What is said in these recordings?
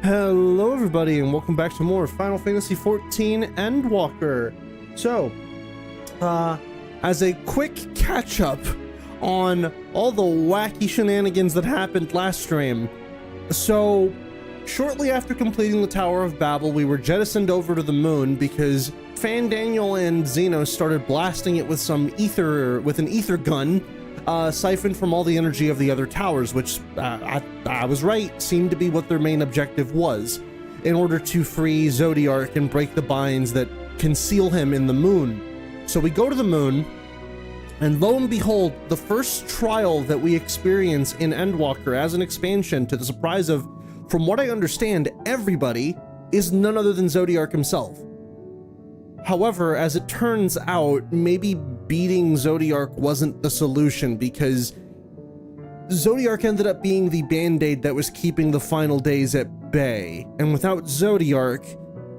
Hello everybody and welcome back to more Final Fantasy XIV ENDWALKER. So, as a quick catch-up on all the wacky shenanigans that happened last stream, so shortly after completing the Tower of Babel, we were jettisoned over to the moon because Fan Daniel and Xeno started blasting it with an ether gun, siphoned from all the energy of the other towers, which I was right, seemed to be what their main objective was, in order to free Zodiark and break the binds that conceal him in the moon. So we go to the moon, and lo and behold, the first trial that we experience in ENDWALKER as an expansion, to the surprise of, from what I understand, everybody, is none other than Zodiark himself. However, as it turns out, maybe beating Zodiark wasn't the solution, because Zodiark ended up being the band-aid that was keeping the final days at bay. And without Zodiark,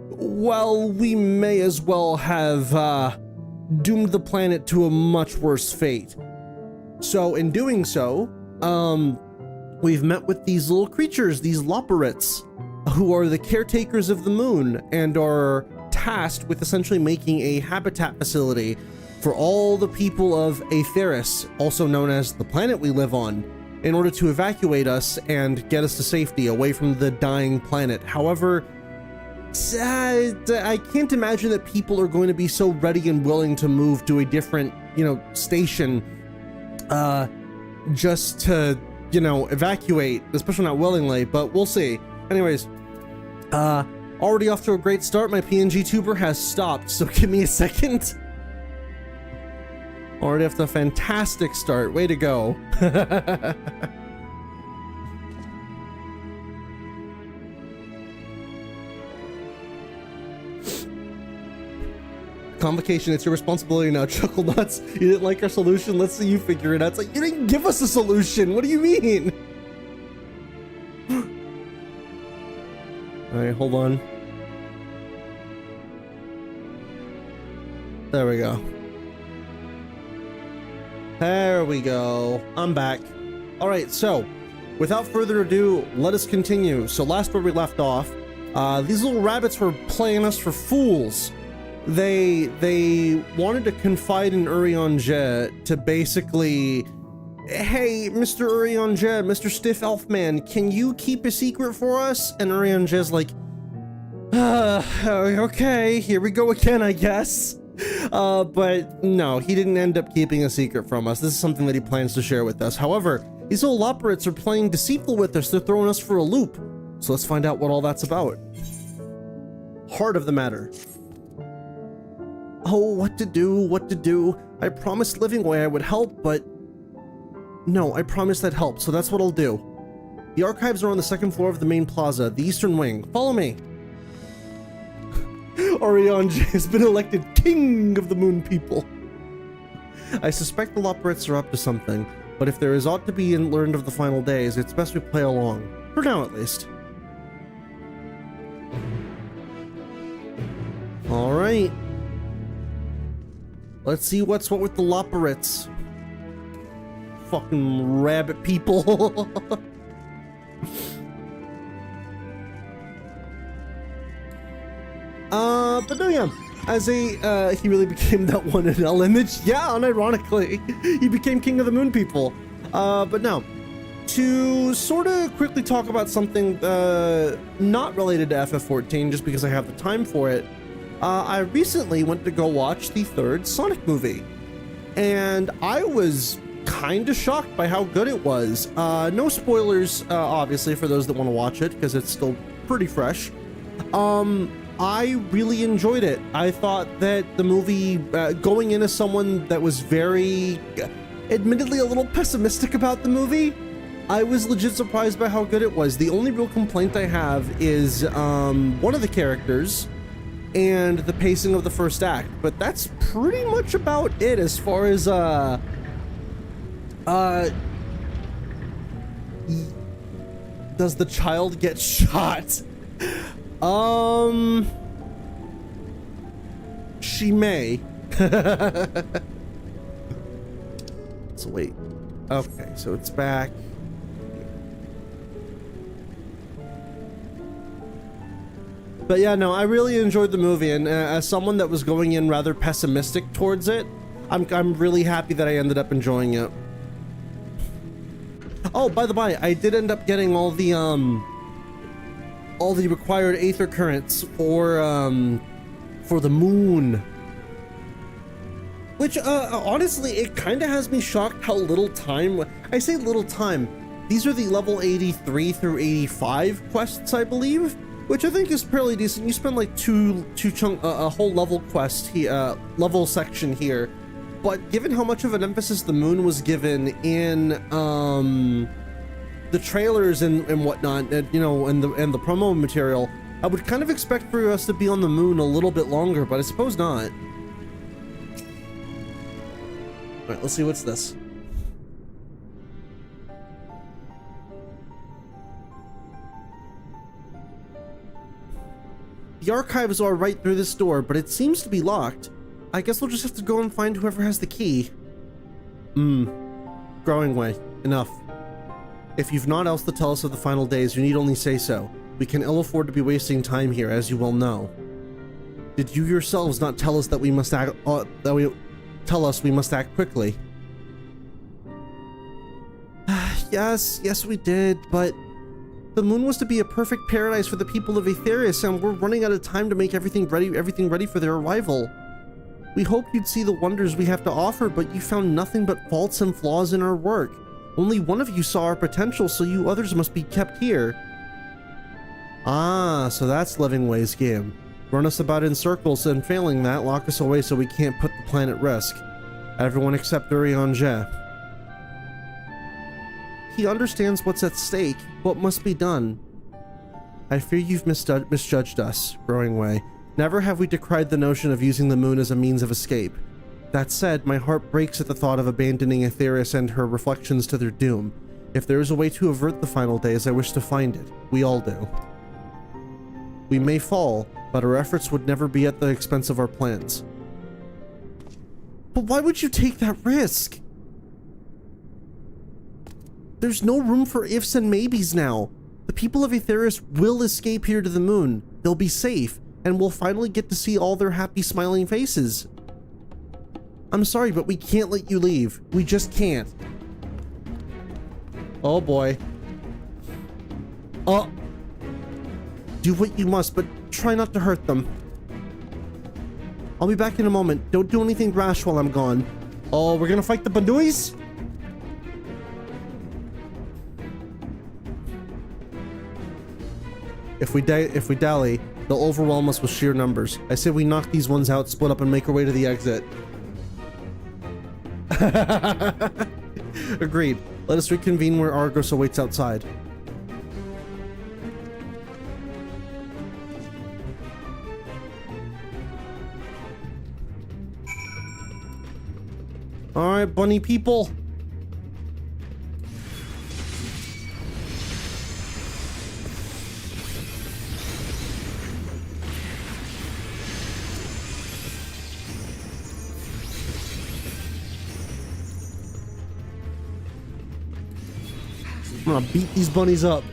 well, we may as well have doomed the planet to a much worse fate. So in doing so, we've met with these little creatures, these Loporitts, who are the caretakers of the moon and are tasked with essentially making a habitat facility for all the people of Aetheris, also known as the planet we live on, in order to evacuate us and get us to safety away from the dying planet. However, I can't imagine that people are going to be so ready and willing to move to a different, station, just to, evacuate, especially not willingly, but we'll see. Anyways, already off to a great start. My PNGTuber has stopped, so give me a second. Already off to a fantastic start. Way to go. Convocation, it's your responsibility now. Chuckle nuts. You didn't like our solution? Let's see you figure it out. It's like, you didn't give us a solution. What do you mean? Alright, hold on. There we go. There we go. I'm back. Alright, so, without further ado, let us continue. So last where we left off, these little rabbits were playing us for fools. They wanted to confide in Urianger to basically, hey, Mr. Urianger, Mr. Stiff Elf Man, can you keep a secret for us? And Urianger's like, okay, here we go again, I guess. But no, he didn't end up keeping a secret from us. This is something that he plans to share with us. However, these old Loporitts are playing deceitful with us. They're throwing us for a loop. So let's find out what all that's about. Heart of the matter. Oh, what to do? I promised Livingway I would help, but no, I promised I'd help, so that's what I'll do. The archives are on the second floor of the main plaza, the eastern wing. Follow me. Urianger has been elected king of the moon people. I suspect the Loporitts are up to something, but if there is aught to be learned of the final days, it's best we play along. For now, at least. Alright. Let's see what's what with the Loporitts. Fucking rabbit people. But no, yeah, as he really became that one in L image. Yeah, unironically, he became king of the moon people. But now, to sort of quickly talk about something not related to FF14, just because I have the time for it, I recently went to go watch the third Sonic movie, and I was kind of shocked by how good it was. No spoilers, obviously, for those that want to watch it, because it's still pretty fresh. I really enjoyed it. I thought that the movie, going in as someone that was very, admittedly a little pessimistic about the movie, I was legit surprised by how good it was. The only real complaint I have is one of the characters and the pacing of the first act, but that's pretty much about it as far as does the child get shot? She may. So wait. Okay, so it's back. But yeah, no, I really enjoyed the movie, and as someone that was going in rather pessimistic towards it, I'm really happy that I ended up enjoying it. Oh, by the by, I did end up getting all the required aether currents for the moon. Which, honestly, it kind of has me shocked how little time... I say little time. These are the level 83 through 85 quests, I believe, which I think is fairly decent. You spend like a whole level quest here, level section here. But given how much of an emphasis the moon was given in the trailers and whatnot, you know, and the promo material, I would kind of expect for us to be on the moon a little bit longer, but I suppose not. All right, let's see what's this. The archives are right through this door, but it seems to be locked. I guess we'll just have to go and find whoever has the key. Growing way. Enough. If you've naught else to tell us of the final days, you need only say so. We can ill afford to be wasting time here, as you well know. Did you yourselves not tell us that we must act, we must act quickly? Yes, we did, but the moon was to be a perfect paradise for the people of Aetherius, and we're running out of time to make everything ready for their arrival. We hoped you'd see the wonders we have to offer, but you found nothing but faults and flaws in our work. Only one of you saw our potential, so you others must be kept here. Ah, so that's Livingway's game. Run us about in circles, and failing that, lock us away so we can't put the planet at risk. Everyone except Urianger. He understands what's at stake, what must be done. I fear you've misjudged us, Growing Way. Never have we decried the notion of using the moon as a means of escape. That said, my heart breaks at the thought of abandoning Aetherius and her reflections to their doom. If there is a way to avert the final days, I wish to find it. We all do. We may fall, but our efforts would never be at the expense of our plans. But why would you take that risk? There's no room for ifs and maybes now. The people of Aetherius will escape here to the moon. They'll be safe, and we'll finally get to see all their happy, smiling faces. I'm sorry, but we can't let you leave. We just can't. Oh boy. Oh. Do what you must, but try not to hurt them. I'll be back in a moment. Don't do anything rash while I'm gone. Oh, we're gonna fight the Banois? If we dally, they'll overwhelm us with sheer numbers. I say we knock these ones out, split up, and make our way to the exit. Agreed. Let us reconvene where Argos awaits outside. Alright, bunny people. I'm gonna beat these bunnies up.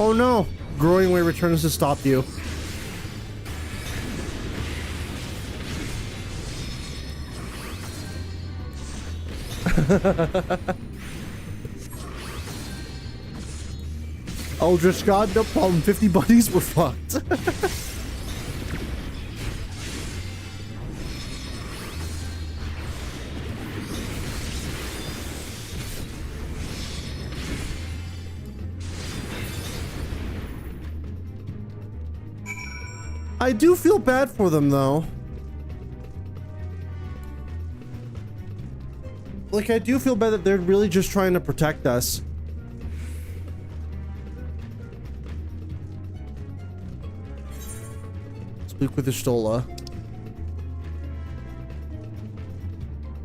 Oh no! Growing Way returns to stop you. Eldritch God, no problem. 50 buddies were fucked. I do feel bad for them though. Like, I do feel bad that they're really just trying to protect us. Speak with the Stola.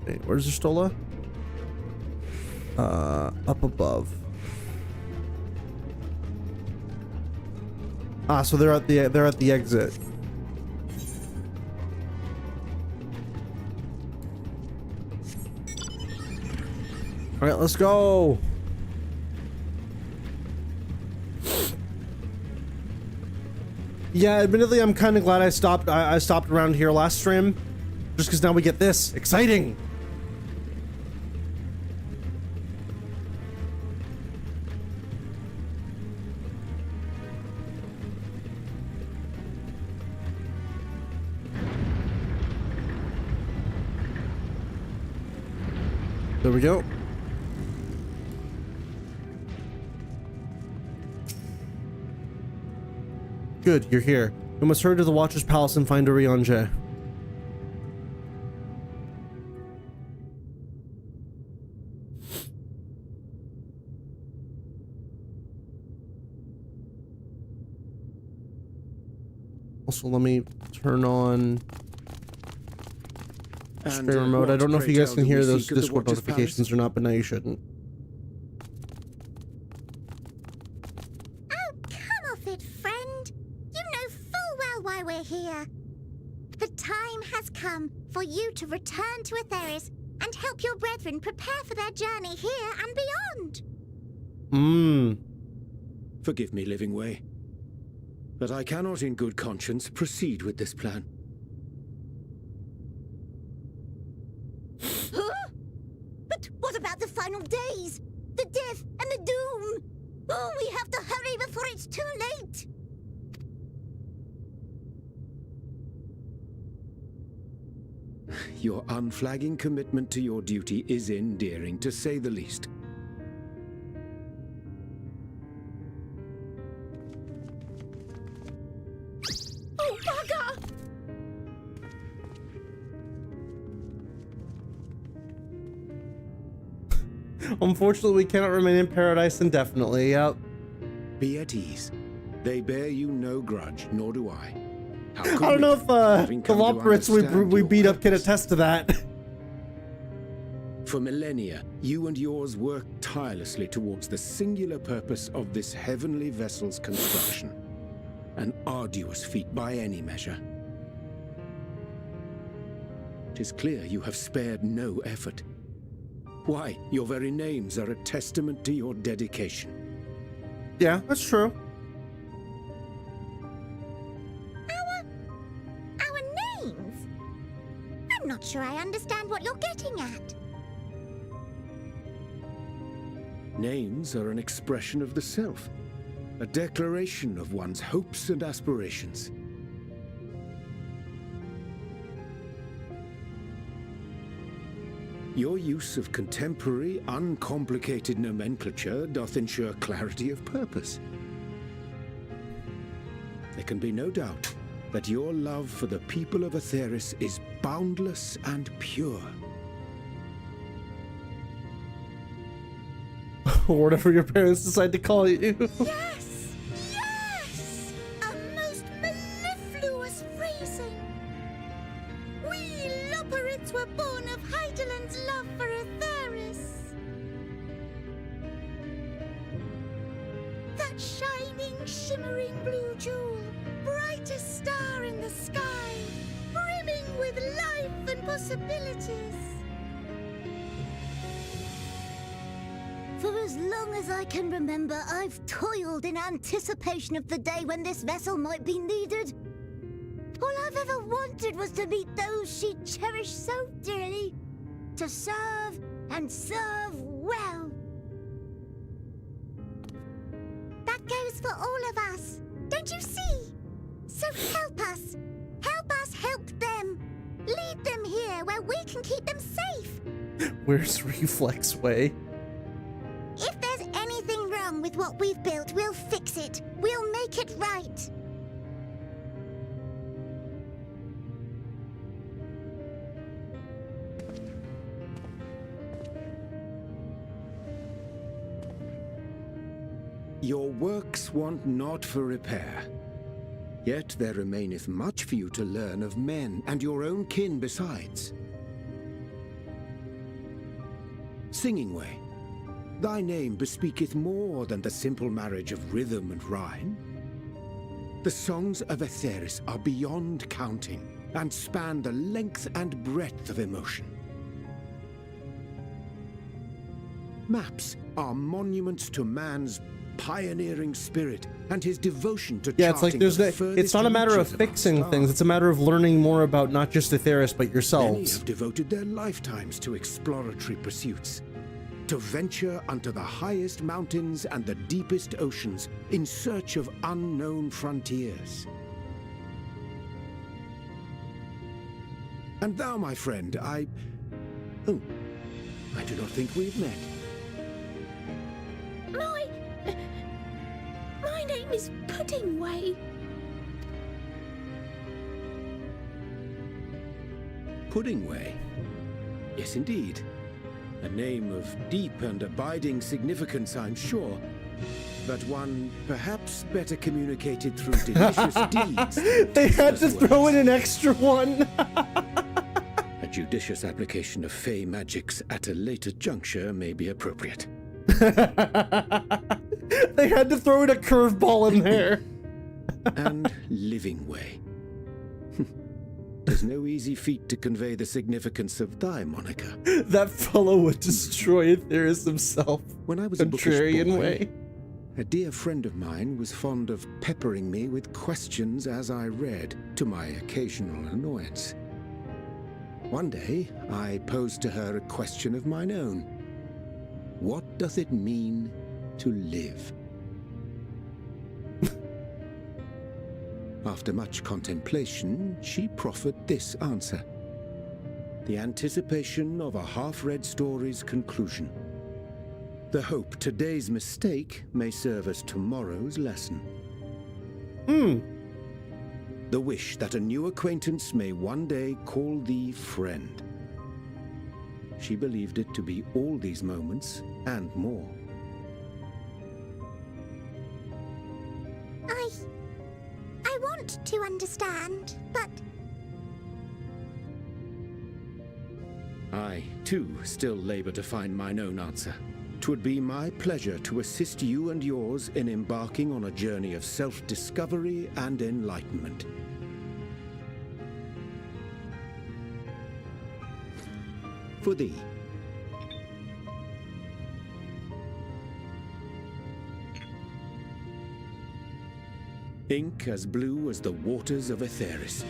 Wait, where's the Stola? Up above. Ah, so they're at the exit. All right, let's go. Yeah, admittedly, I'm kind of glad I stopped around here last stream, just because now we get this. Exciting! There we go. Good, you're here. We must hurry to the Watcher's Palace and find Orionje. Also, let me turn on stream remote. I don't know if you guys can hear those Discord notifications or not, but now you shouldn't. Oh, come off it, friend. You know full well why we're here. The time has come for you to return to Atheris and help your brethren prepare for their journey here and beyond. Forgive me, Living Way, but I cannot in good conscience proceed with this plan. Huh? But what about the final days? The death and the doom? Oh, we have to hurry before it's too late. Your unflagging commitment to your duty is endearing, to say the least. Oh, bugger! Unfortunately, we cannot remain in paradise indefinitely. Yep. Be at ease. They bear you no grudge, nor do I. I don't know if the Loporitts we beat up can attest to that. For millennia, you and yours worked tirelessly towards the singular purpose of this heavenly vessel's construction. An arduous feat by any measure. It is clear you have spared no effort. Why, your very names are a testament to your dedication. Yeah, that's true. Our names? I'm not sure I understand what you're getting at. Names are an expression of the self, a declaration of one's hopes and aspirations. Your use of contemporary, uncomplicated nomenclature doth ensure clarity of purpose. There can be no doubt that your love for the people of Atheris is boundless and pure. Or whatever your parents decide to call you. Yes! Yes! A most mellifluous phrasing! We Loporitts were born of Heideland's love for Atheris. That shining, shimmering blue jewel, brightest star in the sky, brimming with life and possibilities. For as long as I can remember, I've toiled in anticipation of the day when this vessel might be needed. All I've ever wanted was to meet those she cherished so dearly, to serve and serve well. That goes for all of us, don't you see? So help us help them. Lead them here where we can keep them safe. Where's Reflex Way? If there's anything wrong with what we've built, we'll fix it. We'll make it right. Your works want not for repair. Yet there remaineth much for you to learn of men, and your own kin besides. Singing Way, thy name bespeaketh more than the simple marriage of rhythm and rhyme. The songs of Aetheris are beyond counting, and span the length and breadth of emotion. Maps are monuments to man's pioneering spirit and his devotion to Yeah, it's like charting there's the it's not a matter of furthest reaches our fixing star. things, it's a matter of learning more about not just Aetheris, but Many yourselves. have devoted their lifetimes to exploratory pursuits, to venture unto the highest mountains and the deepest oceans in search of unknown frontiers. And thou, my friend, I do not think we've met. My name is Puddingway. Puddingway? Yes, indeed. A name of deep and abiding significance, I'm sure, but one perhaps better communicated through delicious deeds. They had to tasteless throw in words. an extra one. A judicious application of fey magics at a later juncture may be appropriate. They had to throw in a curveball in there. And living way. 'Tis no easy feat to convey the significance of thy moniker. That fellow would destroy Aetheris himself. When I was a bookish Contrarian boy, way. a dear friend of mine was fond of peppering me with questions as I read, to my occasional annoyance. One day, I posed to her a question of mine own. What doth it mean to live? After much contemplation, she proffered this answer. The anticipation of a half-read story's conclusion. The hope today's mistake may serve as tomorrow's lesson. The wish that a new acquaintance may one day call thee friend. She believed it to be all these moments and more. I want to understand, but I, too, still labor to find mine own answer. 'Twould be my pleasure to assist you and yours in embarking on a journey of self-discovery and enlightenment. For thee. Ink as blue as the waters of Aetheris.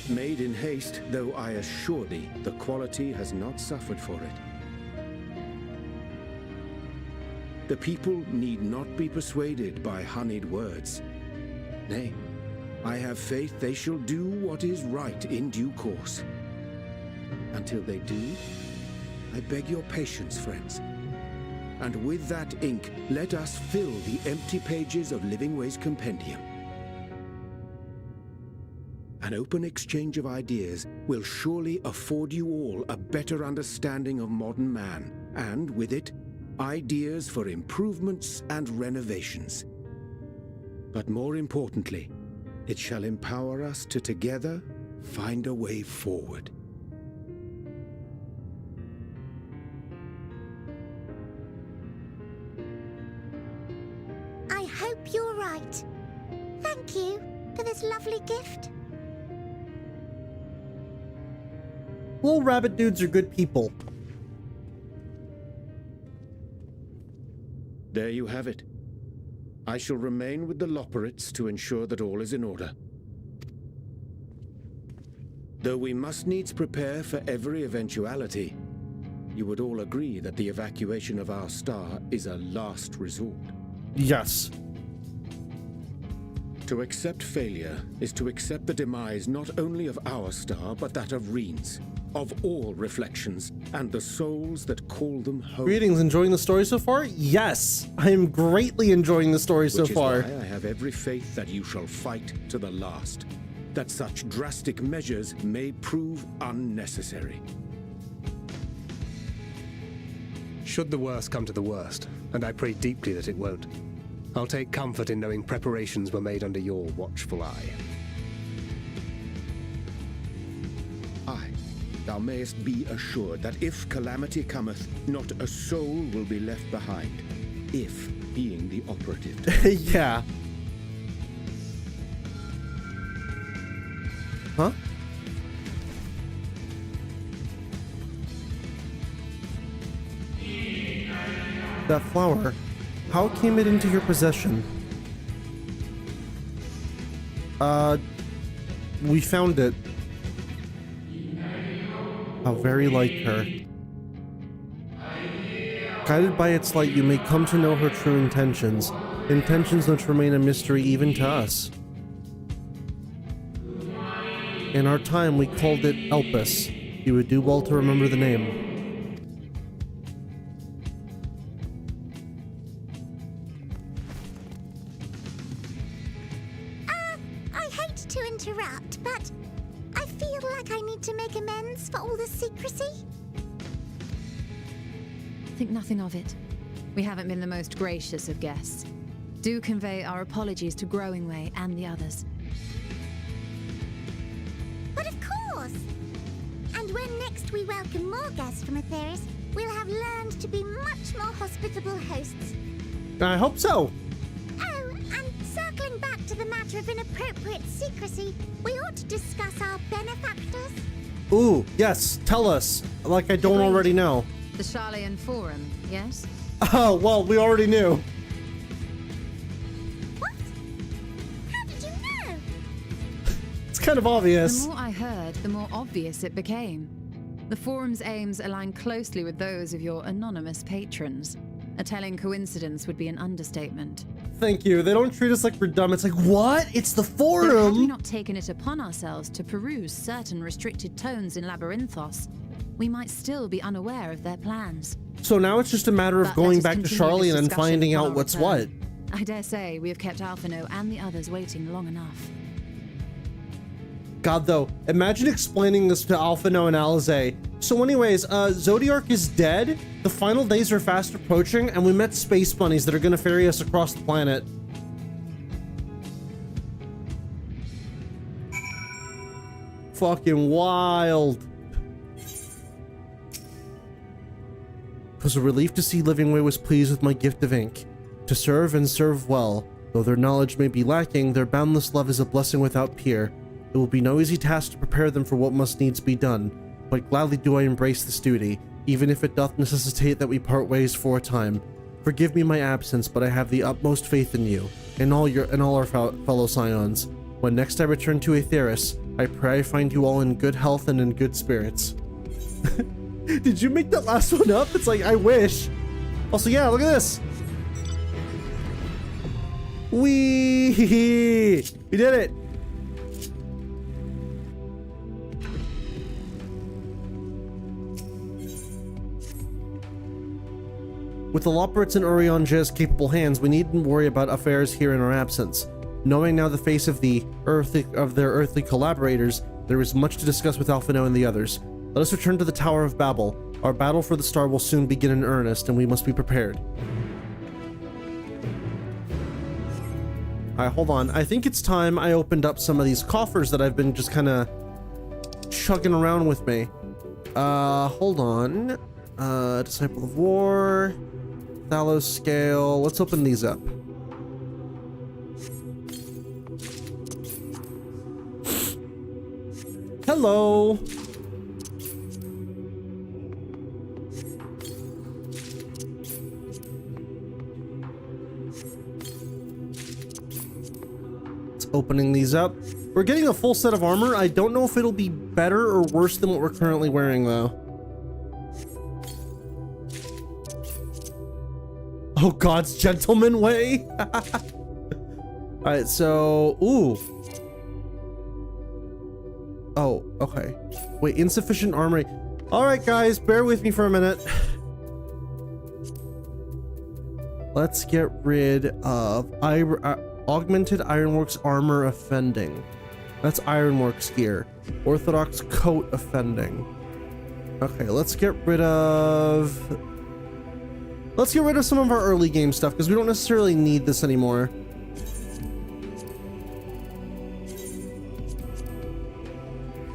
Made in haste, though I assure thee, the quality has not suffered for it. The people need not be persuaded by honeyed words. Nay, I have faith they shall do what is right in due course. Until they do, I beg your patience, friends. And with that ink, let us fill the empty pages of Livingway's compendium. An open exchange of ideas will surely afford you all a better understanding of modern man, and with it, ideas for improvements and renovations. But more importantly, it shall empower us to together find a way forward. I hope you're right. Thank you for this lovely gift. Little rabbit dudes are good people. There you have it. I shall remain with the Loporitts to ensure that all is in order. Though we must needs prepare for every eventuality, you would all agree that the evacuation of our star is a last resort. Yes. To accept failure is to accept the demise not only of our star, but that of Reen's, of all reflections, and the souls that call them home. Greetings, enjoying the story so far? Yes, I am greatly enjoying the story so Which is far. why I have every faith that you shall fight to the last, that such drastic measures may prove unnecessary. Should the worst come to the worst, and I pray deeply that it won't, I'll take comfort in knowing preparations were made under your watchful eye. Aye, thou mayest be assured that if calamity cometh, not a soul will be left behind. If being the operative. Yeah. Huh? That flower, how came it into your possession? We found it. How very like her. Guided by its light, you may come to know her true intentions. Intentions which remain a mystery even to us. In our time, we called it Elpis. You would do well to remember the name. I hate to interrupt, but I feel like I need to make amends for all the secrecy. Think nothing of it. We haven't been the most gracious of guests. Do convey our apologies to Growingway and the others. But of course! And when next we welcome more guests from Atheris, we'll have learned to be much more hospitable hosts. I hope so. Oh, and circling back to the matter of inappropriate secrecy, we ought to discuss our benefactors. Ooh, yes, tell us. Like I don't already know. The Charlian Forum, yes? Oh, well, we already knew. What? How did you know? It's kind of obvious. The more I heard, the more obvious it became. The Forum's aims align closely with those of your anonymous patrons. A telling coincidence would be an understatement. Thank you. They don't treat us like we're dumb. It's like, what? It's the Though had we forum. not taken it upon ourselves to peruse certain restricted tones in Labyrinthos, we might still be unaware of their plans. So now it's just a matter of But going let us back to continue Charlie this and then discussion finding upon out our what's what. return. I dare say we have kept Alphino and the others waiting long enough. God, though, imagine explaining this to Alphino and Alize. So anyways, Zodiark is dead, the final days are fast approaching, and we met space bunnies that are gonna ferry us across the planet. Fucking wild. It was a relief to see Livingway was pleased with my gift of ink. To serve and serve well, though their knowledge may be lacking, their boundless love is a blessing without peer. It will be no easy task to prepare them for what must needs be done, but gladly do I embrace this duty, even if it doth necessitate that we part ways for a time. Forgive me my absence, but I have the utmost faith in you, and all our fellow Scions. When next I return to Aetheris, I pray I find you all in good health and in good spirits. Did you make that last one up? It's like, I wish. Also, yeah, look at this. We did it. With the Loporit's and Urionja's capable hands, we needn't worry about affairs here in our absence. Knowing now the face of their earthly collaborators, there is much to discuss with Alphino and the others. Let us return to the Tower of Babel. Our battle for the star will soon begin in earnest, and we must be prepared. Alright, hold on. I think it's time I opened up some of these coffers that I've been just kind of chugging around with me. Hold on. Disciple of War, Thalos Scale. Let's open these up. Hello. Let's opening these up. We're getting a full set of armor. I don't know if it'll be better or worse than what we're currently wearing, though. Oh, God's gentleman way. All right, so, ooh. Oh, okay. Wait, insufficient armory. All right, guys, bear with me for a minute. Let's get rid of augmented Ironworks armor offending. That's Ironworks gear. Orthodox coat offending. Okay, let's get rid of some of our early game stuff because we don't necessarily need this anymore.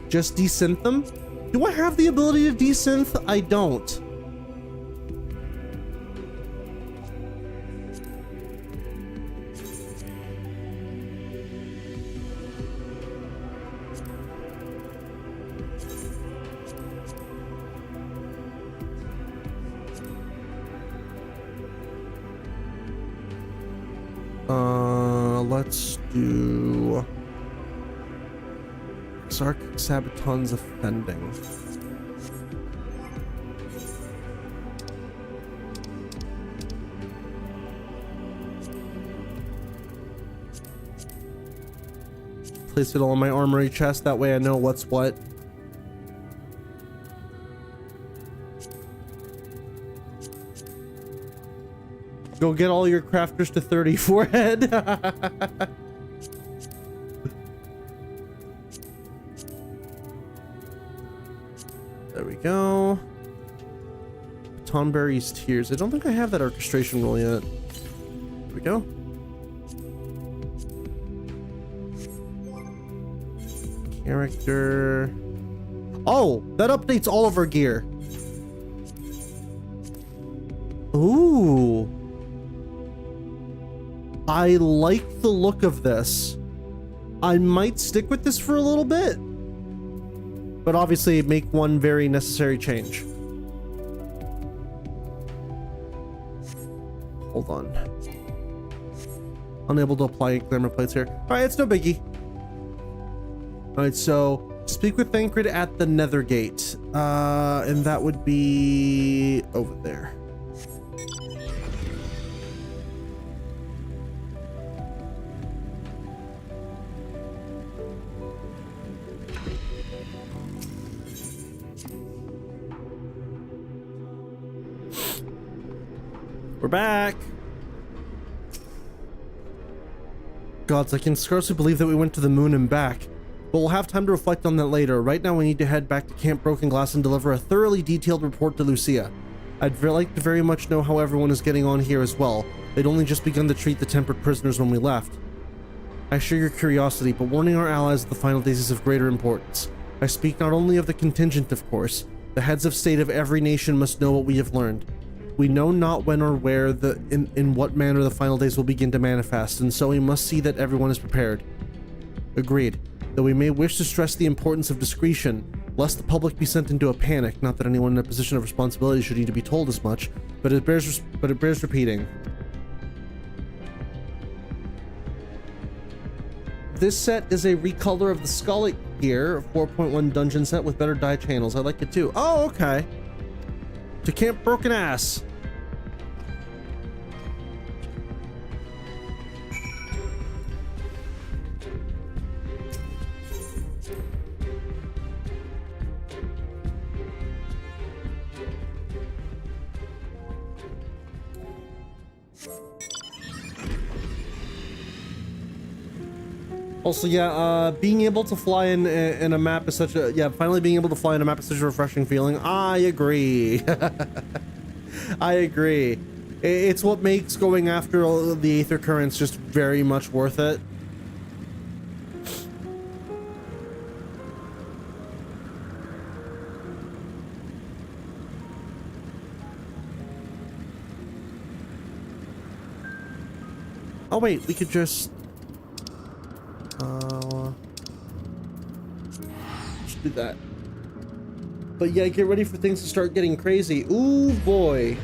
Just desynth them? Do I have the ability to desynth? I don't. Let's do Exarch Sabaton's offending. Place it all in my armory chest, that way I know what's what. Go get all your crafters to 30 forehead. There we go. Tonberry's Tears. I don't think I have that orchestration roll yet. There we go. Character. Oh, that updates all of our gear. Ooh. I like the look of this. I might stick with this for a little bit, but obviously make one very necessary change. Hold on. Unable to apply glamour plates here. All right, it's no biggie. All right, so speak with Thancred at the Nethergate, and that would be over there. We're back. Gods, I can scarcely believe that we went to the moon and back. But we'll have time to reflect on that later. Right now we need to head back to Camp Broken Glass and deliver a thoroughly detailed report to Lucia. I'd like to very much know how everyone is getting on here as well. They'd only just begun to treat the tempered prisoners when we left. I share your curiosity, but warning our allies of the final days is of greater importance. I speak not only of the contingent, of course. The heads of state of every nation must know what we have learned. We know not when or where in what manner the final days will begin to manifest, and so we must see that everyone is prepared. Agreed. Though we may wish to stress the importance of discretion, lest the public be sent into a panic, not that anyone in a position of responsibility should need to be told as much, but it bears repeating. This set is a recolor of the Skullet gear, 4.1 dungeon set with better dye channels. I like it too. Oh, okay. To Camp Broken Ass. Also, yeah, being able to fly in a map is such a, finally being able to fly in a map is such a refreshing feeling. I agree. I agree. It's what makes going after all the Aether Currents just very much worth it. Oh wait, we could just do that. But yeah, get ready for things to start getting crazy. Ooh boy.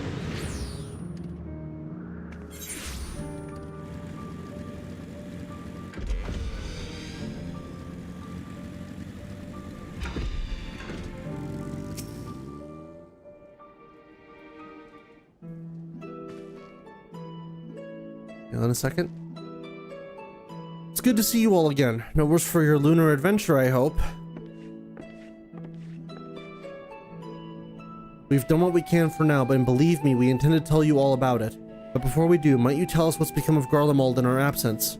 Hang on a second. It's good to see you all again. No worse for your lunar adventure, I hope. We've done what we can for now, but believe me, we intend to tell you all about it. But before we do, might you tell us what's become of Garlemald in our absence?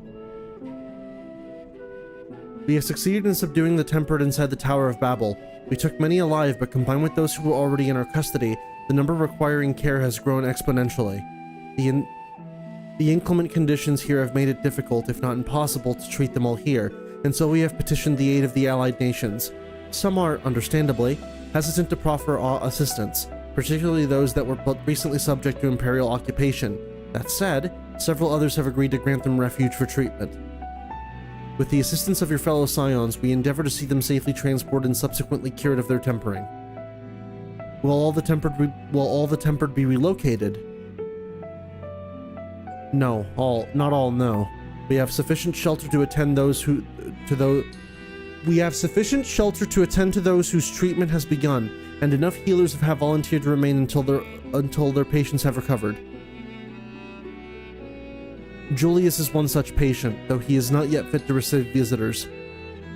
We have succeeded in subduing the tempered inside the Tower of Babel. We took many alive, but combined with those who were already in our custody, the number requiring care has grown exponentially. The inclement conditions here have made it difficult, if not impossible, to treat them all here, and so we have petitioned the aid of the allied nations. Some are, understandably, hesitant to proffer assistance, particularly those that were but recently subject to Imperial occupation. That said, several others have agreed to grant them refuge for treatment. With the assistance of your fellow scions, we endeavor to see them safely transported and subsequently cured of their tempering. Will all the tempered be relocated? No, not all, no. We have sufficient shelter to attend to those whose treatment has begun, and enough healers have volunteered to remain until their patients have recovered. Julius is one such patient, though he is not yet fit to receive visitors.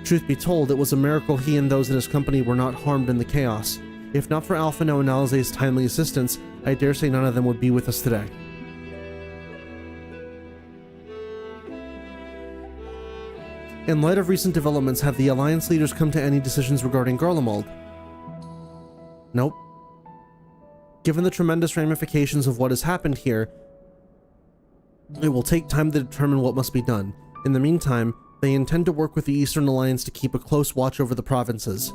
Truth be told, it was a miracle he and those in his company were not harmed in the chaos. If not for Alphino and Alize's timely assistance, I dare say none of them would be with us today. In light of recent developments, have the Alliance leaders come to any decisions regarding Garlemald? Nope. Given the tremendous ramifications of what has happened here, it will take time to determine what must be done. In the meantime, they intend to work with the Eastern Alliance to keep a close watch over the provinces.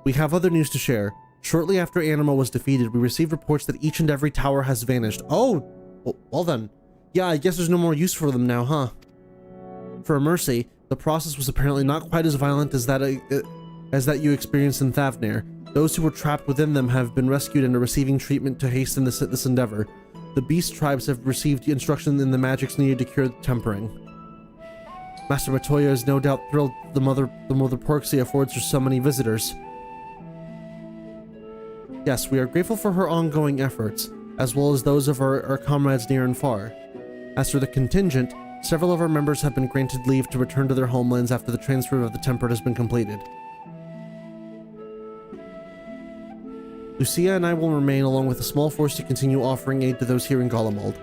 We have other news to share. Shortly after Anima was defeated, we received reports that each and every tower has vanished. Oh! Well then. Yeah, I guess there's no more use for them now, huh? For a mercy, the process was apparently not quite as violent as that you experienced in Thavnir. Those who were trapped within them have been rescued and are receiving treatment to hasten this endeavor. The beast tribes have received instruction in the magics needed to cure the tempering. Master Matoya is no doubt thrilled the mother Porxia affords her so many visitors. Yes, we are grateful for her ongoing efforts, as well as those of our comrades near and far. As for the contingent, several of our members have been granted leave to return to their homelands after the transfer of the tempered has been completed. Lucia and I will remain along with a small force to continue offering aid to those here in Garlemald.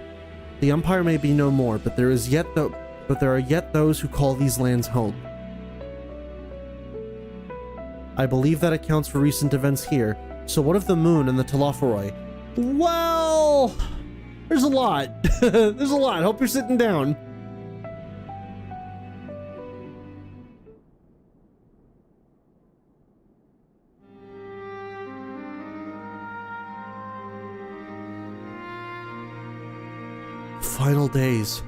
The Empire may be no more, but there are yet those who call these lands home. I believe that accounts for recent events here. So what of the moon and the Telophoroi? Well, there's a lot. There's a lot. Hope you're sitting down. Final days.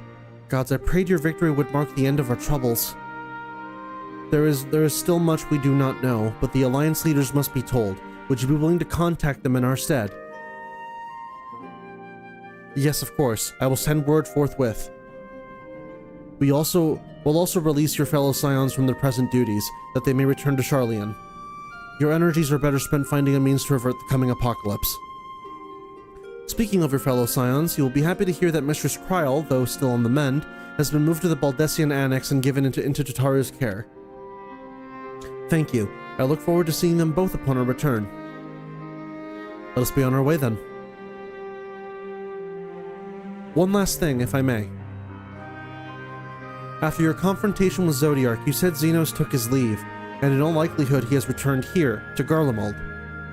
Gods, I prayed your victory would mark the end of our troubles. There is still much we do not know, but the Alliance leaders must be told. Would you be willing to contact them in our stead? Yes, of course. I will send word forthwith. We'll also release your fellow scions from their present duties, that they may return to Sharlayan. Your energies are better spent finding a means to avert the coming apocalypse. Speaking of your fellow scions, you will be happy to hear that Mistress Kryl, though still on the mend, has been moved to the Baldessian Annex and given into Tataru's care. Thank you. I look forward to seeing them both upon our return. Let us be on our way then. One last thing, if I may. After your confrontation with Zodiark, you said Xenos took his leave, and in all likelihood he has returned here, to Garlemald.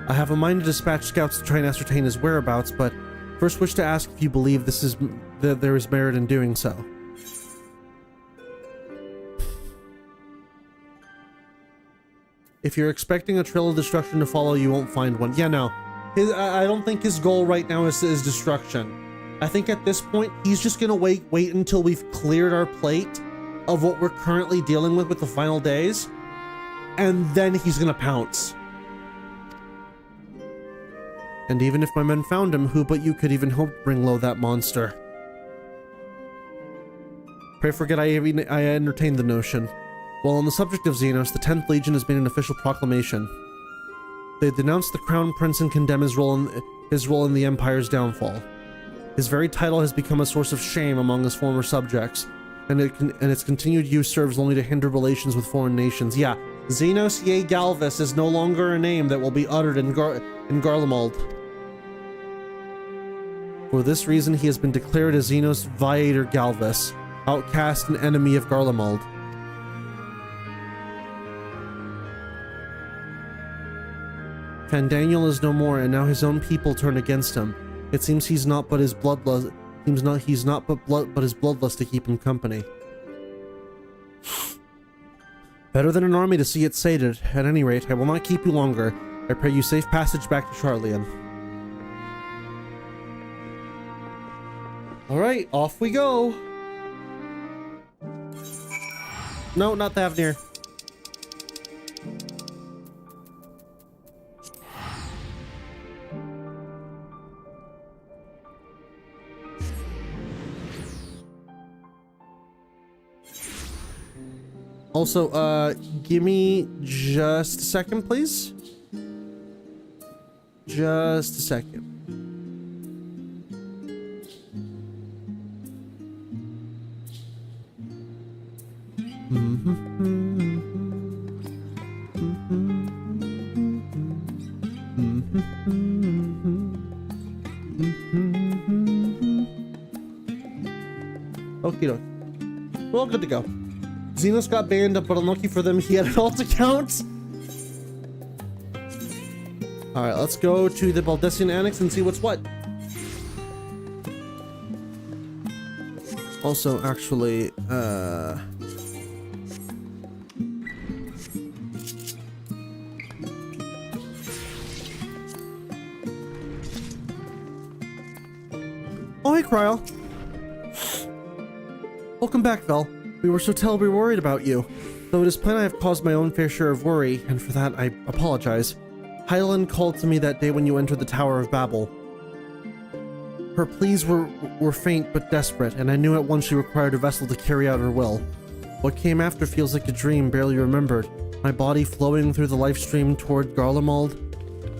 I have a mind to dispatch scouts to try and ascertain his whereabouts, but first wish to ask if you believe that there is merit in doing so. If you're expecting a trail of destruction to follow, you won't find one. Yeah, no. I don't think his goal right now is destruction. I think at this point, he's just gonna wait until we've cleared our plate of what we're currently dealing with the final days, and then he's gonna pounce. And even if my men found him, who but you could even hope to bring low that monster? Pray forget I entertained the notion. While on the subject of Xenos, the 10th Legion has made an official proclamation. They denounced the Crown Prince and condemn his role in the Empire's downfall. His very title has become a source of shame among his former subjects, and its continued use serves only to hinder relations with foreign nations. Yeah, Xenos Ye Galvis is no longer a name that will be uttered in Garlemald. For this reason, he has been declared a Xenos Viator Galvis, outcast and enemy of Garlemald. Fandaniel is no more, and now his own people turn against him. It seems he's not but his bloodlust. He's not but his bloodlust to keep him company. Better than an army to see it sated. At any rate, I will not keep you longer. I pray you safe passage back to Charlian. Alright, off we go. No, not the Avenir. Also, give me just a second, please. Just a second. Okie doke. We're all good to go. Xenos got banned, but unlucky for them, he had an alt account. Alright, let's go to the Baldessian Annex and see what's what. Also, actually, Oh, hey, Kryl. Welcome back, Vel. We were so terribly worried about you. Though it is plain I have caused my own fair share of worry, and for that I apologize. Hylan called to me that day when you entered the Tower of Babel. Her pleas were faint but desperate, and I knew at once she required a vessel to carry out her will. What came after feels like a dream barely remembered, my body flowing through the life stream toward Garlemald.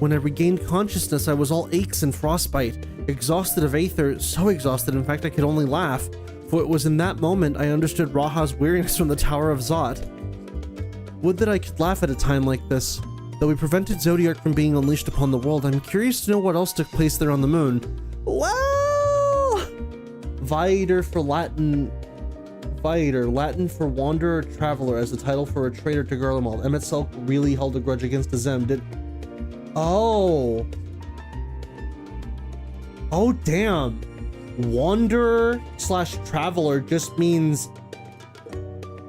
When I regained consciousness, I was all aches and frostbite, exhausted of Aether, so exhausted in fact I could only laugh, for it was in that moment I understood Raha's weariness from the Tower of Zot. Would that I could laugh at a time like this. Though we prevented Zodiark from being unleashed upon the world, I'm curious to know what else took place there on the moon. Well, Viator for Latin. Viator, Latin for wanderer, traveler, as the title for a traitor to Garlemald. Emet-Selch really held a grudge against Azem, did... Oh. Oh, damn. Wanderer / traveler just means...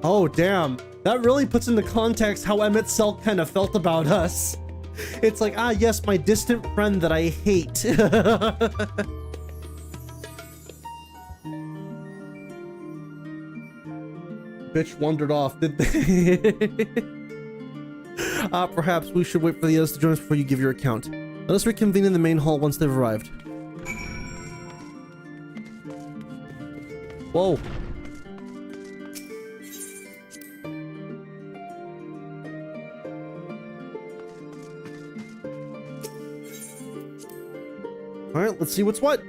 Oh, damn. That really puts into context how Emet-Selch kind of felt about us. It's like, ah, yes, my distant friend that I hate. Bitch wandered off, did they? Perhaps we should wait for the others to join us before you give your account. Let us reconvene in the main hall once they've arrived. Whoa. Alright, let's see what's what.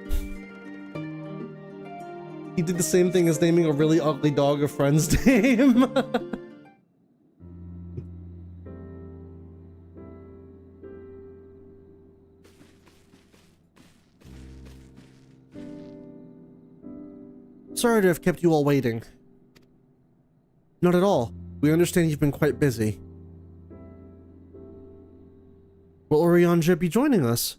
He did the same thing as naming a really ugly dog a friend's name. Sorry to have kept you all waiting. Not at all. We understand you've been quite busy. Will Orianja be joining us?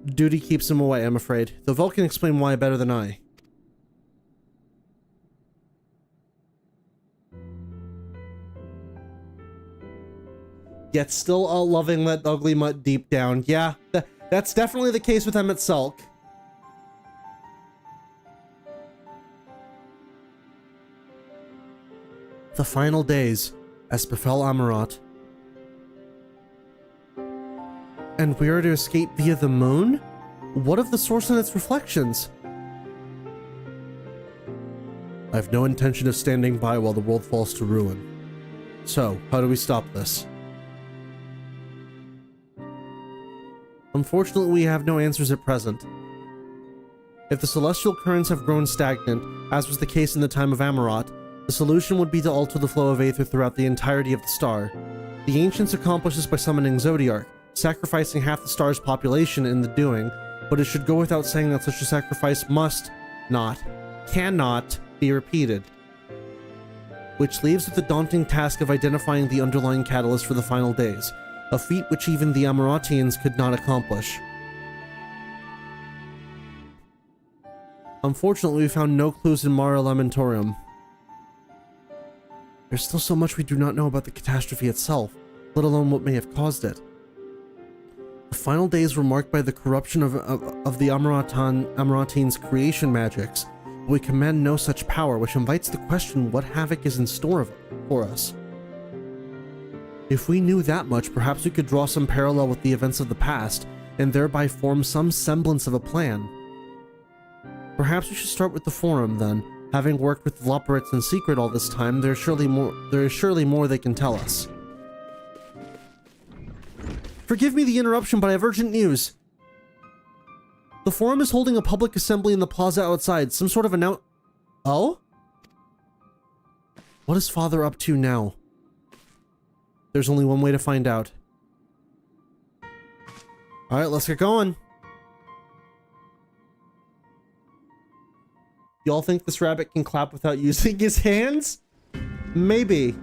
Duty keeps him away, I'm afraid. Though Vel can explain why better than I. Yet still loving that ugly mutt deep down. Yeah, that's definitely the case with Emet-Selch. The final days, as befell Amarat. And we are to escape via the moon? What of the source and its reflections? I have no intention of standing by while the world falls to ruin. So, how do we stop this? Unfortunately, we have no answers at present. If the celestial currents have grown stagnant, as was the case in the time of Amarat, the solution would be to alter the flow of Aether throughout the entirety of the star. The ancients accomplished this by summoning Zodiark, sacrificing half the star's population in the doing, but it should go without saying that such a sacrifice cannot be repeated. Which leaves with the daunting task of identifying the underlying catalyst for the final days, a feat which even the Amaratians could not accomplish. Unfortunately, we found no clues in Mare Lamentorum. There's still so much we do not know about the catastrophe itself, let alone what may have caused it. The final days were marked by the corruption of the Amarantines' creation magics, but we command no such power, which invites the question what havoc is in store for us. If we knew that much, perhaps we could draw some parallel with the events of the past, and thereby form some semblance of a plan. Perhaps we should start with the Forum, then. Having worked with the Loporitt in secret all this time, there is surely more they can tell us. Forgive me the interruption, but I have urgent news. The Forum is holding a public assembly in the plaza outside. Some sort of Oh? What is Father up to now? There's only one way to find out. Alright, let's get going. Y'all think this rabbit can clap without using his hands? Maybe.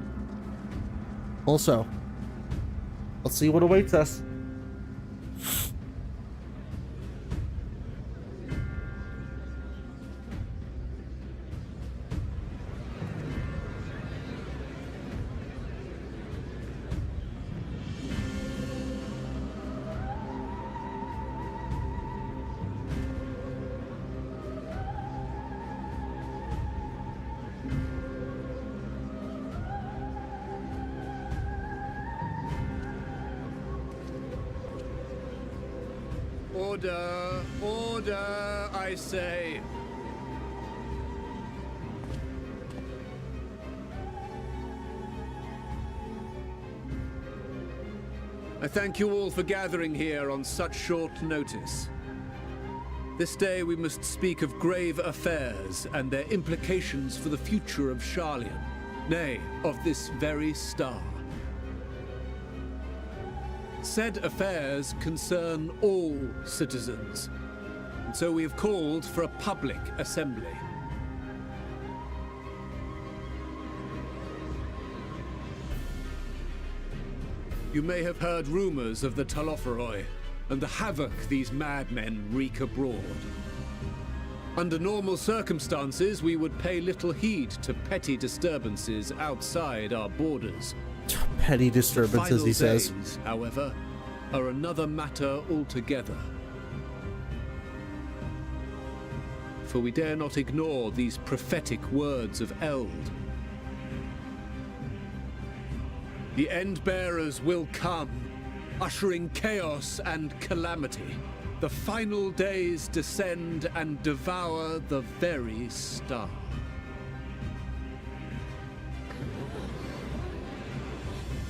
Also, let's see what awaits us. Order! Order, I say! I thank you all for gathering here on such short notice. This day we must speak of grave affairs and their implications for the future of Sharlayan, nay, of this very star. Said affairs concern all citizens, and so we have called for a public assembly. You may have heard rumors of the Loporitt and the havoc these madmen wreak abroad. Under normal circumstances, we would pay little heed to petty disturbances outside our borders. Petty disturbances, he says. Days, however, are another matter altogether. For we dare not ignore these prophetic words of Eld. The End-Bearers will come, ushering chaos and calamity. The final days descend and devour the very star.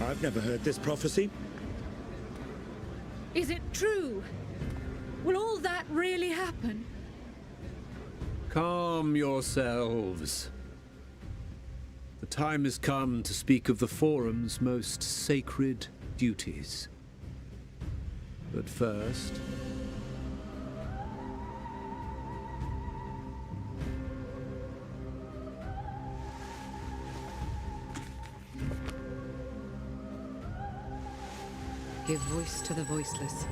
I've never heard this prophecy. Is it true? Will all that really happen? Calm yourselves. The time has come to speak of the Forum's most sacred duties. But first... Give voice to the voiceless.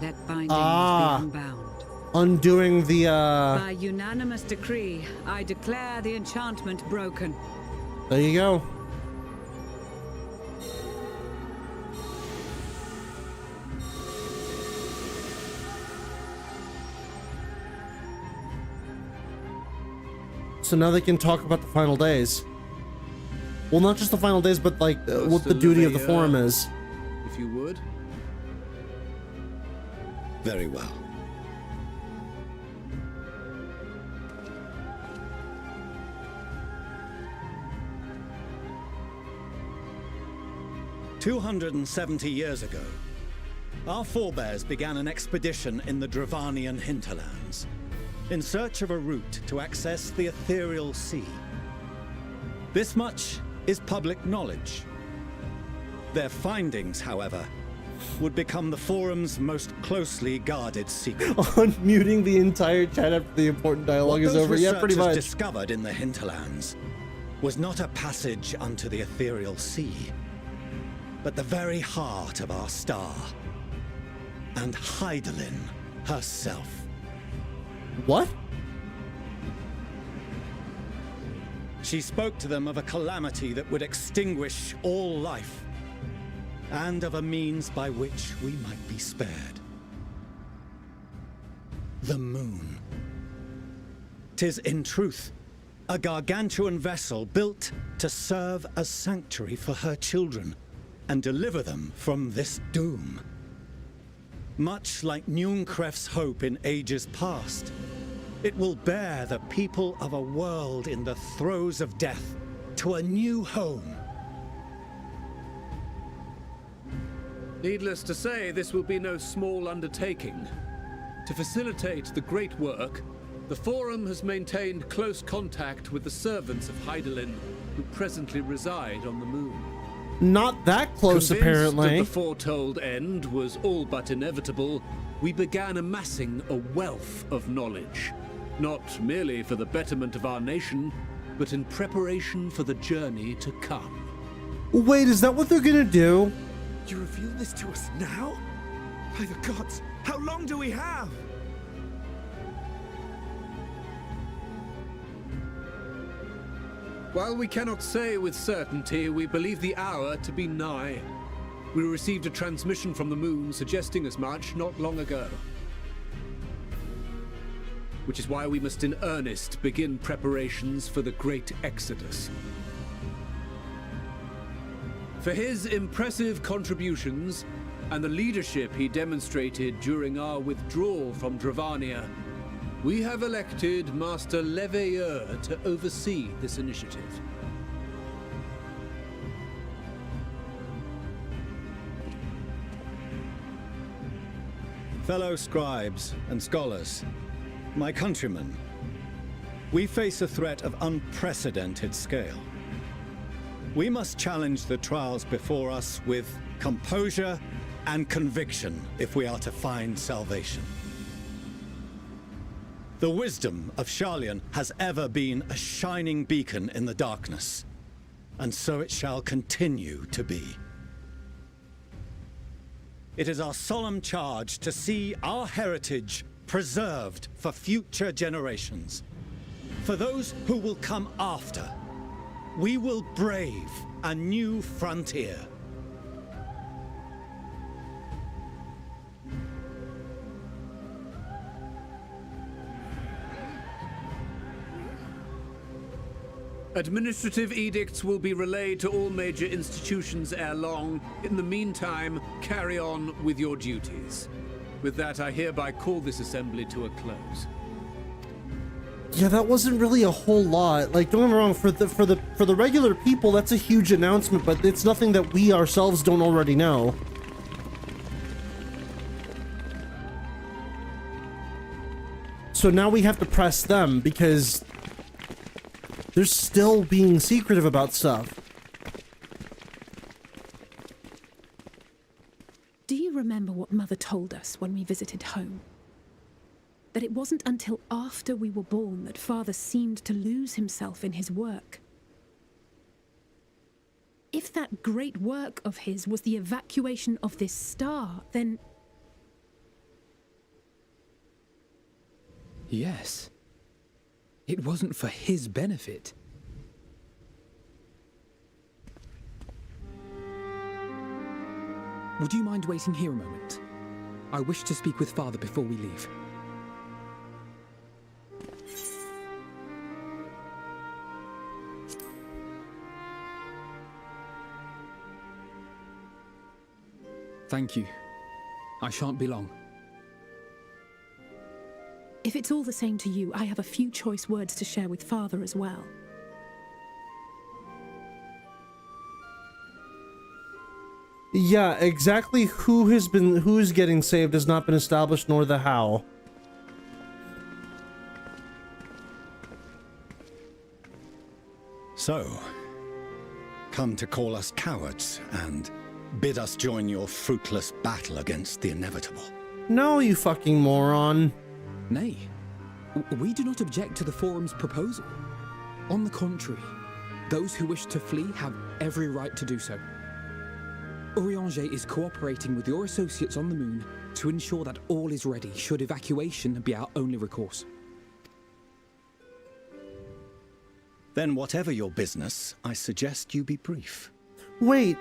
Let bindings be unbound. Undoing the, By unanimous decree, I declare the enchantment broken. There you go. So now they can talk about the final days. Well, not just the final days, but like what the duty of the Forum is. If you would. Very well. "270 years ago, our forebears began an expedition in the Dravanian hinterlands, in search of a route to access the ethereal sea. This much is public knowledge. Their findings, however, would become the Forum's most closely guarded secret. Unmuting the entire chat after the important dialogue is over. Yeah, pretty much. Discovered in the hinterlands was not a passage unto the ethereal sea, but the very heart of our star, and Hydaelyn herself. What? She spoke to them of a calamity that would extinguish all life, and of a means by which we might be spared. The moon. 'Tis in truth a gargantuan vessel built to serve as sanctuary for her children and deliver them from this doom. Much like Njunkref's hope in ages past, it will bear the people of a world in the throes of death to a new home. Needless to say, this will be no small undertaking. To facilitate the great work, the Forum has maintained close contact with the servants of Hydaelyn, who presently reside on the moon. Not that close, Convinced apparently. that the foretold end was all but inevitable, we began amassing a wealth of knowledge, not merely for the betterment of our nation, but in preparation for the journey to come. Wait, is that what they're gonna do? You reveal this to us now? By the gods, how long do we have? While we cannot say with certainty, we believe the hour to be nigh. We received a transmission from the moon suggesting as much not long ago. Which is why we must in earnest begin preparations for the great exodus. For his impressive contributions and the leadership he demonstrated during our withdrawal from Dravania, we have elected Master Leveilleur to oversee this initiative. Fellow scribes and scholars, my countrymen, we face a threat of unprecedented scale. We must challenge the trials before us with composure and conviction if we are to find salvation. The wisdom of Sharlayan has ever been a shining beacon in the darkness, and so it shall continue to be. It is our solemn charge to see our heritage preserved for future generations. For those who will come after, we will brave a new frontier. Administrative edicts will be relayed to all major institutions ere long. In the meantime, carry on with your duties. With that, I hereby call this assembly to a close. Yeah, that wasn't really a whole lot. Like, don't get me wrong, for the regular people, that's a huge announcement, but it's nothing that we ourselves don't already know. So now we have to press them because they're still being secretive about stuff. Do you remember what Mother told us when we visited home? That it wasn't until after we were born that Father seemed to lose himself in his work. If that great work of his was the evacuation of this star, then... Yes. It wasn't for his benefit. Would you mind waiting here a moment? I wish to speak with Father before we leave. Thank you. I shan't be long. If it's all the same to you, I have a few choice words to share with Father as well. Yeah, exactly who's getting saved has not been established, nor the how. So, come to call us cowards and bid us join your fruitless battle against the inevitable. No, you fucking moron. Nay, we do not object to the Forum's proposal. On the contrary, those who wish to flee have every right to do so. Urianger is cooperating with your associates on the moon to ensure that all is ready should evacuation be our only recourse. Then whatever your business, I suggest you be brief. Wait.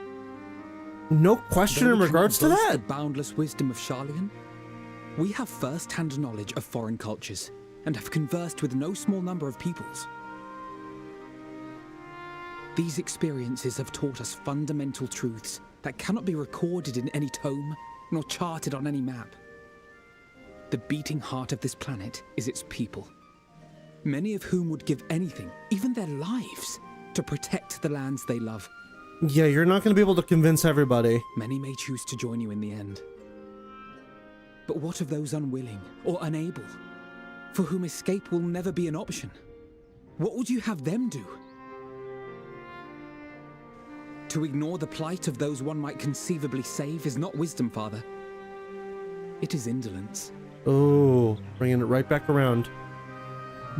No question in regards to that? The boundless wisdom of Charlian? We have first-hand knowledge of foreign cultures, and have conversed with no small number of peoples. These experiences have taught us fundamental truths that cannot be recorded in any tome, nor charted on any map. The beating heart of this planet is its people, many of whom would give anything, even their lives, to protect the lands they love. Yeah, you're not going to be able to convince everybody. Many may choose to join you in the end. But what of those unwilling or unable, for whom escape will never be an option? What would you have them do? To ignore the plight of those one might conceivably save is not wisdom, Father. It is indolence. Oh, bringing it right back around.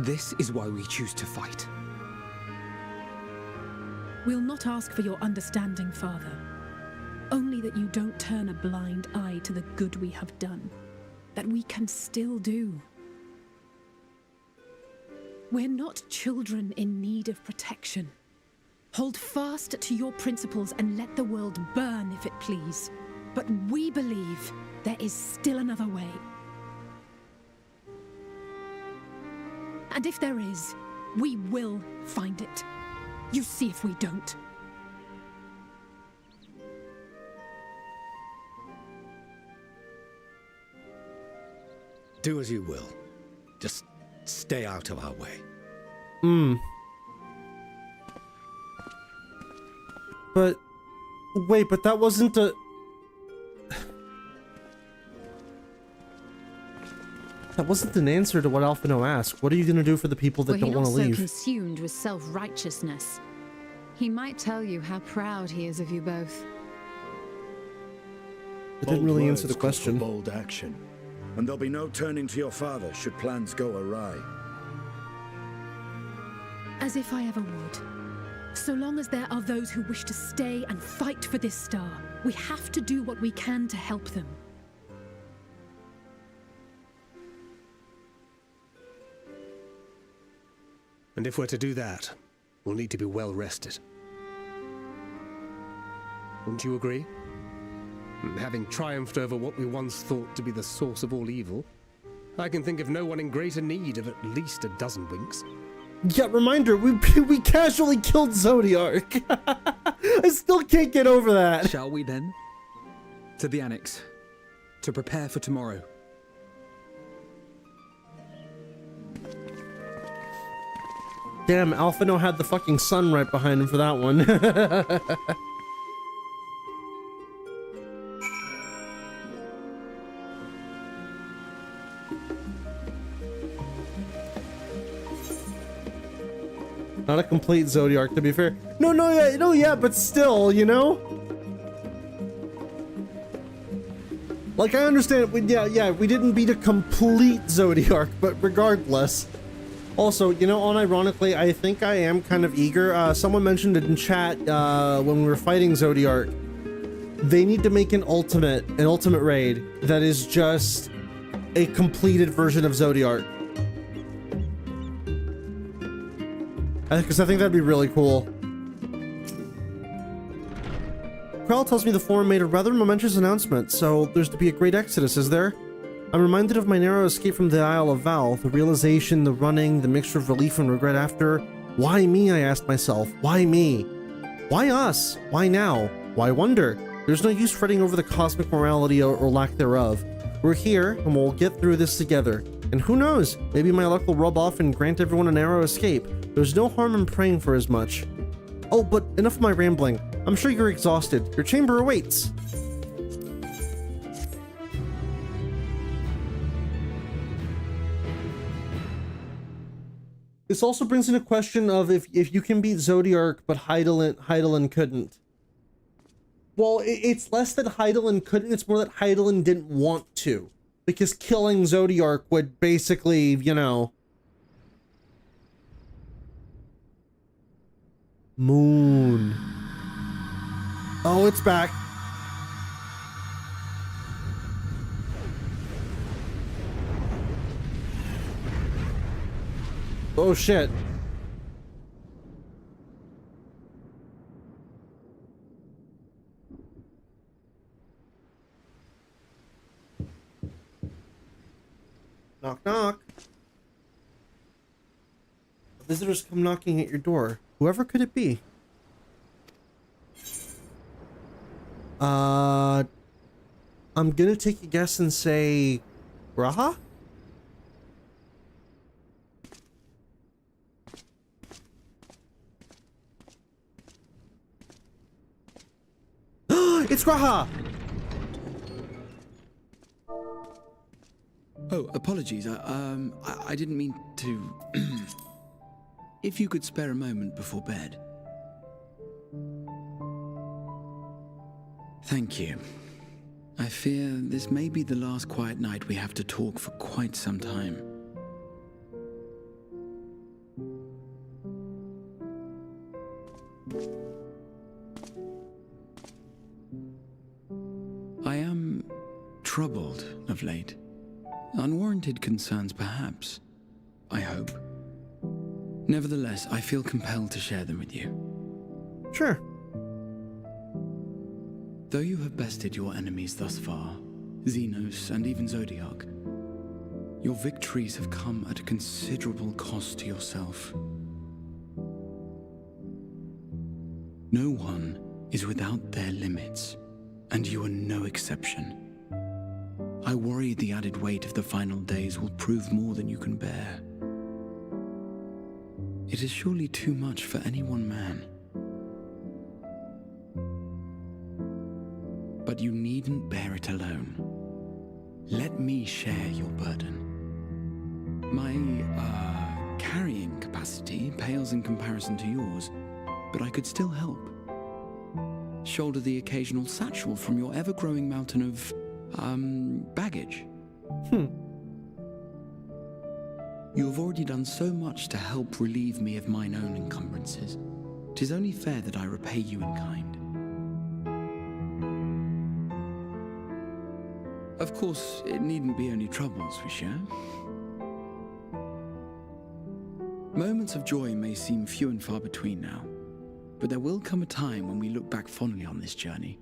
This is why we choose to fight. We'll not ask for your understanding, Father. Only that you don't turn a blind eye to the good we have done. That we can still do. We're not children in need of protection. Hold fast to your principles and let the world burn if it please. But we believe there is still another way. And if there is, we will find it. You see if we don't. Do as you will. Just stay out of our way. But, wait, but that wasn't a... That wasn't an answer to what Alphino asked. What are you going to do for the people that don't want to leave? He not so consumed with self-righteousness. He might tell you how proud he is of you both. It didn't really answer the question. Bold action. And there'll be no turning to your father should plans go awry. As if I ever would. So long as there are those who wish to stay and fight for this star, we have to do what we can to help them. And if we're to do that, we'll need to be well rested. Wouldn't you agree? And having triumphed over what we once thought to be the source of all evil, I can think of no one in greater need of at least a dozen winks. Yeah, reminder, we casually killed Zodiark. I still can't get over that. Shall we then? To the annex. To prepare for tomorrow. Damn, Alphino had the fucking sun right behind him for that one. Not a complete Zodiark, to be fair. No, yeah, but still, you know? Like, I understand, we didn't beat a complete Zodiark, but regardless. Also, you know, unironically, I think I am kind of eager. Someone mentioned it in chat when we were fighting Zodiark. They need to make an ultimate raid that is just a completed version of Zodiark. Because I think that'd be really cool. Krell tells me the forum made a rather momentous announcement, so there's to be a great exodus, is there? I'm reminded of my narrow escape from the Isle of Val, the realization, the running, the mixture of relief and regret after. Why me, I asked myself. Why me? Why us? Why now? Why wonder? There's no use fretting over the cosmic morality or lack thereof. We're here, and we'll get through this together. And who knows, maybe my luck will rub off and grant everyone a narrow escape. There's no harm in praying for as much. Oh, but enough of my rambling. I'm sure you're exhausted. Your chamber awaits. This also brings in a question of if you can beat Zodiark, but Hydaelyn couldn't. Well, it's less that Hydaelyn couldn't, it's more that Hydaelyn didn't want to. Because killing Zodiark would basically, you know... Moon. Oh, it's back. Oh, shit. Knock, knock. Visitors come knocking at your door. Whoever could it be? I'm gonna take a guess and say Raha? It's Raha! Oh, apologies. I didn't mean to... If you could spare a moment before bed. Thank you. I fear this may be the last quiet night we have to talk for quite some time. I am troubled of late. Unwarranted concerns, perhaps. I hope. Nevertheless, I feel compelled to share them with you. Sure. Though you have bested your enemies thus far, Xenos and even Zodiac, your victories have come at a considerable cost to yourself. No one is without their limits, and you are no exception. I worry the added weight of the final days will prove more than you can bear. It is surely too much for any one man. But you needn't bear it alone. Let me share your burden. My, carrying capacity pales in comparison to yours, but I could still help. Shoulder the occasional satchel from your ever-growing mountain of, baggage. You have already done so much to help relieve me of mine own encumbrances. 'Tis only fair that I repay you in kind. Of course, it needn't be only troubles we share. Moments of joy may seem few and far between now, but there will come a time when we look back fondly on this journey.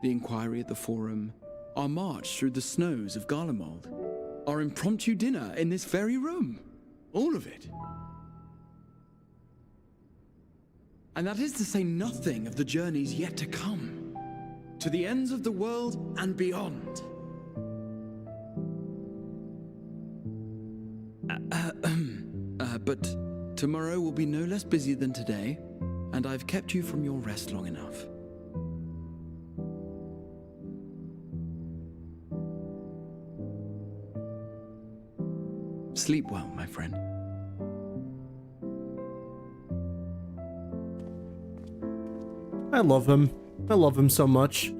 The inquiry at the Forum, our march through the snows of Garlemald, our impromptu dinner in this very room. All of it. And that is to say nothing of the journeys yet to come, to the ends of the world and beyond. But tomorrow will be no less busy than today, and I've kept you from your rest long enough. Sleep well, my friend. I love him. I love him so much.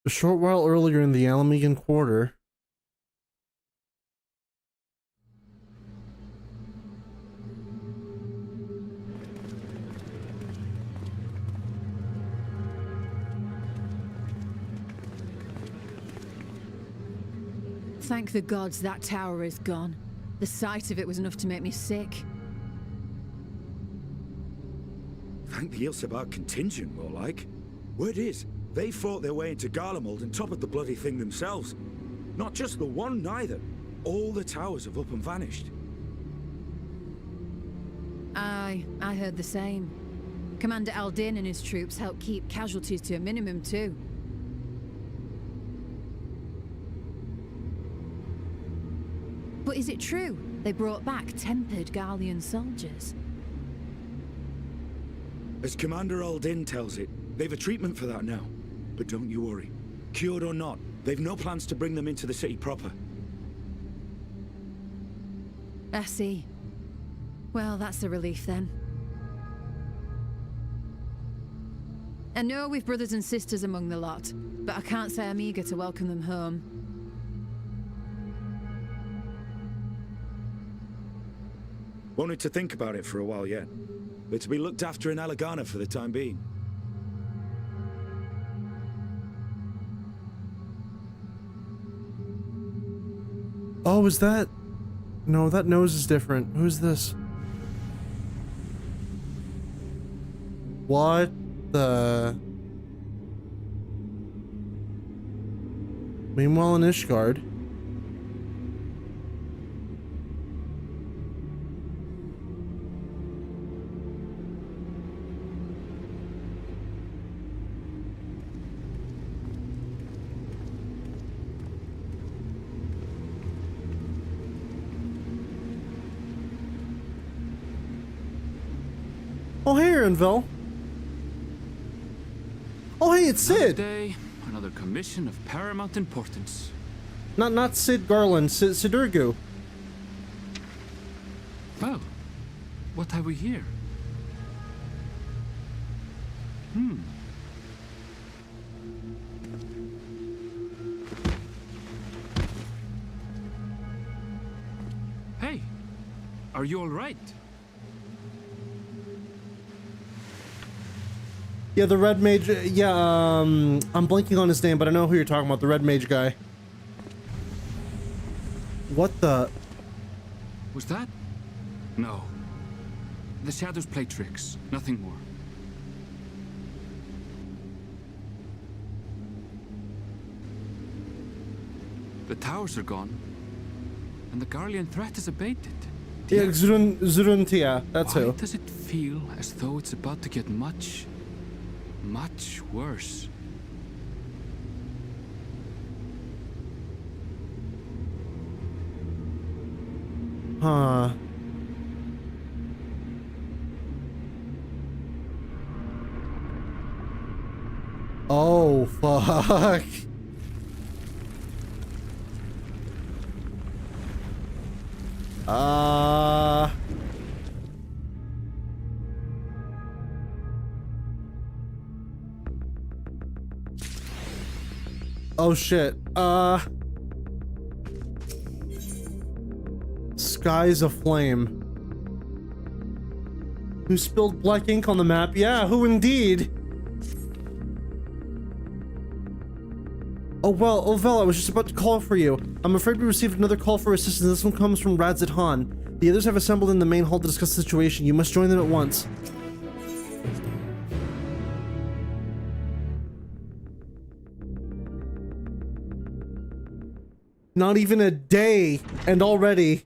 A short while earlier in the Alamegan Quarter. Thank the gods that tower is gone. The sight of it was enough to make me sick. Thank the Ilsabar contingent, more like. Word is, they fought their way into Garlemald and toppled the bloody thing themselves. Not just the one, neither. All the towers have up and vanished. Aye, I heard the same. Commander Aldin and his troops helped keep casualties to a minimum too. But is it true they brought back tempered Garlean soldiers? As Commander Aldin tells it, they've a treatment for that now. But don't you worry. Cured or not, they've no plans to bring them into the city proper. I see. Well, that's a relief then. I know we've brothers and sisters among the lot, but I can't say I'm eager to welcome them home. Wanted to think about it for a while yet, but to be looked after in Alagana for the time being. Oh, is that... No, that nose is different. Who's this? What the... Meanwhile in Ishgard... Oh, hey, Erinville. Oh, hey, it's Another Sid. day, another commission of paramount importance. Not Sid Garland, Sidurgu. Well, what have we here? Hey, are you all right? Yeah, the red mage. Yeah, I'm blanking on his name, but I know who you're talking about. The red mage guy. What the? Was that? No. The shadows play tricks, nothing more. The towers are gone, and the Garlean threat is abated. Yeah, Zuruntia, that's Why who. does it feel as though it's about to get much worse? Huh. Oh, fuck. Oh shit. Skies aflame. Who spilled black ink on the map? Yeah, who indeed? Oh well, Vel, I was just about to call for you. I'm afraid we received another call for assistance. This one comes from Radzit Han. The others have assembled in the main hall to discuss the situation. You must join them at once. Not even a day, and already.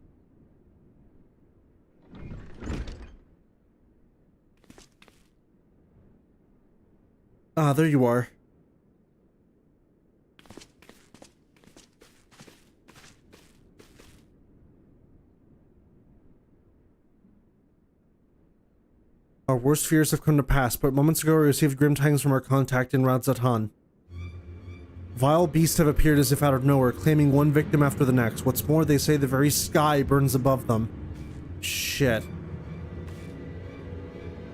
Ah, there you are. Our worst fears have come to pass, but moments ago we received grim tidings from our contact in Radzat Han. Vile beasts have appeared as if out of nowhere, claiming one victim after the next. What's more, they say the very sky burns above them. Shit.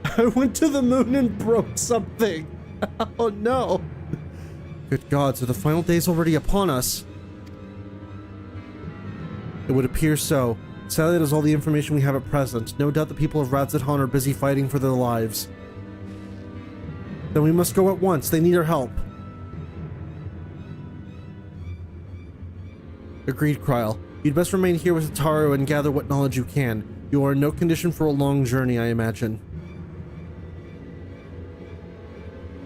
I went to the moon and broke something. Oh no. Good God, so the final day's already upon us. It would appear so. Sadly, that is all the information we have at present. No doubt the people of Radzit Han are busy fighting for their lives. Then we must go at once. They need our help. Agreed, Kryl. You'd best remain here with Taro and gather what knowledge you can. You are in no condition for a long journey, I imagine.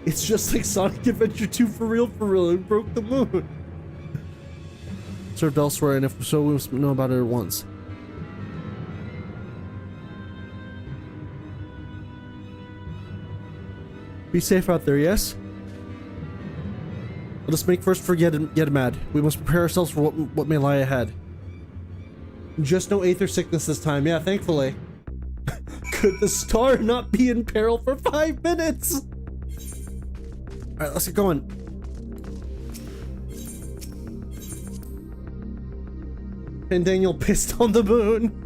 It's just like Sonic Adventure 2 for real, and broke the moon. Served elsewhere, and if so, we must know about it at once. Be safe out there, yes? Let us make first for Yedamad. We must prepare ourselves for what may lie ahead. Just no aether sickness this time. Yeah, thankfully. Could the star not be in peril for 5 minutes? Alright, let's get going. And Daniel pissed on the moon.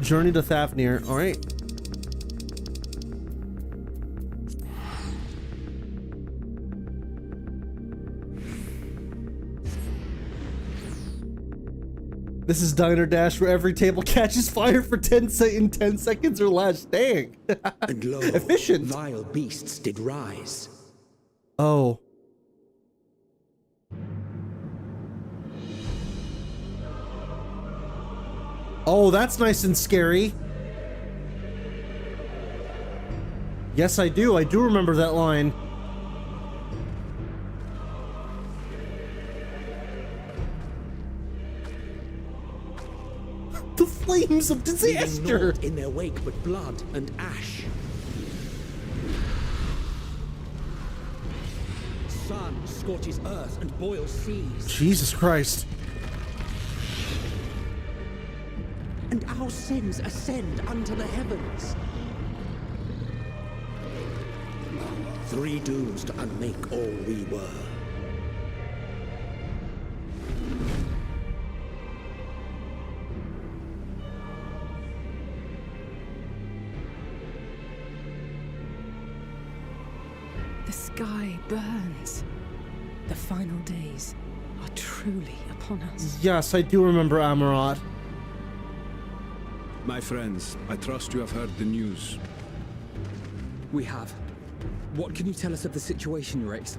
Journey to Thavnir. Alright. This is Diner Dash, where every table catches fire for 10 seconds or less. Dang. And lo, efficient. Vile beasts did rise. Oh. Oh, that's nice and scary. Yes, I do. I do remember that line. The flames of disaster! In their wake but blood and ash. Sun scorches earth and boils seas. Jesus Christ. And our sins ascend unto the heavens. 3 dooms to unmake all we were. The sky burns. The final days are truly upon us. Yes, I do remember Amarat. My friends, I trust you have heard the news. We have. What can you tell us of the situation, Your Ex?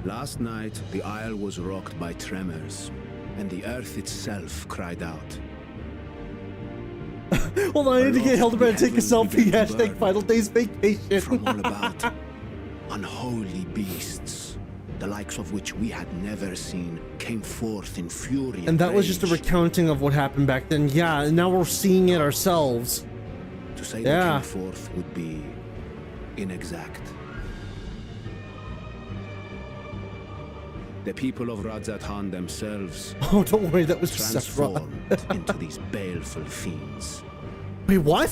Last night, the isle was rocked by tremors, and the earth itself cried out. Hold on, I need to get Hildebrand to take a selfie. Hashtag final days vacation. From all about, unholy beasts, the likes of which we had never seen, came forth in fury And that was just a recounting of what happened back then. Yeah, and now we're seeing it ourselves. To say they came forth would be inexact. The people of Radzat-Han themselves. Oh, don't worry, that was just transformed into these baleful fiends. Wait, what?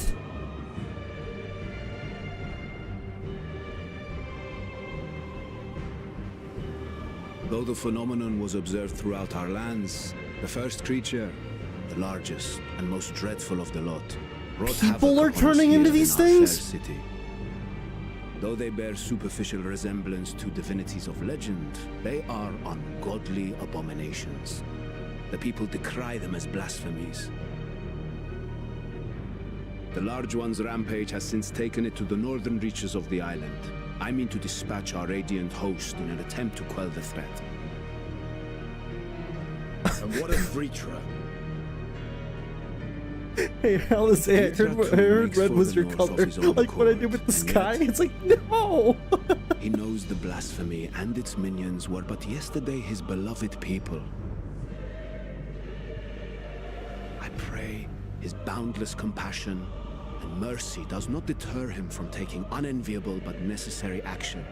Though the phenomenon was observed throughout our lands, the first creature, the largest and most dreadful of the lot, people are turning into these things? City. Though they bear superficial resemblance to divinities of legend, they are ungodly abominations. The people decry them as blasphemies. The large one's rampage has since taken it to the northern reaches of the island. I mean to dispatch our radiant host in an attempt to quell the threat. And what of Vritra? Hey, Alice, I heard red was your color. Like what I did with the sky? It's like, no! He knows the blasphemy and its minions were but yesterday his beloved people. I pray his boundless compassion and mercy does not deter him from taking unenviable but necessary action.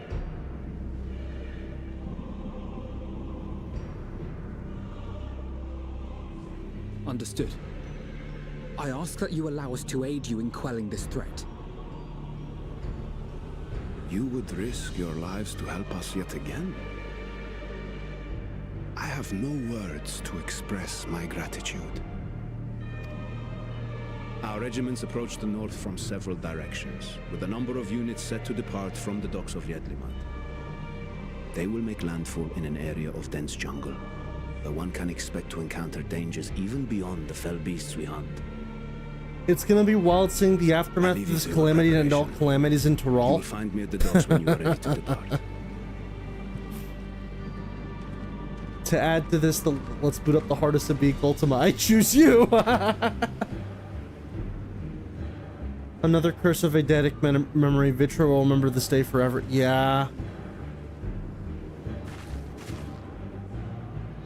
Understood. I ask that you allow us to aid you in quelling this threat. You would risk your lives to help us yet again? I have no words to express my gratitude. Our regiments approach the north from several directions, with a number of units set to depart from the docks of Yedlimat. They will make landfall in an area of dense jungle, where one can expect to encounter dangers even beyond the fell beasts we hunt. It's gonna be wild seeing the aftermath of this calamity and all calamities in Tyrol. You will find me at the docks when you are ready to depart. To add to this, let's boot up the hardest of Beak Ultima. I choose you! Another curse of Eidetic memory. Vitra will remember this day forever. Yeah.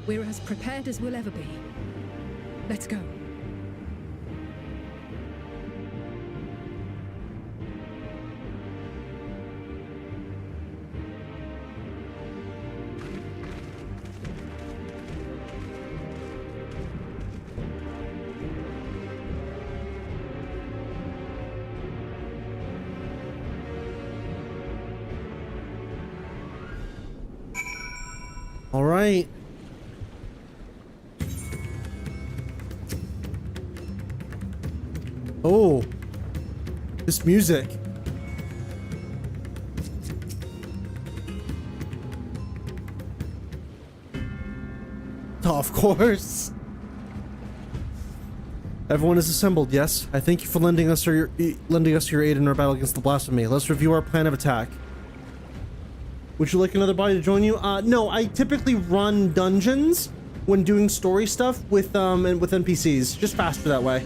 We're as prepared as we'll ever be. Let's go. All right. Oh, this music. Of course. Everyone is assembled, yes? I thank you for lending us your aid in our battle against the blasphemy. Let's review our plan of attack. Would you like another body to join you? No, I typically run dungeons when doing story stuff with and with NPCs. Just faster that way.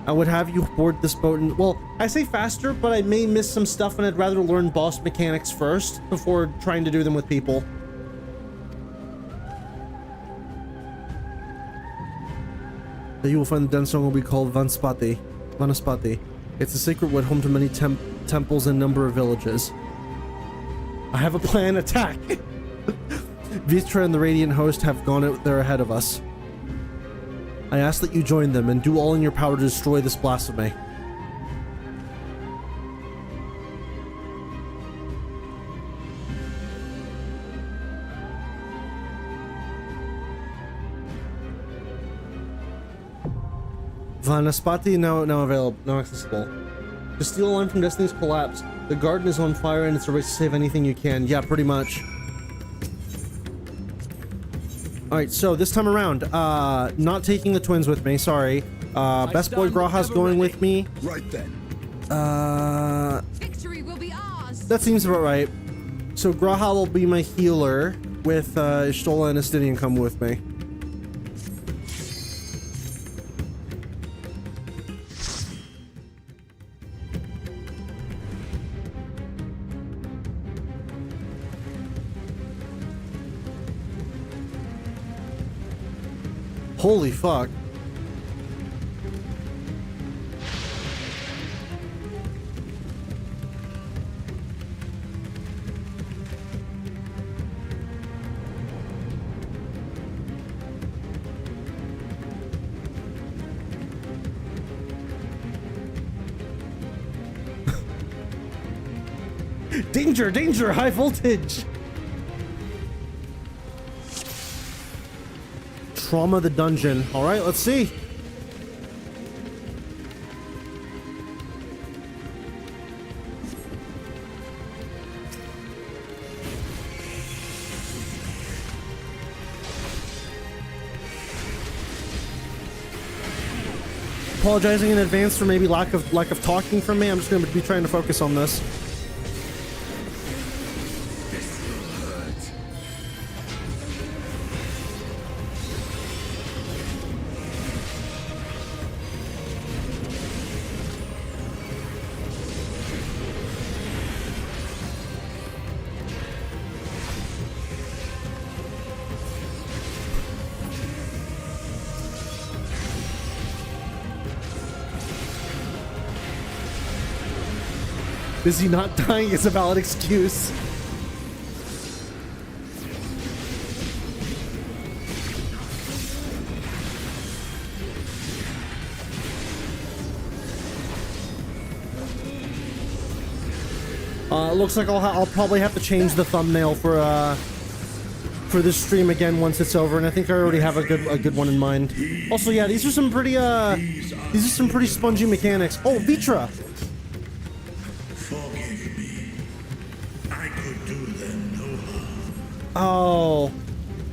I would have you board this boat and, well, I say faster, but I may miss some stuff and I'd rather learn boss mechanics first before trying to do them with people. You will find the Dunstone will be called Vanaspati. It's a sacred wood home to many temples and a number of villages. I have a plan. Attack! Vitra and the Radiant Host have gone out there ahead of us. I ask that you join them and do all in your power to destroy this blasphemy. Vanaspati now available, now accessible. To steal a line from Destiny's collapse. The garden is on fire and it's a race to save anything you can. Yeah, pretty much. Alright, so this time around, not taking the twins with me, sorry. Best boy Graha's going with me. Right then. Victory will be ours. That seems about right. So Graha will be my healer with Ishtola and Estinian come with me. Holy fuck. Danger, danger, high voltage. Trauma the dungeon. All right, let's see. Apologizing in advance for maybe lack of talking from me. I'm just going to be trying to focus on this. Busy not dying is a valid excuse. Looks like I'll probably have to change the thumbnail for this stream again once it's over, and I think I already have a good one in mind. Also, yeah, these are some pretty spongy mechanics. Oh, Vitra. Oh,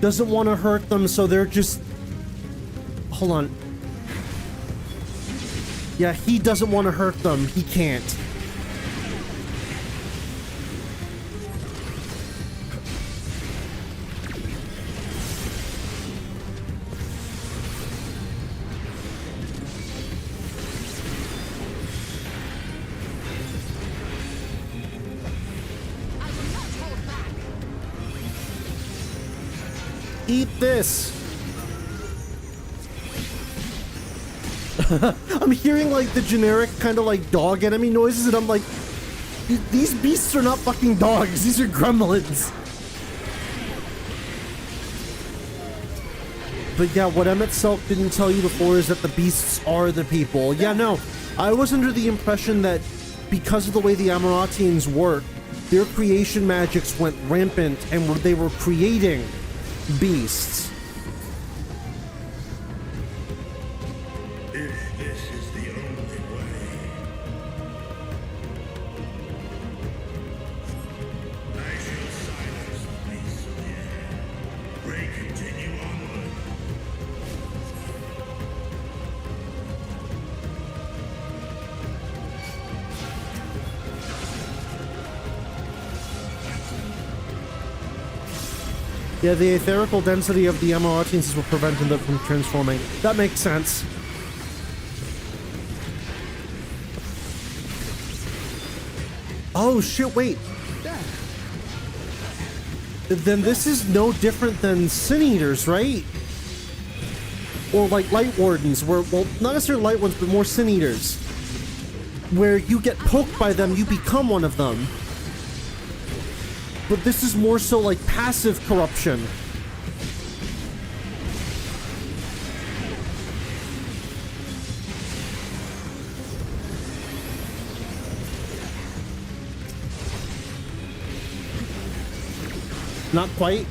doesn't want to hurt them, so they're just... Hold on. Yeah, he doesn't want to hurt them. He can't. Eat this. I'm hearing like the generic kind of like dog enemy noises, and I'm like, these beasts are not fucking dogs. These are gremlins. But yeah, what Emmett Selk didn't tell you before is that the beasts are the people. Yeah, no, I was under the impression that because of the way the Amaratians work, their creation magics went rampant and they were creating beasts. If this is the only way, I shall silence the beasts of the air. Pray continue on Yeah, the etherical density of the Emeraldians is what prevented them from transforming. That makes sense. Oh shit, wait. Then this is no different than Sin Eaters, right? Or like Light Wardens, where, well, not necessarily Light Ones, but more Sin Eaters. Where you get poked by them, you become one of them. But this is more so like passive corruption. Not quite.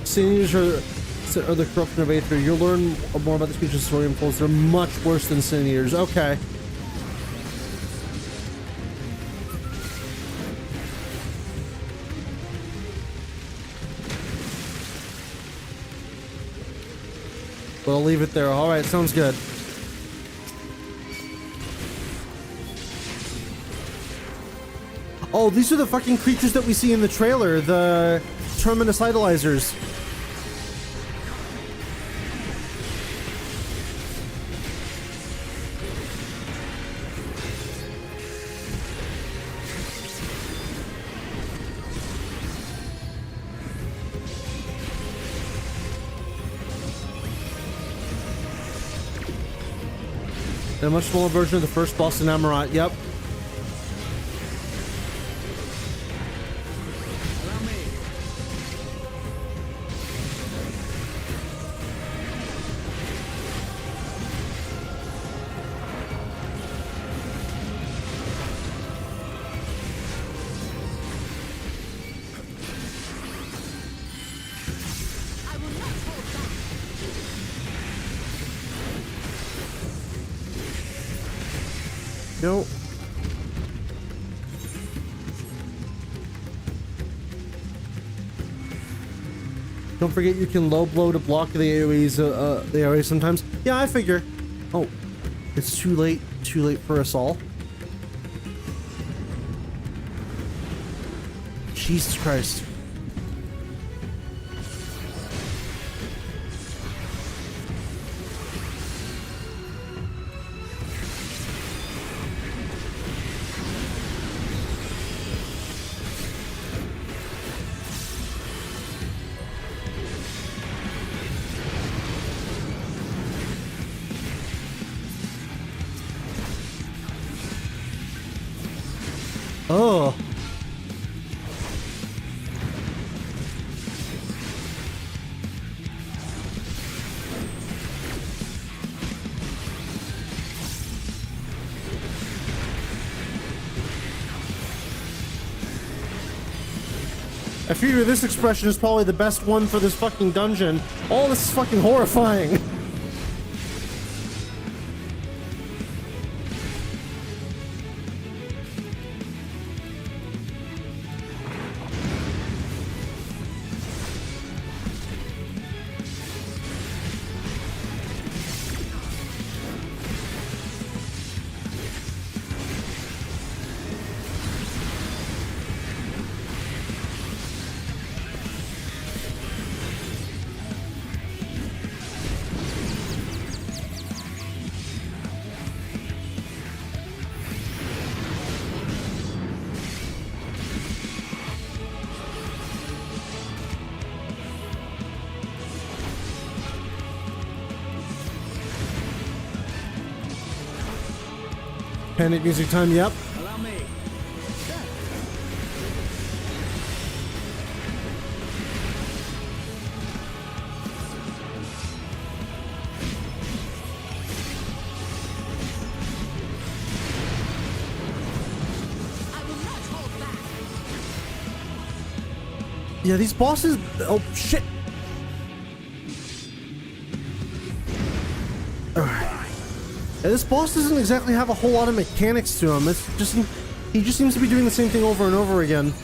Sin Eaters are the corruption of Aether. You'll learn more about this creature's story unfolds. They're much worse than Sin Eaters. Okay. But I'll leave it there. Alright, sounds good. Oh, these are the fucking creatures that we see in the trailer. The Terminus Idolizers. A much smaller version of the first boss in Amarat. Yep. No. Don't forget you can low blow to block the AoEs sometimes. Yeah, I figure. Oh, it's too late for us all. Jesus Christ. Oh. I figure this expression is probably the best one for this fucking dungeon. All this is fucking horrifying. Panic music time, yep. Allow me. Yeah, these bosses. Oh shit. Yeah, this boss doesn't exactly have a whole lot of mechanics to him. It's just he just seems to be doing the same thing over and over again.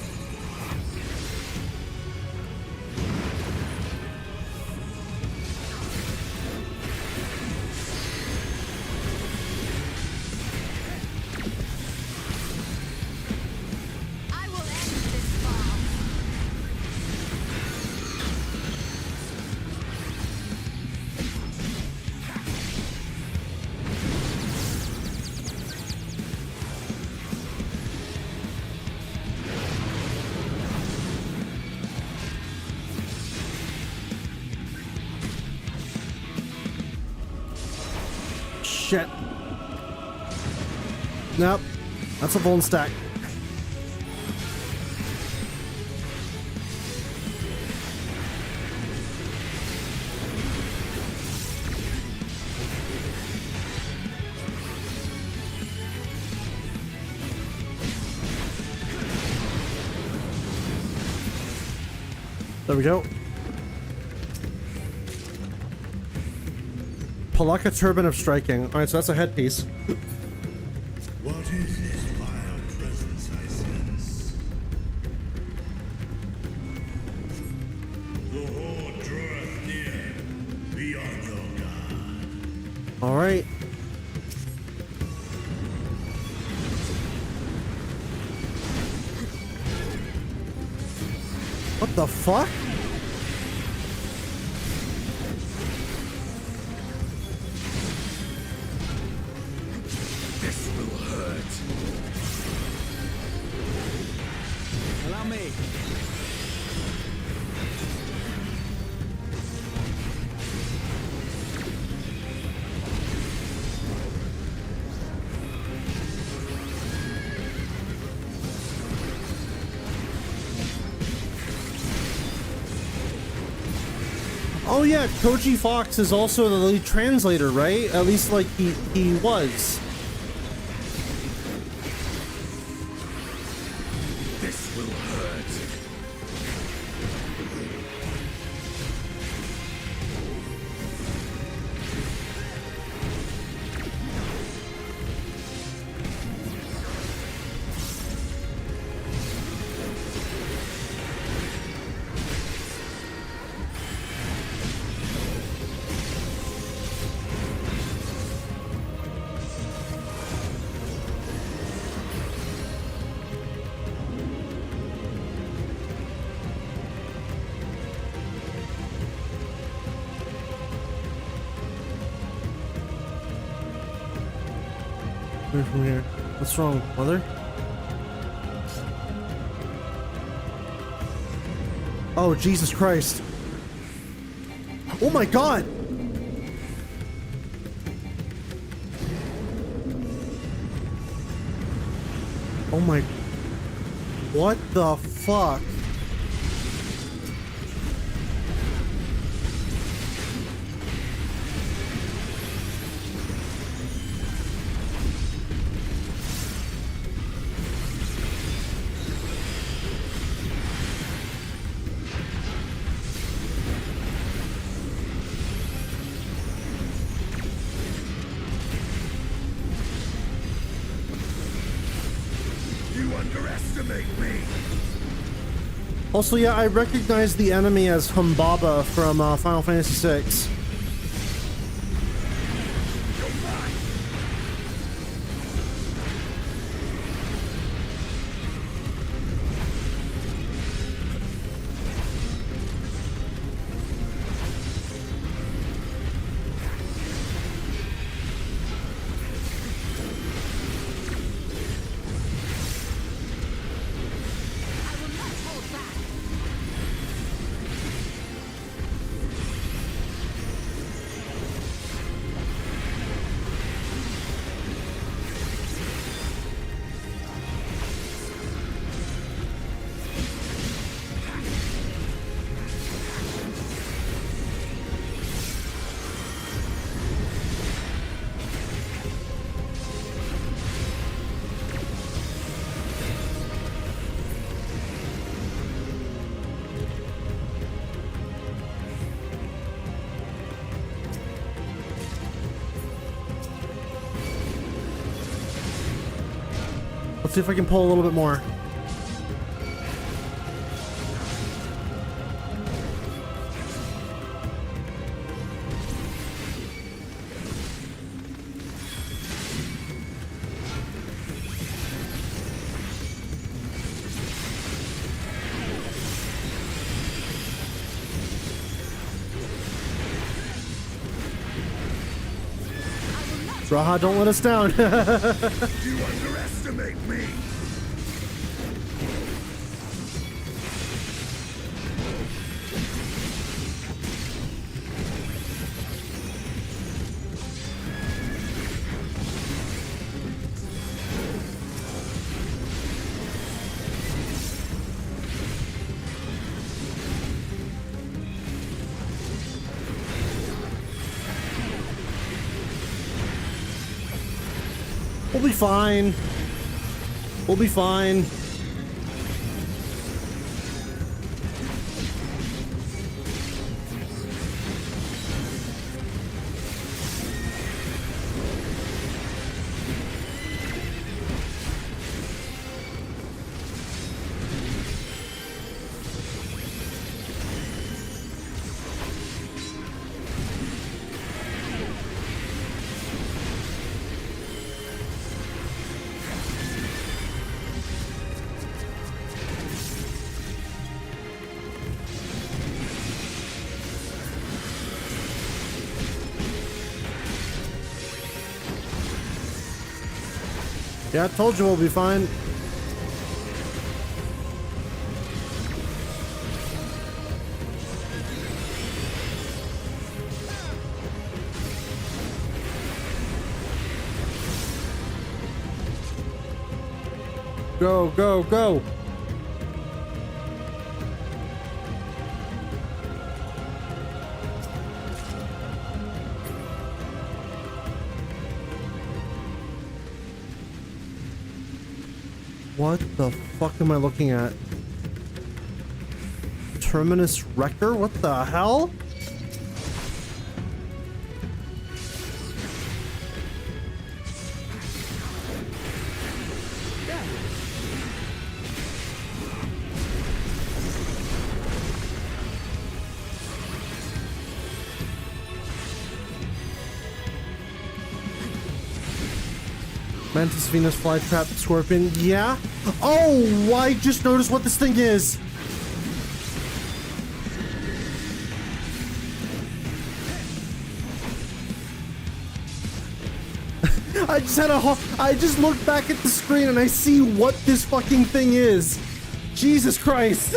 shit. Nope. That's a bone stack. There we go. Palaka Turban of Striking. Alright, so that's a headpiece. What is this vile presence I sense? The horde draweth near. Be on your guard. Alright. What the fuck? This will hurt. Allow me. Oh yeah, Koji Fox is also the lead translator, right? At least like he was. This will hurt. From here. What's wrong, mother? Oh, Jesus Christ. Oh my God! Oh my... What the fuck? Also, yeah, I recognize the enemy as Humbaba from Final Fantasy VI. Let's see if I can pull a little bit more. Raha, don't let us down. You underestimate me. be fine. We'll be fine. Yeah, I told you we'll be fine. Go, go, go. What the fuck am I looking at? Terminus Wrecker? What the hell? Mantis, Venus, Flytrap, Scorpion. Yeah? Oh, I just noticed what this thing is. I just looked back at the screen and I see what this fucking thing is. Jesus Christ.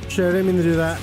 Shit, I didn't mean to do that.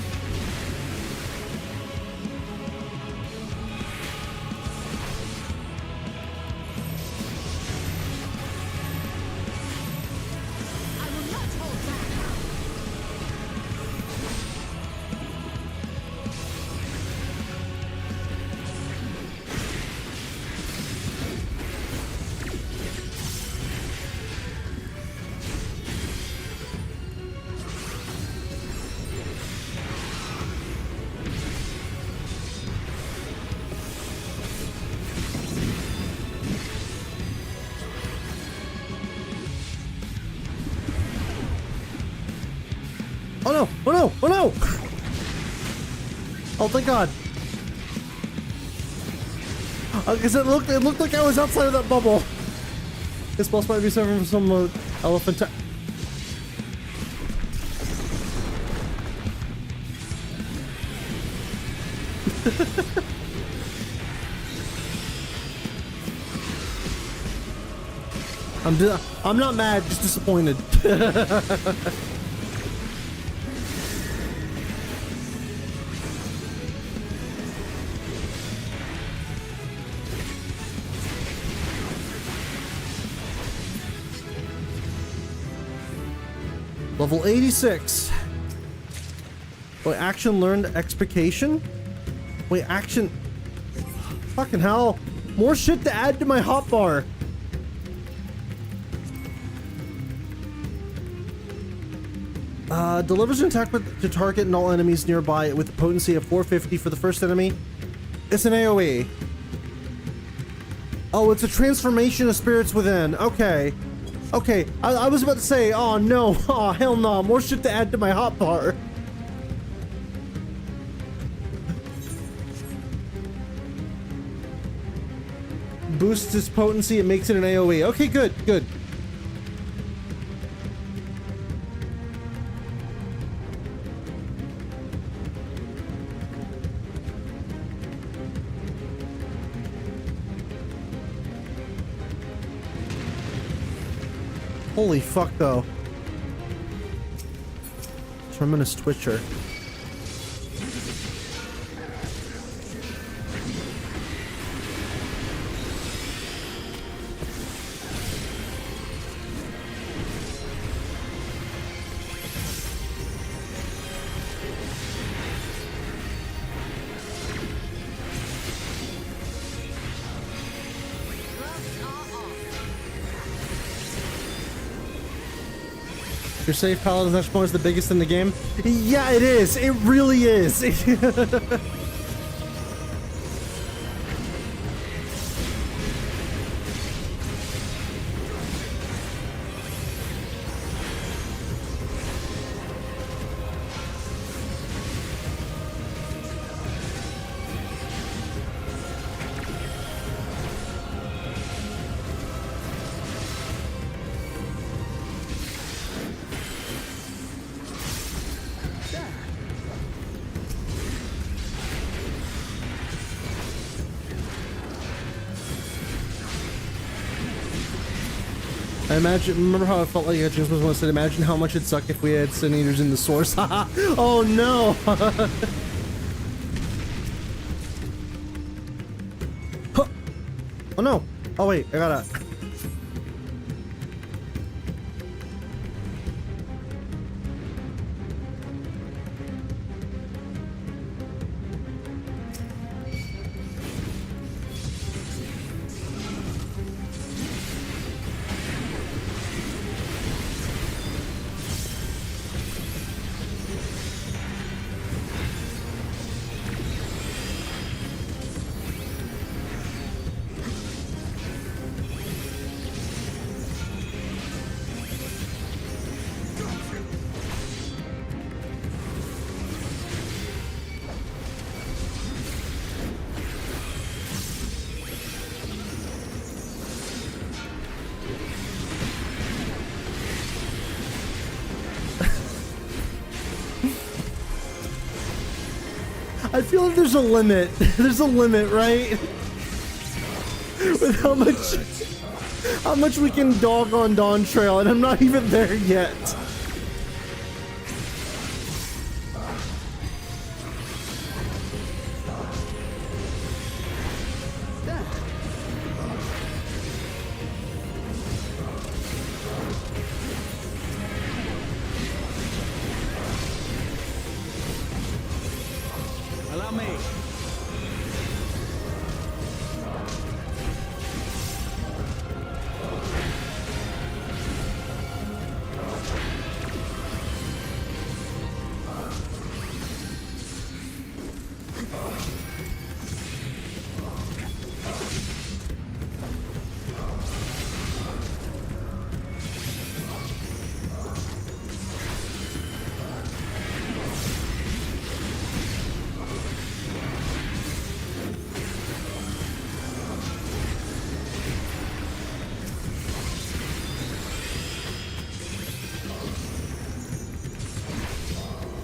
Oh no! Oh no! Oh no! Oh, thank God! Because it looked like I was outside of that bubble. This boss might be suffering from some elephant. I'm not mad, just disappointed. Level 86. Wait, action learned explication? Wait, action. Fucking hell. More shit to add to my hotbar. Delivers an attack to target and all enemies nearby with a potency of 450 for the first enemy. It's an AoE. Oh, it's a transformation of spirits within. Okay. Okay, I was about to say, oh no, oh hell no, more shit to add to my hotbar. Boosts its potency, it makes it an AoE. Okay, good, good. Holy fuck, though. Terminus Twitcher. Your safe Paladin's Expo is the biggest in the game? Yeah, it is. It really is. Remember how I felt like James was once said, imagine how much it'd suck if we had Sin Eaters in the source. Oh no! Oh no! Oh wait, I gotta... I feel like there's a limit. There's a limit, right? With how much we can dog on Dawn Trail, and I'm not even there yet.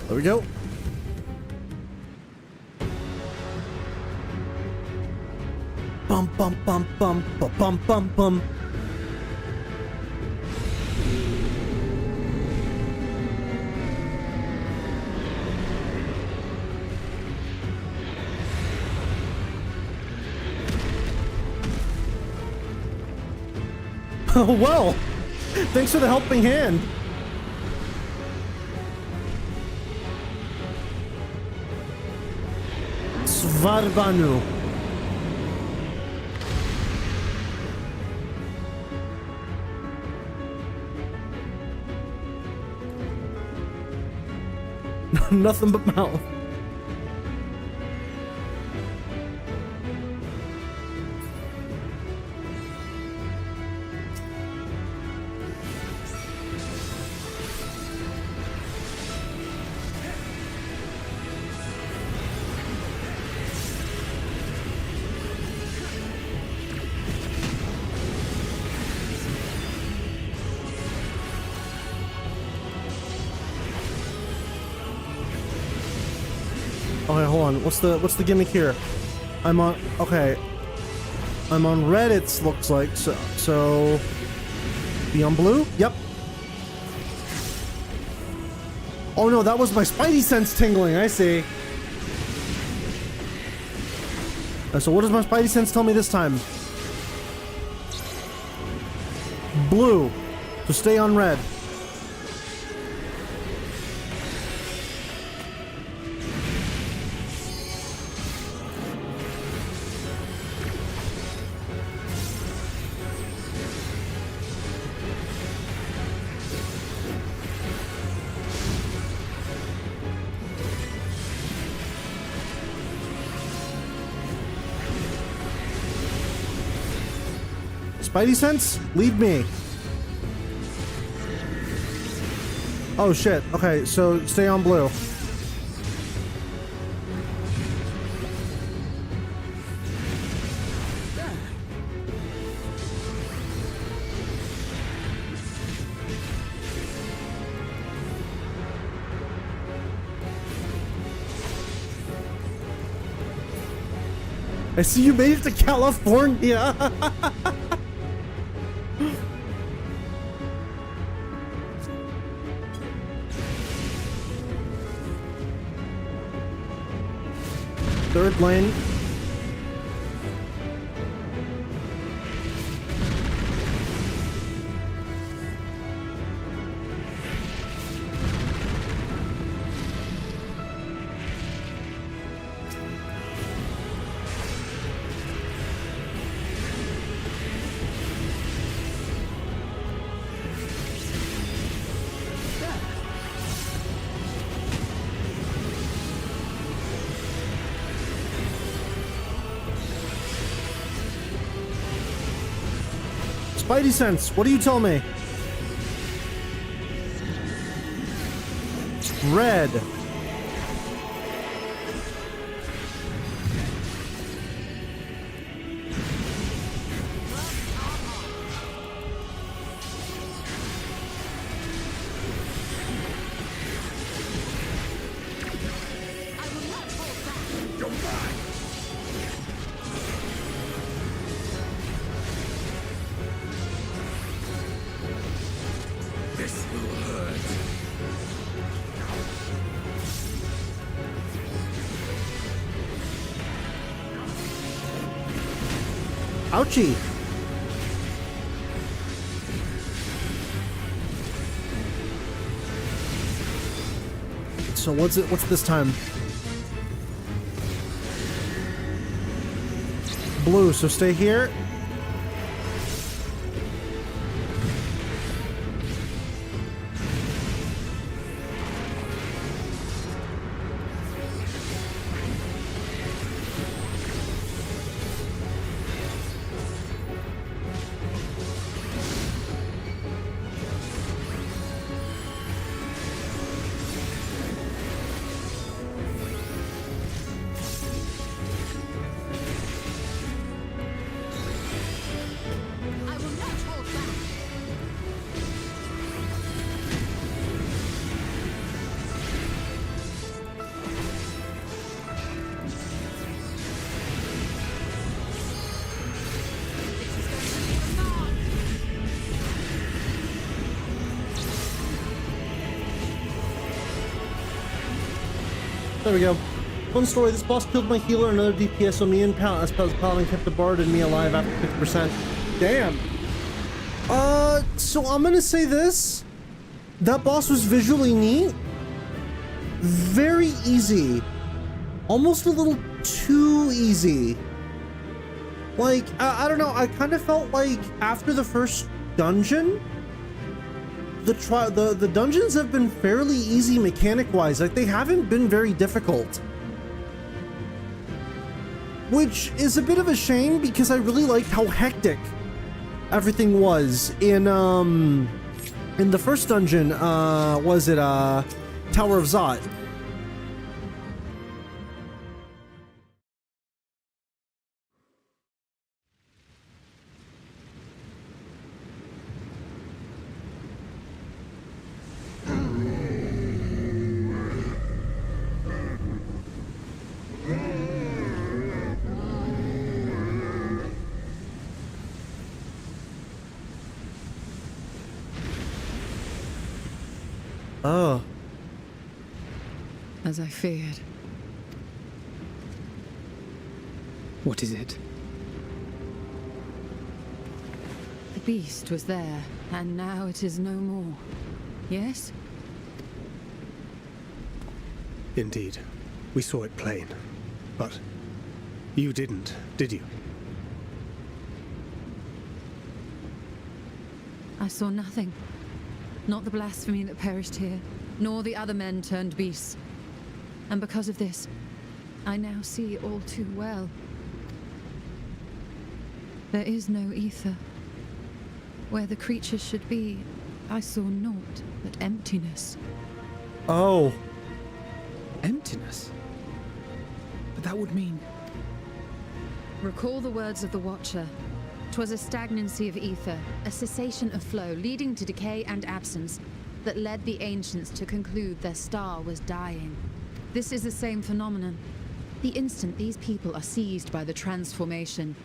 There we go. Bum bum bum bum bum bum bum bum. Oh well, thanks for the helping hand. Varvanu. Nothing but mouth. hold on. What's the gimmick here? I'm on, okay. I'm on red, it looks like, so be on blue? Yep. Oh no, that was my spidey sense tingling, I see. So what does my spidey sense tell me this time? Blue. So stay on red. Spidey sense? Lead me. Oh shit. Okay, so stay on blue. I see you made it to California. Third lane. Spidey sense, what do you tell me? Red. Ouchie. So what's this time? Blue, so stay here. There we go. Fun story, this boss killed my healer and another DPS, so me and Paladin kept the bard and me alive after 50%. Damn. So I'm gonna say this. That boss was visually neat. Very easy. Almost a little too easy. Like, I don't know, I kind of felt like after the first dungeon, the dungeons have been fairly easy mechanic-wise. Like, they haven't been very difficult. Which is a bit of a shame because I really liked how hectic everything was in the first dungeon. Was it Tower of Zot? Oh. As I feared. What is it? The beast was there, and now it is no more. Yes? Indeed. We saw it plain. But you didn't, did you? I saw nothing. Not the blasphemy that perished here, nor the other men turned beasts. And because of this, I now see all too well. There is no ether. Where the creatures should be, I saw naught but emptiness. Oh. Emptiness? But that would mean... Recall the words of the Watcher. 'Twas a stagnancy of ether, a cessation of flow, leading to decay and absence, that led the ancients to conclude their star was dying. This is the same phenomenon. The instant these people are seized by the transformation,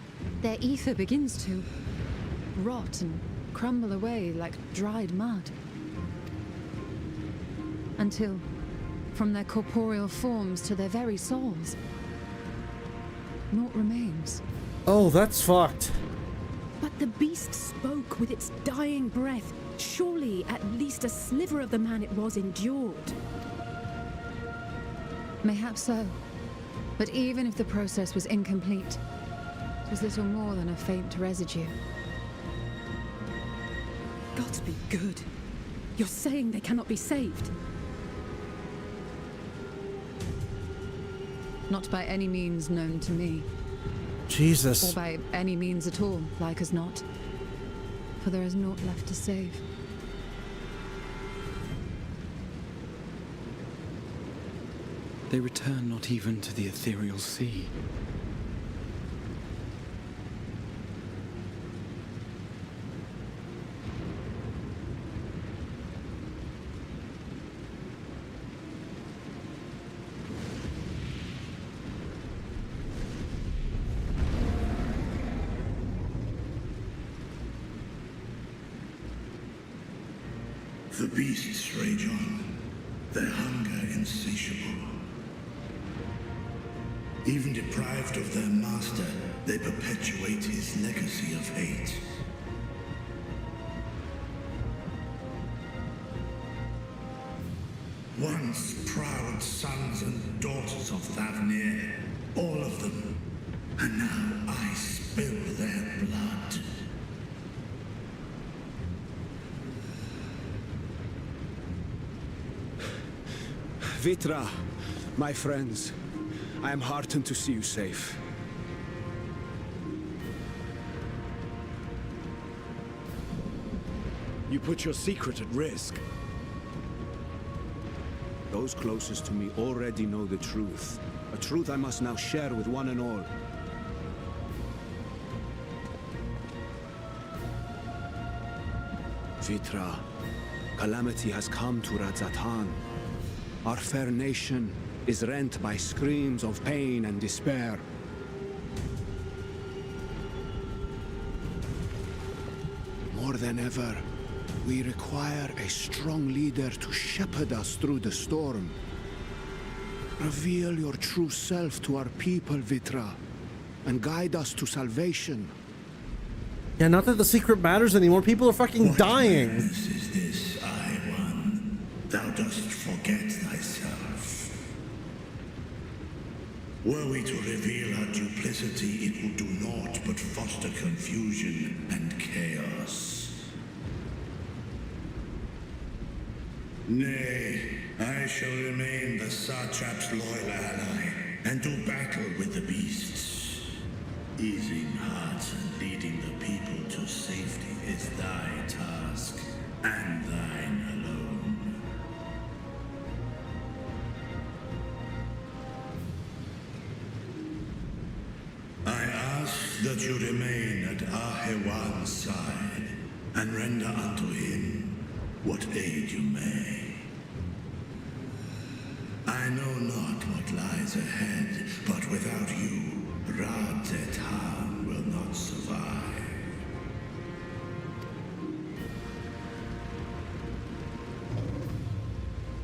their ether begins to rot and crumble away like dried mud. Until, from their corporeal forms to their very souls, naught remains. Oh, that's fucked. But the beast spoke with its dying breath. Surely at least a sliver of the man it was endured. Mayhaps so. But even if the process was incomplete, it was little more than a faint residue. Gods be good. You're saying they cannot be saved? Not by any means known to me. Jesus. Or by any means at all, like as not. For there is naught left to save. They return not even to the ethereal sea. The beasts rage on, their hunger insatiable. Even deprived of their master, they perpetuate his legacy of hate. Once proud sons and daughters of Thavnir, all of them, and now I spill their blood. Vitra, my friends, I am heartened to see you safe. You put your secret at risk. Those closest to me already know the truth. A truth I must now share with one and all. Vitra, calamity has come to Radzatan. Our fair nation is rent by screams of pain and despair. More than ever, we require a strong leader to shepherd us through the storm. Reveal your true self to our people, Vitra, and guide us to salvation. Yeah, not that the secret matters anymore. People are fucking dying. What madness is this, I One? Thou dost forget thyself. Were we to reveal our duplicity, it would do naught but foster confusion and chaos. Nay, I shall remain the Satrap's loyal ally, and do battle with the beasts. Easing hearts and leading the people to safety is thy task, and thine alone. I ask that you remain at Ahewan's side, and render unto him what aid you may. I know not what lies ahead, but without you, Radzatan will not survive.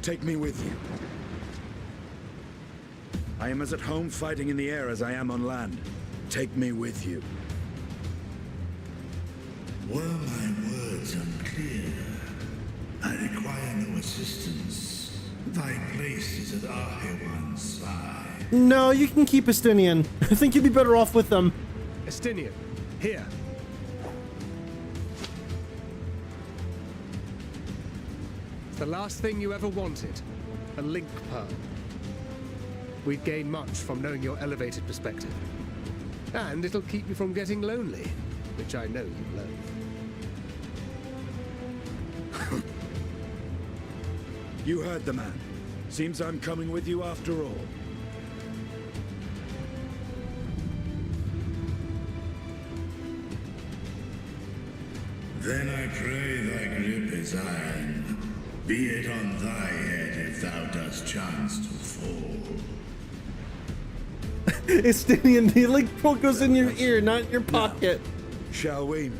Take me with you. I am as at home fighting in the air as I am on land. Take me with you. Were my words unclear? I require no assistance. Thy place is at Arhewan's side. No, you can keep Estinian. I think you'd be better off with them. Estinian, here. It's the last thing you ever wanted. A link pearl. We'd gain much from knowing your elevated perspective. And it'll keep you from getting lonely, which I know you loathe. You heard the man. Seems I'm coming with you after all. Then I pray thy grip is iron. Be it on thy head if thou dost chance to fall. Estinian, the link quote goes in your ear, not in your pocket. Now, shall we?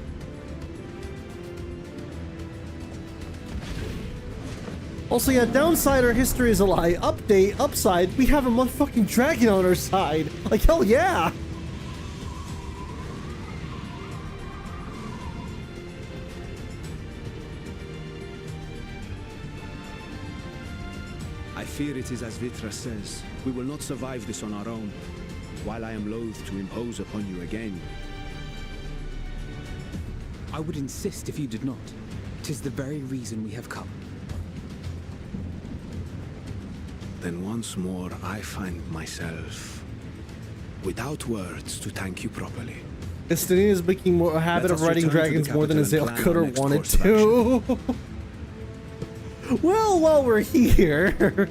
Also, yeah, downside our history is a lie. Update, upside, we have a motherfucking dragon on our side. Like, hell yeah! I fear it is as Vitra says. We will not survive this on our own. While I am loath to impose upon you again. I would insist if you did not. 'Tis the very reason we have come. Then once more I find myself without words to thank you properly. Estinian is making more a habit of riding dragons more than Azale could or wanted to. Well, while we're here.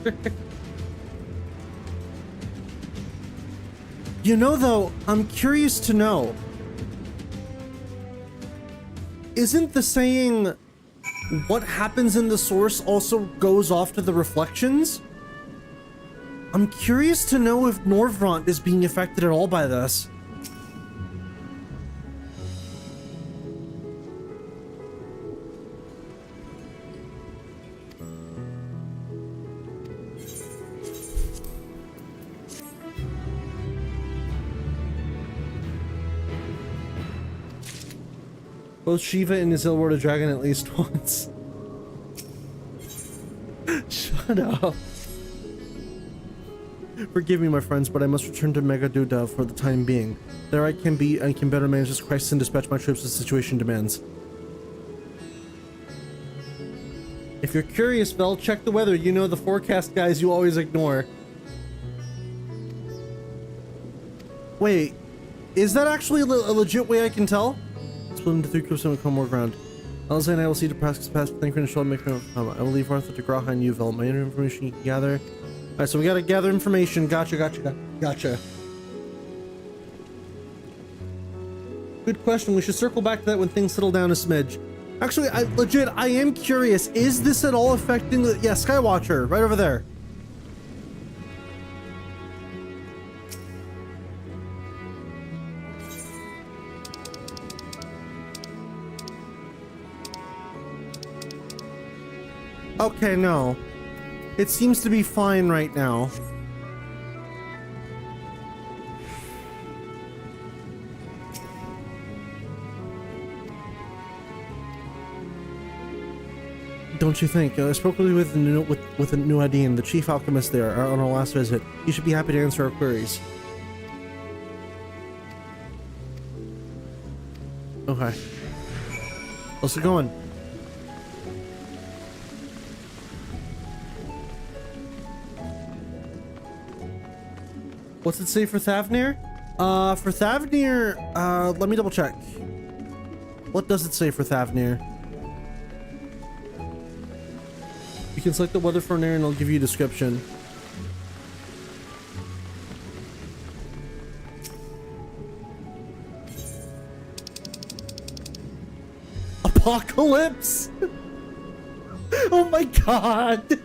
You know, though, I'm curious to know. Isn't the saying, what happens in the source also goes off to the reflections? I'm curious to know if Norvrant is being affected at all by this. Both Shiva and Azil rode a dragon at least once. Shut up. Forgive me, my friends, but I must return to Megaduda for the time being. There I can better manage this crisis and dispatch my troops as the situation demands. If you're curious, Vel, check the weather. You know the forecast guys you always ignore. Wait, is that actually a legit way I can tell? Split into 3 groups and become more ground. Alza and I will see to pass Thinker and Show and make I will leave Arthur to Graha and Uvel. My information you can gather. Alright, so we gotta gather information. Gotcha. Good question. We should circle back to that when things settle down a smidge. Actually, I am curious. Is this at all affecting the... Yeah, Skywatcher, right over there. Okay, no. It seems to be fine right now. Don't you think? I spoke with Nuadine, the chief alchemist there, on our last visit. He should be happy to answer our queries. Okay. How's it going? What's it say for Thavnir? For Thavnir, let me double check. What does it say for Thavnir? You can select the weather for an area and it'll give you a description. Apocalypse! Oh my god!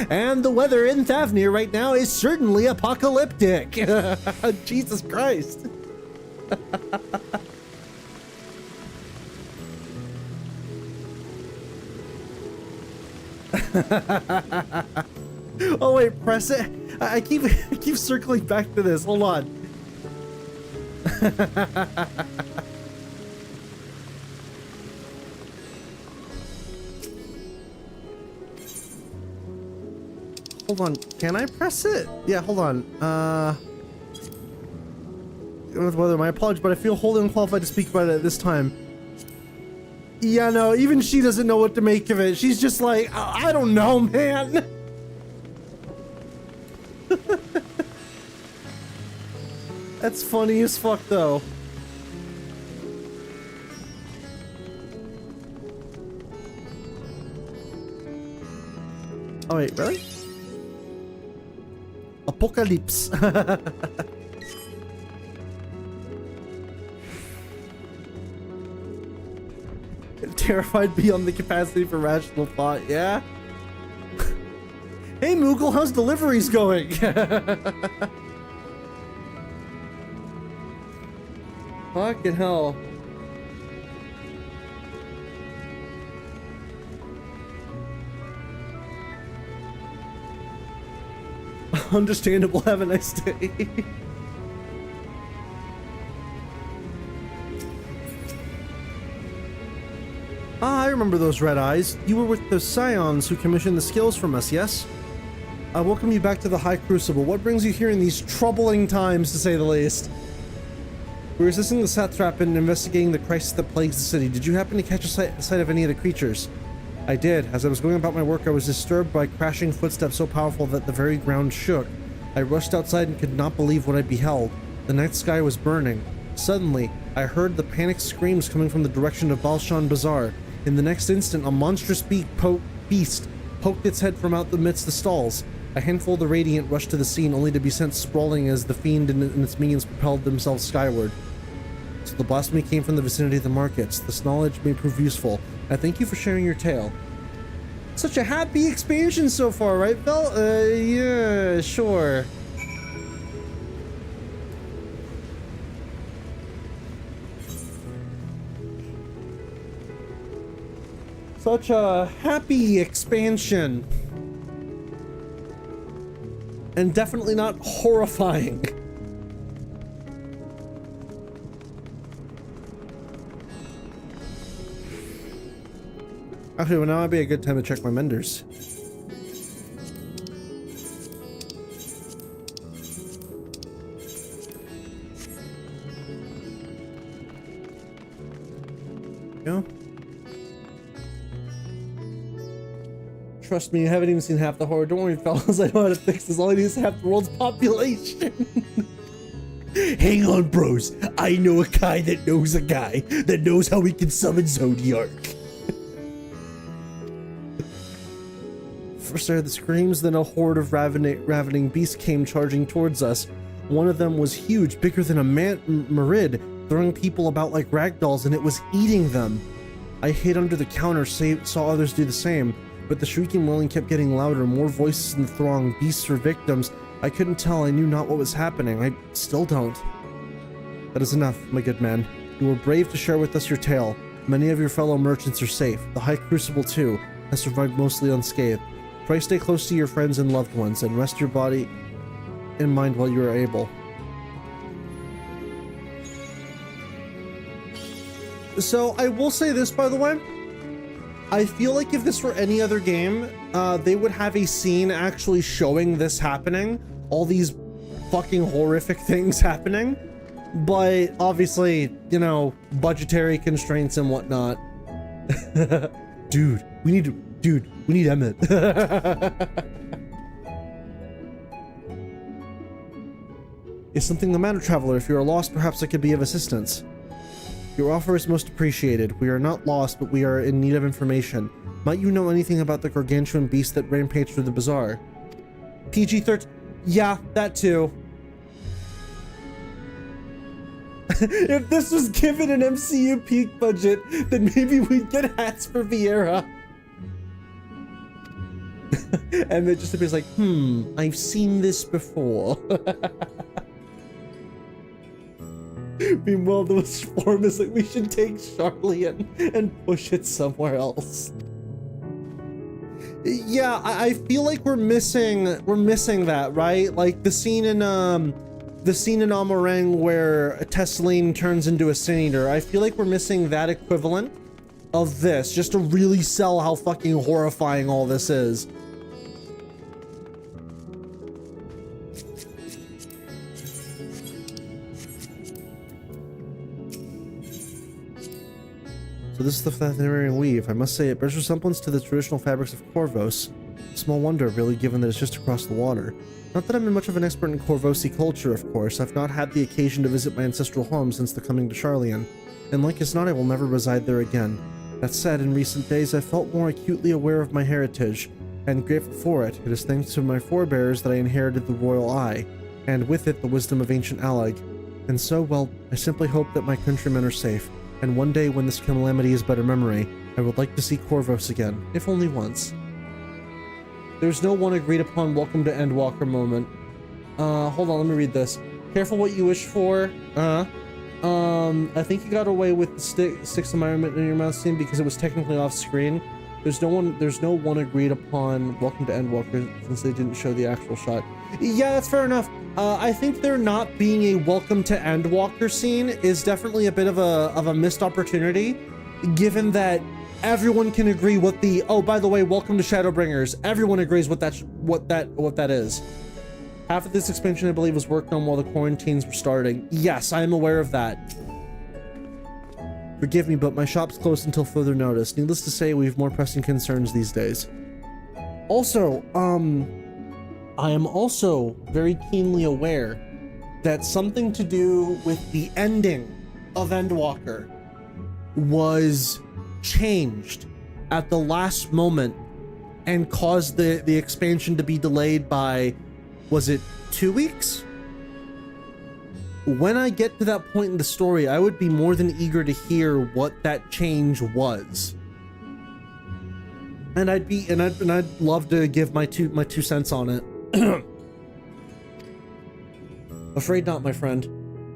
And the weather in Thavnir right now is certainly apocalyptic. Jesus Christ. Oh wait, press it. I keep circling back to this. Hold on. Hold on. Can I press it? Yeah, hold on. Whether my apologies, but I feel wholly unqualified to speak about it at this time. Yeah, no, even she doesn't know what to make of it. She's just like, I don't know, man. That's funny as fuck, though. Oh, wait, really? Apocalypse. Terrified beyond the capacity for rational thought, yeah? Hey, Moogle, how's deliveries going? Fucking hell. Understandable, have a nice day. Ah, I remember those red eyes. You were with the Scions who commissioned the skills from us, yes? I welcome you back to the High Crucible. What brings you here in these troubling times, to say the least? We're assisting the satrap in investigating the crisis that plagues the city. Did you happen to catch a sight of any of the creatures? I did. As I was going about my work, I was disturbed by crashing footsteps so powerful that the very ground shook. I rushed outside and could not believe what I beheld. The night sky was burning. Suddenly, I heard the panicked screams coming from the direction of Balshan Bazaar. In the next instant, a monstrous beast poked its head from out the midst of the stalls. A handful of the Radiant rushed to the scene, only to be sent sprawling as the fiend and its minions propelled themselves skyward. So the blasphemy came from the vicinity of the markets. This knowledge may prove useful. I thank you for sharing your tale. Such a happy expansion so far, right, Phil? Yeah, sure. Such a happy expansion. And definitely not horrifying. Actually, well, now would be a good time to check my menders. Yeah. Trust me, you haven't even seen half the horror. Don't worry, fellas. I know how to fix this. All I need is half the world's population. Hang on, bros. I know a guy that knows a guy that knows how we can summon Zodiark. First I heard the screams, then a horde of ravening beasts came charging towards us. One of them was huge, bigger than a Marid, throwing people about like ragdolls, and it was eating them. I hid under the counter, saw others do the same, but the shrieking wailing kept getting louder, more voices in the throng, beasts or victims. I couldn't tell, I knew not what was happening. I still don't. That is enough, my good man. You were brave to share with us your tale. Many of your fellow merchants are safe. The High Crucible, too, has survived mostly unscathed. Try stay close to your friends and loved ones, and rest your body and mind while you are able. So, I will say this, by the way. I feel like if this were any other game, they would have a scene actually showing this happening. All these fucking horrific things happening. But, obviously, you know, budgetary constraints and whatnot. Dude, we need Emmett. Is something the matter, traveler? If you are lost, perhaps I could be of assistance. Your offer is most appreciated. We are not lost, but we are in need of information. Might you know anything about the gargantuan beast that rampaged through the bazaar? PG-13. Yeah, that too. If this was given an MCU peak budget, then maybe we'd get hats for Vieira. And it just appears like, I've seen this before. Meanwhile, the form is like, we should take Charlie and push it somewhere else. Yeah, I feel like we're missing that, right? Like the scene in Amarang where Tesseline turns into a Sin Eater. I feel like we're missing that equivalent of this, just to really sell how fucking horrifying all this is. So this is the Fathnerian weave. I must say it bears resemblance to the traditional fabrics of Corvos. Small wonder, really, given that it's just across the water. Not that I'm much of an expert in Corvosi culture, of course. I've not had the occasion to visit my ancestral home since the coming to Charlian, and like as not, I will never reside there again. That said, in recent days, I've felt more acutely aware of my heritage, and grateful for it. It is thanks to my forebears that I inherited the royal eye, and with it the wisdom of ancient Allag. And so, well, I simply hope that my countrymen are safe. And one day, when this calamity is but a memory, I would like to see Corvos again, if only once. There's no one agreed upon welcome to Endwalker moment. Hold on, let me read this. Careful what you wish for. I think you got away with the sticks environment in your mouth scene because it was technically off screen. There's no one agreed upon welcome to Endwalker since they didn't show the actual shot. Yeah, that's fair enough. I think there not being a welcome to Endwalker scene is definitely a bit of a missed opportunity, given that everyone can agree what the, oh, by the way, welcome to Shadowbringers. Everyone agrees what that is. Half of this expansion, I believe, was worked on while the quarantines were starting. Yes, I am aware of that. Forgive me, but my shop's closed until further notice. Needless to say, we have more pressing concerns these days. Also, I am also very keenly aware that something to do with the ending of Endwalker was changed at the last moment and caused the expansion to be delayed by, was it 2 weeks? When I get to that point in the story, I would be more than eager to hear what that change was. And I'd love to give my two cents on it. Afraid not, my friend.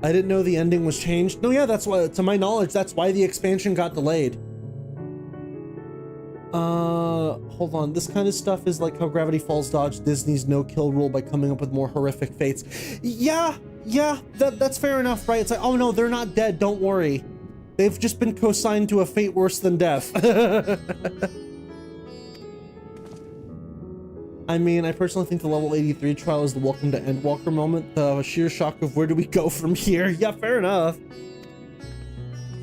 I didn't know the ending was changed. No, yeah, that's why, to my knowledge, that's why the expansion got delayed. Hold on. This kind of stuff is like how Gravity Falls dodged Disney's no-kill rule by coming up with more horrific fates. Yeah, that's fair enough, right? It's like, oh no, they're not dead, don't worry. They've just been co-signed to a fate worse than death. I mean, I personally think the level 83 trial is the welcome to Endwalker moment. The sheer shock of where do we go from here? Yeah, fair enough.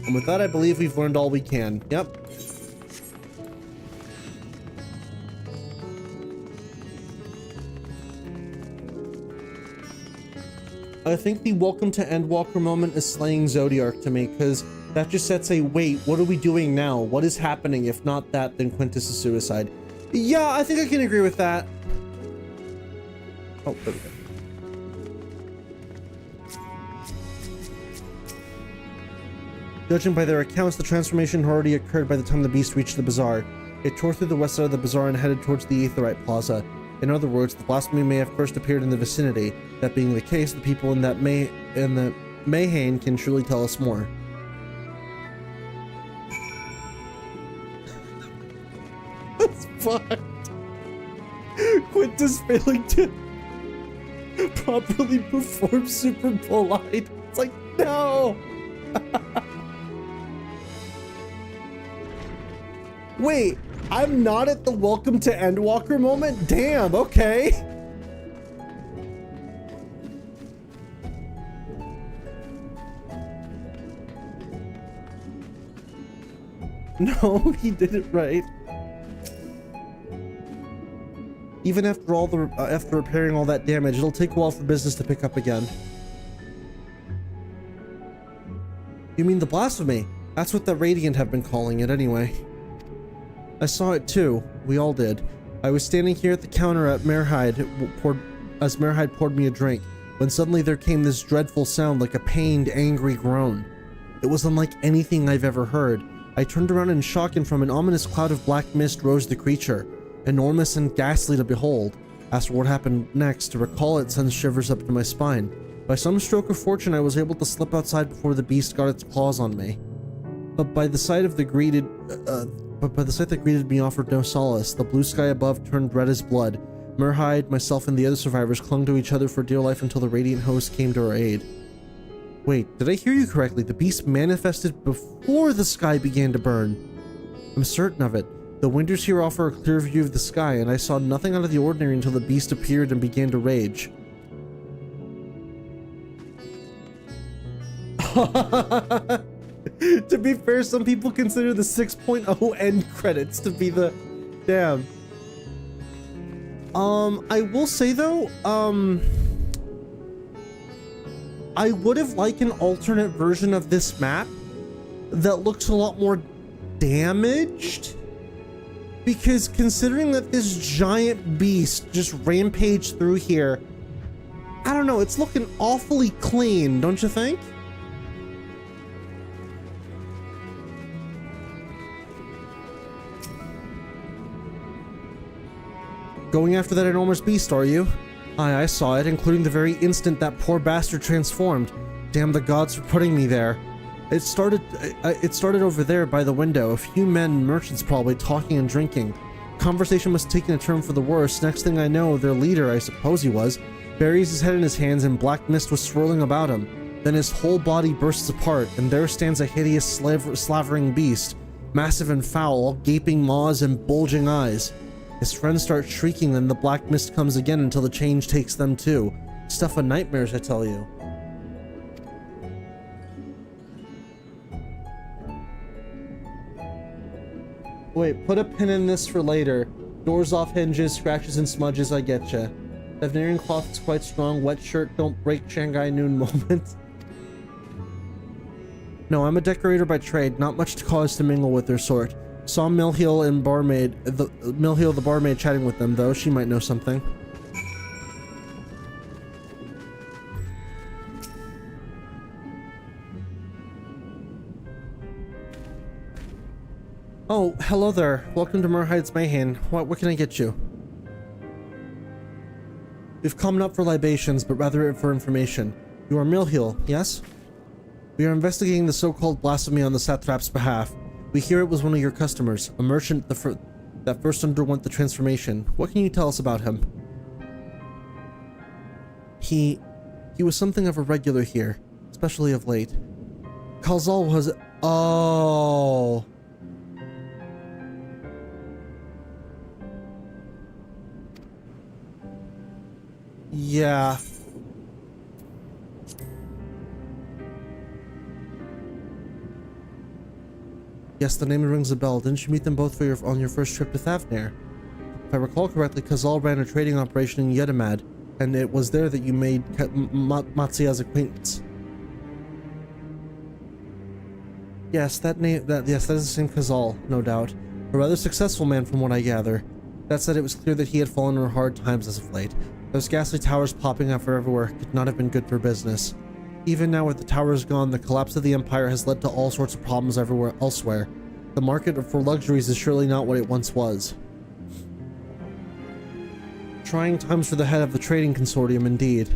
And with that, I believe we've learned all we can. Yep. I think the welcome to Endwalker moment is slaying Zodiark to me, because that just sets a, wait, what are we doing now? What is happening? If not that, then Quintus is suicide. Yeah, I think I can agree with that. Oh, there we go. Judging by their accounts, the transformation had already occurred by the time the beast reached the bazaar. It tore through the west side of the bazaar and headed towards the Aetheryte Plaza. In other words, the blasphemy may have first appeared in the vicinity. That being the case, the people in the Mayhain can surely tell us more. That's fucked. Quintus failing to properly perform Super Polite. It's like, no! Wait, I'm not at the welcome to Endwalker moment? Damn, okay. No, he did it right. Even after all the after repairing all that damage, it'll take a while for business to pick up again. You mean the blasphemy? That's what the Radiant have been calling it anyway. I saw it too. We all did. I was standing here at the counter at Merhide as Merhide poured me a drink, when suddenly there came this dreadful sound like a pained, angry groan. It was unlike anything I've ever heard. I turned around in shock, and from an ominous cloud of black mist rose the creature, enormous and ghastly to behold. As for what happened next, to recall it sends shivers up to my spine. By some stroke of fortune, I was able to slip outside before the beast got its claws on me. but by the sight that greeted me offered no solace. The blue sky above turned red as blood. Merhide, myself, and the other survivors clung to each other for dear life until the radiant host came to our aid. Wait, did I hear you correctly? The beast manifested before the sky began to burn. I'm certain of it. The windows here offer a clear view of the sky, and I saw nothing out of the ordinary until the beast appeared and began to rage. To be fair, some people consider the 6.0 end credits to be the... Damn. I will say though, I would have liked an alternate version of this map that looks a lot more damaged. Because considering that this giant beast just rampaged through here, I don't know, it's looking awfully clean, don't you think? Going after that enormous beast, are you? Aye, I saw it, including the very instant that poor bastard transformed. Damn the gods for putting me there. It started over there by the window. A few men, merchants probably, talking and drinking. Conversation must have taken a turn for the worse. Next thing I know, their leader, I suppose he was, buries his head in his hands and black mist was swirling about him. Then his whole body bursts apart, and there stands a hideous slavering beast, massive and foul, all gaping maws and bulging eyes. His friends start shrieking, then the black mist comes again until the change takes them too. Stuff of nightmares, I tell you. Wait, put a pin in this for later. Doors off hinges, scratches and smudges, I getcha. The veneering cloth is quite strong, wet shirt, don't break Shanghai noon moment. No, I'm a decorator by trade, not much to cause to mingle with their sort. Saw Millhill the barmaid chatting with them, though. She might know something. Oh, hello there. Welcome to Merhide's Mayhem. What can I get you? We've come not for libations, but rather for information. You are Millhill, yes? We are investigating the so-called blasphemy on the satrap's behalf. We hear it was one of your customers, a merchant that first underwent the transformation. What can you tell us about him? He was something of a regular here, especially of late. Kalzal was... Oh... Yeah. Yes, the name rings a bell. Didn't you meet them both on your first trip to Thavnair? If I recall correctly, Kazal ran a trading operation in Yedamad, and it was there that you made Matsia's acquaintance. Yes, that is the same Kazal, no doubt. A rather successful man from what I gather. That said, it was clear that he had fallen under hard times as of late. Those ghastly towers popping up everywhere could not have been good for business. Even now with the towers gone, the collapse of the Empire has led to all sorts of problems everywhere elsewhere. The market for luxuries is surely not what it once was. Trying times for the head of the trading consortium, indeed.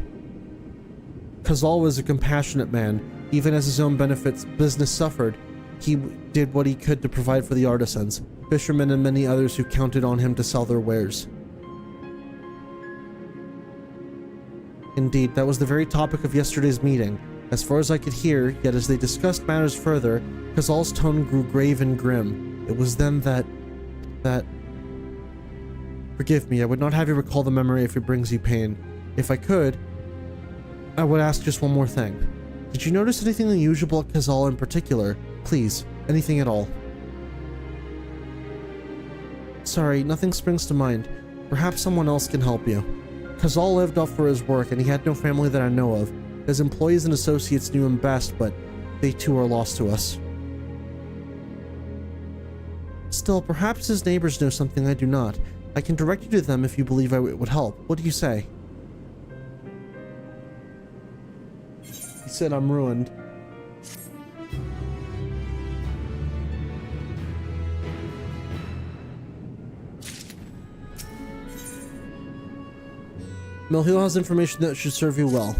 Kazal was a compassionate man. Even as his own business suffered, he did what he could to provide for the artisans, fishermen, and many others who counted on him to sell their wares. Indeed, that was the very topic of yesterday's meeting. As far as I could hear, yet as they discussed matters further, Kazal's tone grew grave and grim. It was then that... Forgive me, I would not have you recall the memory if it brings you pain. If I could, I would ask just one more thing. Did you notice anything unusual at Kazal in particular? Please, anything at all. Sorry, nothing springs to mind. Perhaps someone else can help you. Kazal lived off for his work, and he had no family that I know of. His employees and associates knew him best, but they too are lost to us. Still, perhaps his neighbors know something I do not. I can direct you to them if you believe it would help. What do you say? He said I'm ruined. Millhill has information that should serve you well.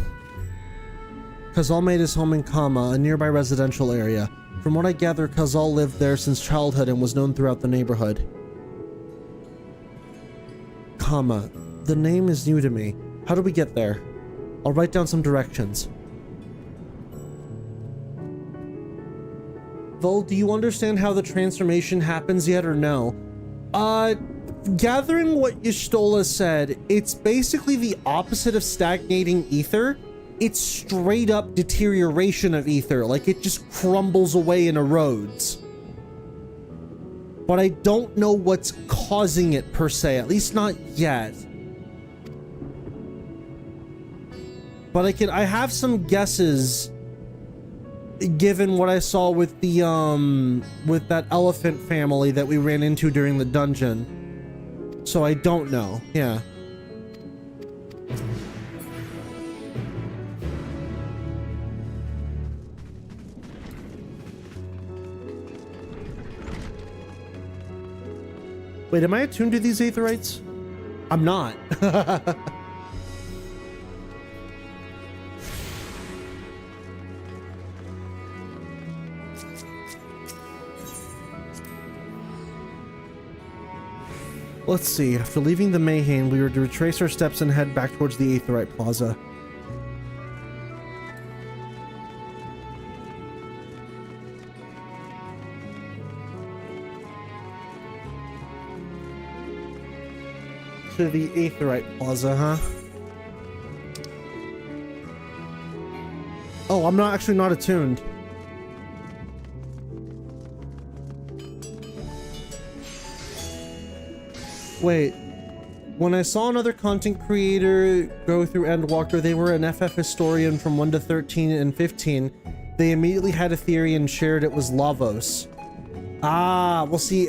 Kazal made his home in Kama, a nearby residential area. From what I gather, Khazal lived there since childhood and was known throughout the neighborhood. Comma. The name is new to me. How do we get there? I'll write down some directions. Vol, do you understand how the transformation happens yet or no? Gathering what Y'shtola said, it's basically the opposite of stagnating ether. It's straight up deterioration of ether, like it just crumbles away and erodes. But I don't know what's causing it per se, at least not yet. But I have some guesses given what I saw with the with that elephant family that we ran into during the dungeon. So I don't know. Yeah. Wait, am I attuned to these aetherites? I'm not. Let's see. After leaving the Mayhain, we were to retrace our steps and head back towards the Aetherite Plaza. To the Aetherite Plaza, huh? Oh, I'm not actually not attuned. Wait, when I saw another content creator go through Endwalker, they were an FF historian from 1 to 13 and 15. They immediately had a theory and shared it was Lavos. Ah, well see,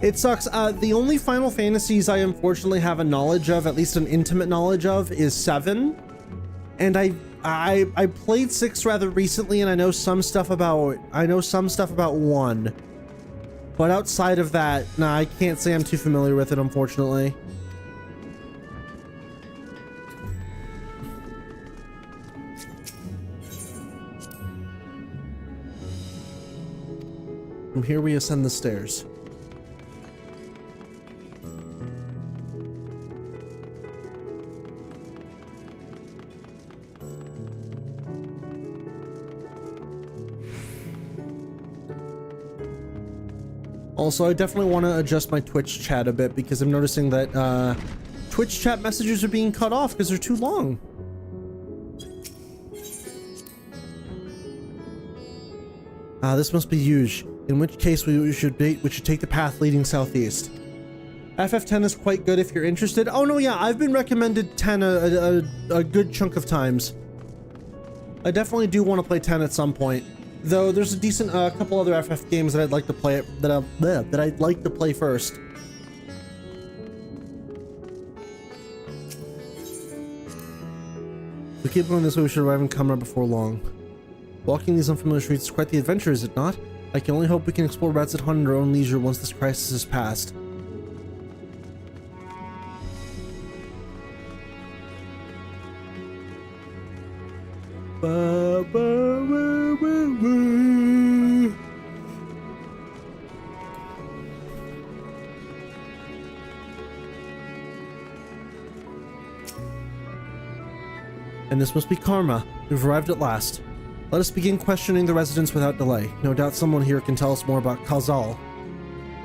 it sucks. The only Final Fantasies I unfortunately have a knowledge of, at least an intimate knowledge of, is 7. And I played 6 rather recently, and I know some stuff about 1. But outside of that, nah, I can't say I'm too familiar with it, unfortunately. From here we ascend the stairs. Also, I definitely want to adjust my Twitch chat a bit because I'm noticing that Twitch chat messages are being cut off because they're too long. This must be huge. In which case we should take the path leading southeast. FF10 is quite good if you're interested. Oh no, yeah, I've been recommended 10 a good chunk of times. I definitely do want to play 10 at some point. Though there's a decent couple other FF games that I'd like to play that I'd like to play first. If we keep going this way, we should arrive in Kamra before long. Walking these unfamiliar streets is quite the adventure, is it not? I can only hope we can explore Ratset Hunt at our own leisure once this crisis is past. And this must be Karma. We've arrived at last. Let us begin questioning the residents without delay. No doubt someone here can tell us more about Khazal.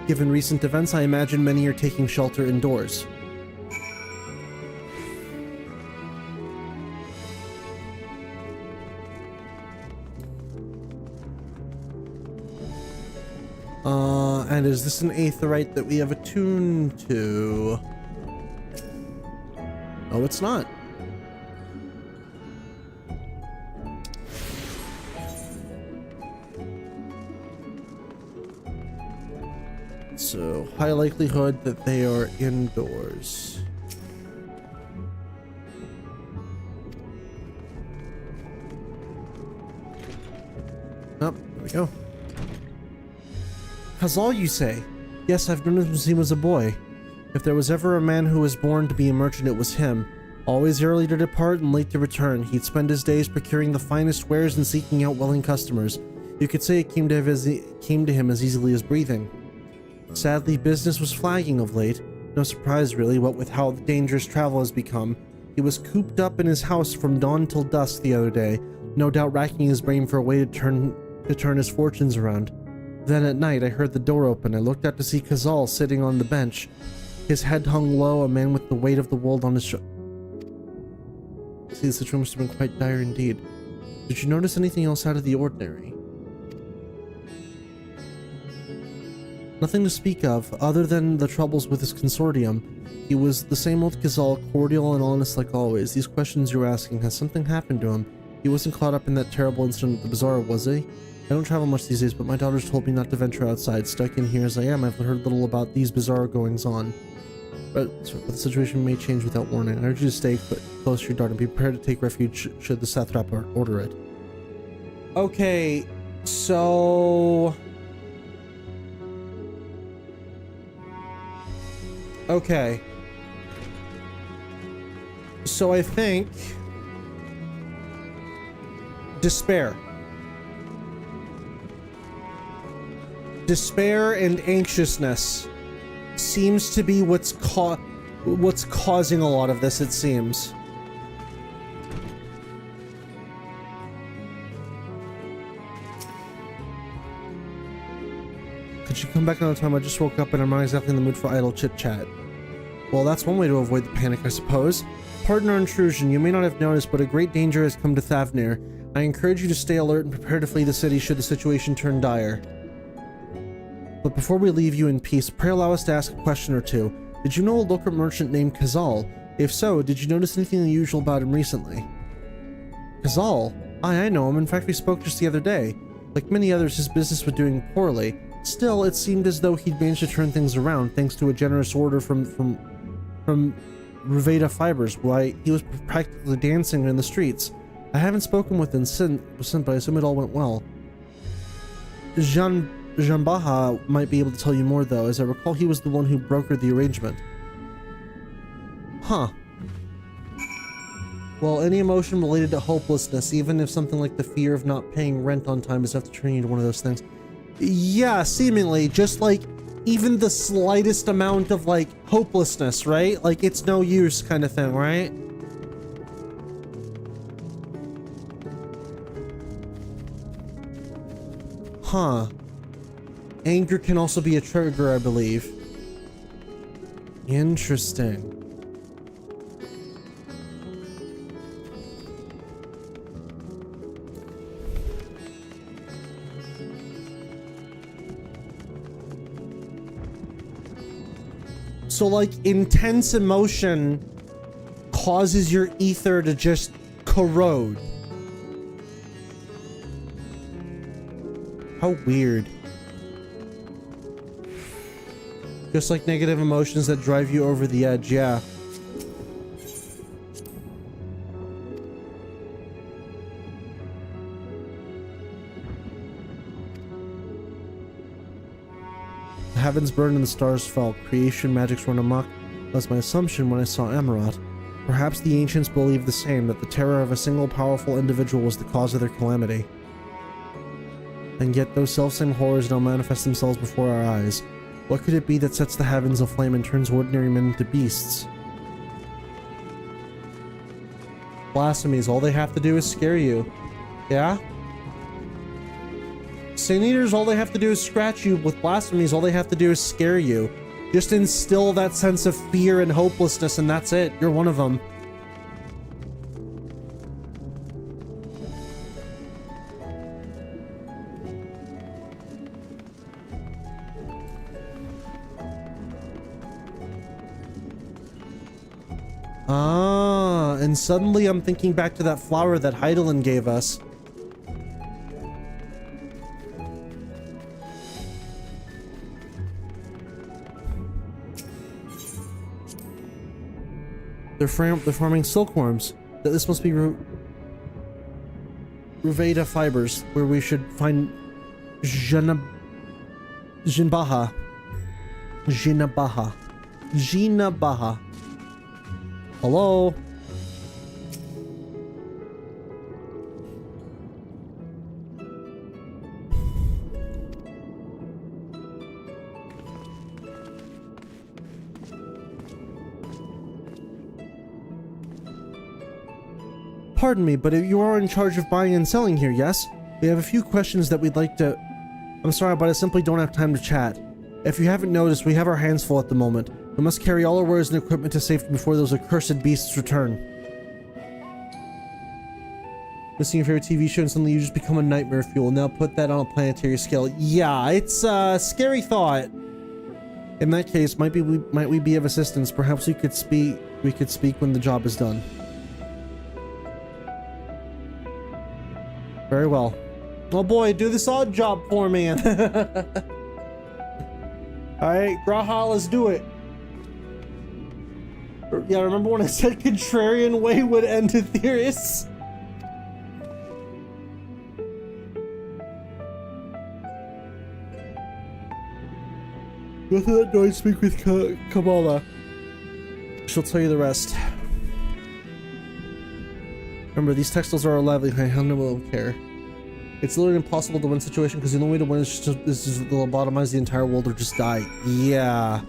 Given recent events, I imagine many are taking shelter indoors. And is this an aetherite that we have attuned to? Oh, it's not. So, high likelihood that they are indoors. Oh, there we go. Khazal, you say? Yes, I've known him since he was a boy. If there was ever a man who was born to be a merchant, it was him. Always early to depart and late to return, he'd spend his days procuring the finest wares and seeking out willing customers. You could say it came to him as easily as breathing. Sadly, business was flagging of late. No surprise really, what with how dangerous travel has become. He was cooped up in his house from dawn till dusk the other day, no doubt racking his brain for a way to turn his fortunes around. Then at night I heard the door open. I looked out to see Kazal sitting on the bench. His head hung low, a man with the weight of the world on his shoulders. See, the situation must have been quite dire indeed. Did you notice anything else out of the ordinary? Nothing to speak of, other than the troubles with his consortium. He was the same old Kazal, cordial and honest like always. These questions you're asking, has something happened to him? He wasn't caught up in that terrible incident at the bazaar, was he? I don't travel much these days, but my daughters told me not to venture outside. Stuck in here as I am, I've heard little about these bizarre goings-on. But the situation may change without warning. I urge you to stay close to your daughter and be prepared to take refuge should the satrap order it. Okay, so... Okay. So I think... Despair. Despair and anxiousness seems to be what's causing a lot of this, it seems. Could you come back another time? I just woke up and I'm not exactly in the mood for idle chit-chat. Well, that's one way to avoid the panic, I suppose. Pardon our intrusion. You may not have noticed, but a great danger has come to Thavnir. I encourage you to stay alert and prepare to flee the city should the situation turn dire. But before we leave you in peace, pray allow us to ask a question or two. Did you know a local merchant named Kazal? If so, did you notice anything unusual about him recently? Kazal? I know him. In fact, we spoke just the other day. Like many others, his business was doing poorly. Still, it seemed as though he'd managed to turn things around thanks to a generous order from Ruveda Fibers. Why, he was practically dancing in the streets. I haven't spoken with him since, but I assume it all went well. Jambaha might be able to tell you more though, as I recall he was the one who brokered the arrangement. Huh. Well, any emotion related to hopelessness, even if something like the fear of not paying rent on time is enough to turn you into one of those things. Yeah, seemingly, just like even the slightest amount of like hopelessness, right? Like it's no use kind of thing, right? Huh. Anger can also be a trigger, I believe. Interesting. So like intense emotion causes your ether to just corrode. How weird. Just like negative emotions that drive you over the edge, yeah. The heavens burned and the stars fell. Creation magics run amok. That was my assumption when I saw Amarat. Perhaps the ancients believed the same, that the terror of a single powerful individual was the cause of their calamity. And yet those selfsame horrors now manifest themselves before our eyes. What could it be that sets the heavens aflame and turns ordinary men into beasts? Blasphemies, all they have to do is scare you. Yeah? Sin Eaters, all they have to do is scratch you. With blasphemies, all they have to do is scare you. Just instill that sense of fear and hopelessness, and that's it. You're one of them. Ah, and suddenly I'm thinking back to that flower that Heidelin gave us. They're forming silkworms. This must be Ruveda fibers, where we should find Jinabaha. Hello? Pardon me, but you are in charge of buying and selling here, yes? We have a few questions that we'd like to... I'm sorry, but I simply don't have time to chat. If you haven't noticed, we have our hands full at the moment. We must carry all our wares and equipment to safety before those accursed beasts return. Missing your favorite TV show and suddenly you just become a nightmare fuel. Now put that on a planetary scale. Yeah, it's a scary thought. In that case, might we be of assistance? Perhaps we could speak when the job is done. Very well. Oh boy, do this odd job for me. Alright, Graha, let's do it. Yeah, remember when I said contrarian way would end to theorists? Go through that door and speak with Kamala. She'll tell you the rest. Remember, these textiles are our livelihood. I don't care. It's literally impossible to win situation because the only way to win is just to lobotomize the entire world or just die. Yeah.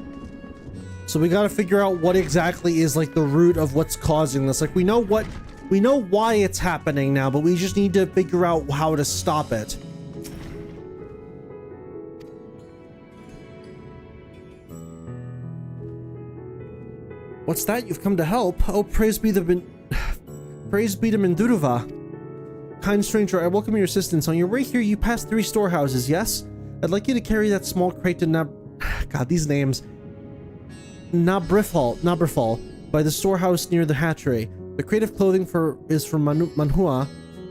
So we gotta figure out what exactly is like the root of what's causing this. Like we know why it's happening now, but we just need to figure out how to stop it. What's that? You've come to help? Oh, praise be the Minduruva. Kind stranger, I welcome your assistance. On your way here, you passed 3 storehouses, yes? I'd like you to carry that small crate to God, these names. Nabrifal, by the storehouse near the hatchery. The crate of clothing is from Manhua,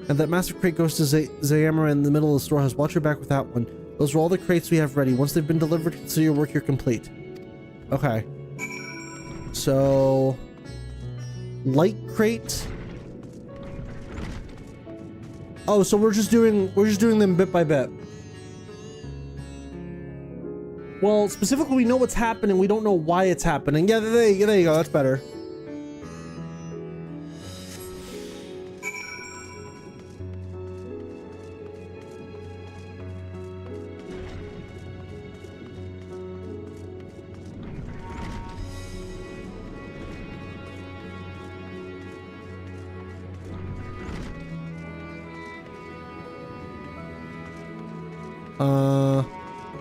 and that massive crate goes to Zayamara in the middle of the storehouse. Watch your back with that one. Those are all the crates we have ready. Once they've been delivered, consider your work here complete. Okay. So... light crate... Oh, so we're just doing them bit by bit. Well, specifically we know what's happening, we don't know why it's happening. Yeah, there you go, that's better.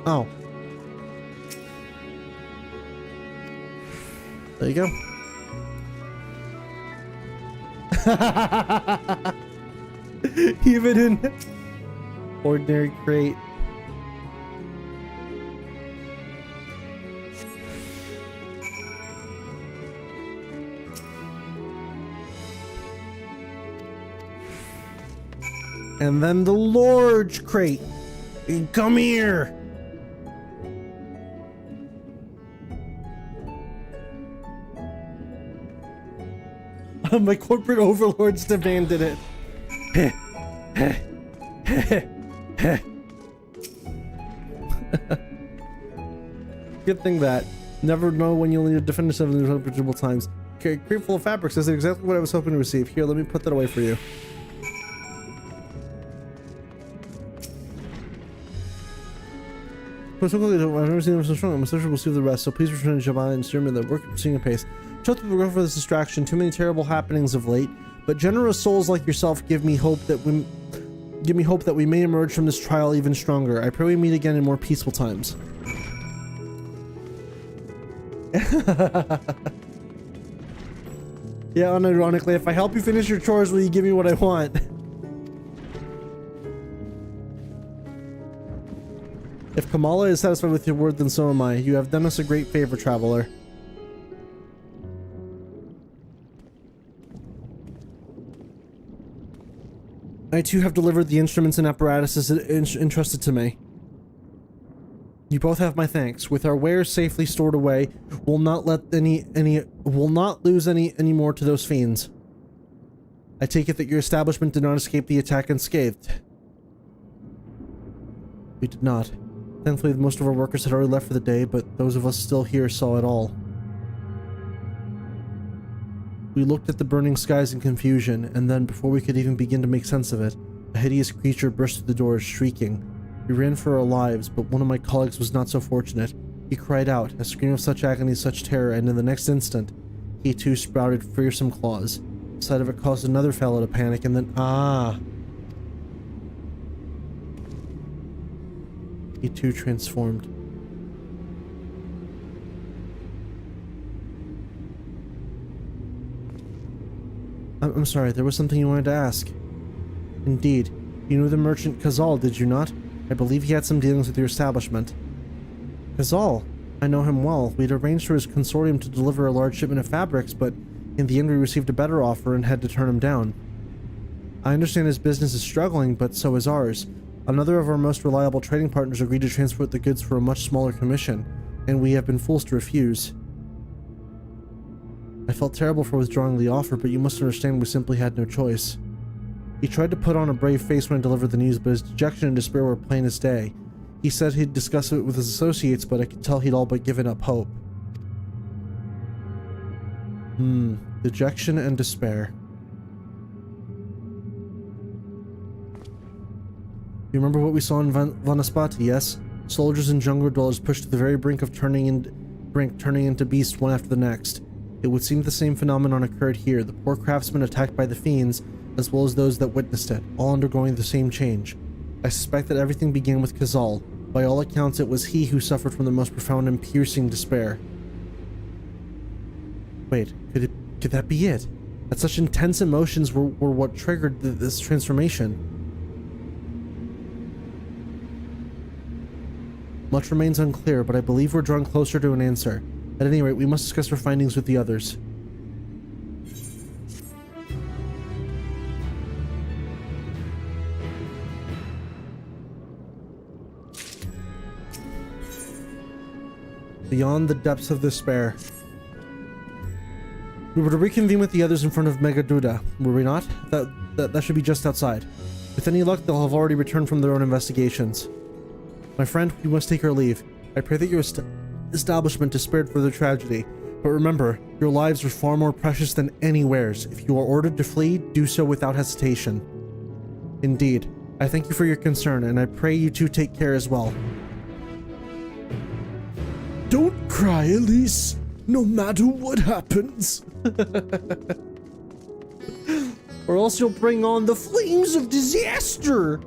Oh. There you go. Even in ordinary crate. And then the large crate. Come here. My corporate overlords demanded it. Good thing that. Never know when you'll need to defend yourself in these unpredictable times. Okay, crate full of fabrics. That's exactly what I was hoping to receive. Here, let me put that away for you. I've never seen them so strong. I'm so sure we'll see the rest. So please return to Jabba and steer me the work pursuing a pace. Trust me, we'll go for this distraction. Too many terrible happenings of late. But generous souls like yourself give me hope that we may emerge from this trial even stronger. I pray we meet again in more peaceful times. Yeah, unironically, if I help you finish your chores, will you give me what I want? If Kamala is satisfied with your word, then so am I. You have done us a great favor, traveler. I too have delivered the instruments and apparatuses entrusted to me. You both have my thanks. With our wares safely stored away, we'll not lose any more to those fiends. I take it that your establishment did not escape the attack unscathed. We did not. Thankfully, most of our workers had already left for the day, but those of us still here saw it all. We looked at the burning skies in confusion, and then, before we could even begin to make sense of it, a hideous creature burst through the doors, shrieking. We ran for our lives, but one of my colleagues was not so fortunate. He cried out, a scream of such agony, such terror, and in the next instant, he too sprouted fearsome claws. Sight of it caused another fellow to panic, and then he too transformed. I'm sorry, there was something you wanted to ask. Indeed. You knew the merchant Kazal, did you not? I believe he had some dealings with your establishment. Kazal? I know him well. We'd arranged for his consortium to deliver a large shipment of fabrics, but in the end we received a better offer and had to turn him down. I understand his business is struggling, but so is ours. Another of our most reliable trading partners agreed to transport the goods for a much smaller commission, and we have been fools to refuse. I felt terrible for withdrawing the offer, but you must understand we simply had no choice. He tried to put on a brave face when I delivered the news, but his dejection and despair were plain as day. He said he'd discuss it with his associates, but I could tell he'd all but given up hope. Dejection and despair. You remember what we saw in Vanaspati, yes? Soldiers and jungle dwellers pushed to the very brink, turning into beasts one after the next. It would seem the same phenomenon occurred here, the poor craftsmen attacked by the fiends, as well as those that witnessed it, all undergoing the same change. I suspect that everything began with Kazal. By all accounts, it was he who suffered from the most profound and piercing despair. Wait, could that be it? That such intense emotions were what triggered this transformation? Much remains unclear, but I believe we're drawing closer to an answer. At any rate, we must discuss our findings with the others. Beyond the depths of despair. We were to reconvene with the others in front of Megaduda, were we not? That should be just outside. With any luck, they'll have already returned from their own investigations. My friend, we must take our leave. I pray that your establishment is spared further tragedy. But remember, your lives are far more precious than any wares. If you are ordered to flee, do so without hesitation. Indeed. I thank you for your concern, and I pray you two take care as well. Don't cry, Elise. No matter what happens. Or else you'll bring on the flames of disaster.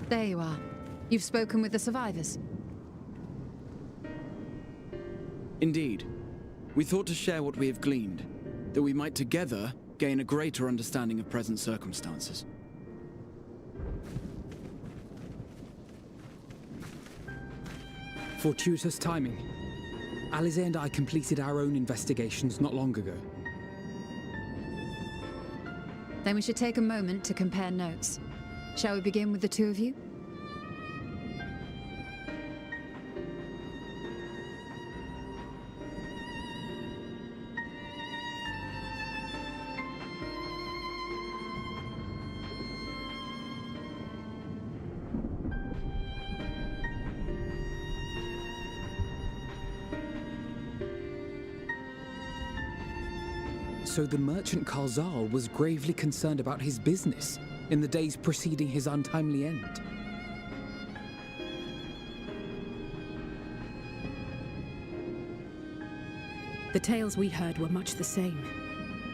There you are. You've spoken with the survivors. Indeed. We thought to share what we have gleaned, that we might together gain a greater understanding of present circumstances. Fortuitous timing. Alize and I completed our own investigations not long ago. Then we should take a moment to compare notes. Shall we begin with the two of you? So the merchant Karzal was gravely concerned about his business in the days preceding his untimely end. The tales we heard were much the same.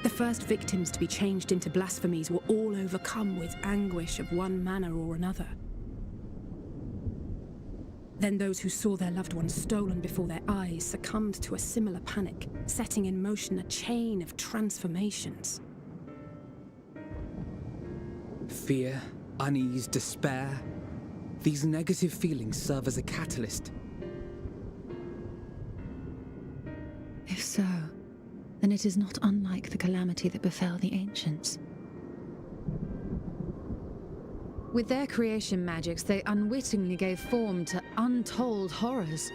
The first victims to be changed into blasphemies were all overcome with anguish of one manner or another. Then those who saw their loved ones stolen before their eyes succumbed to a similar panic, setting in motion a chain of transformations. Fear, unease, despair. These negative feelings serve as a catalyst. If so, then it is not unlike the calamity that befell the ancients. With their creation magics, they unwittingly gave form to untold horrors.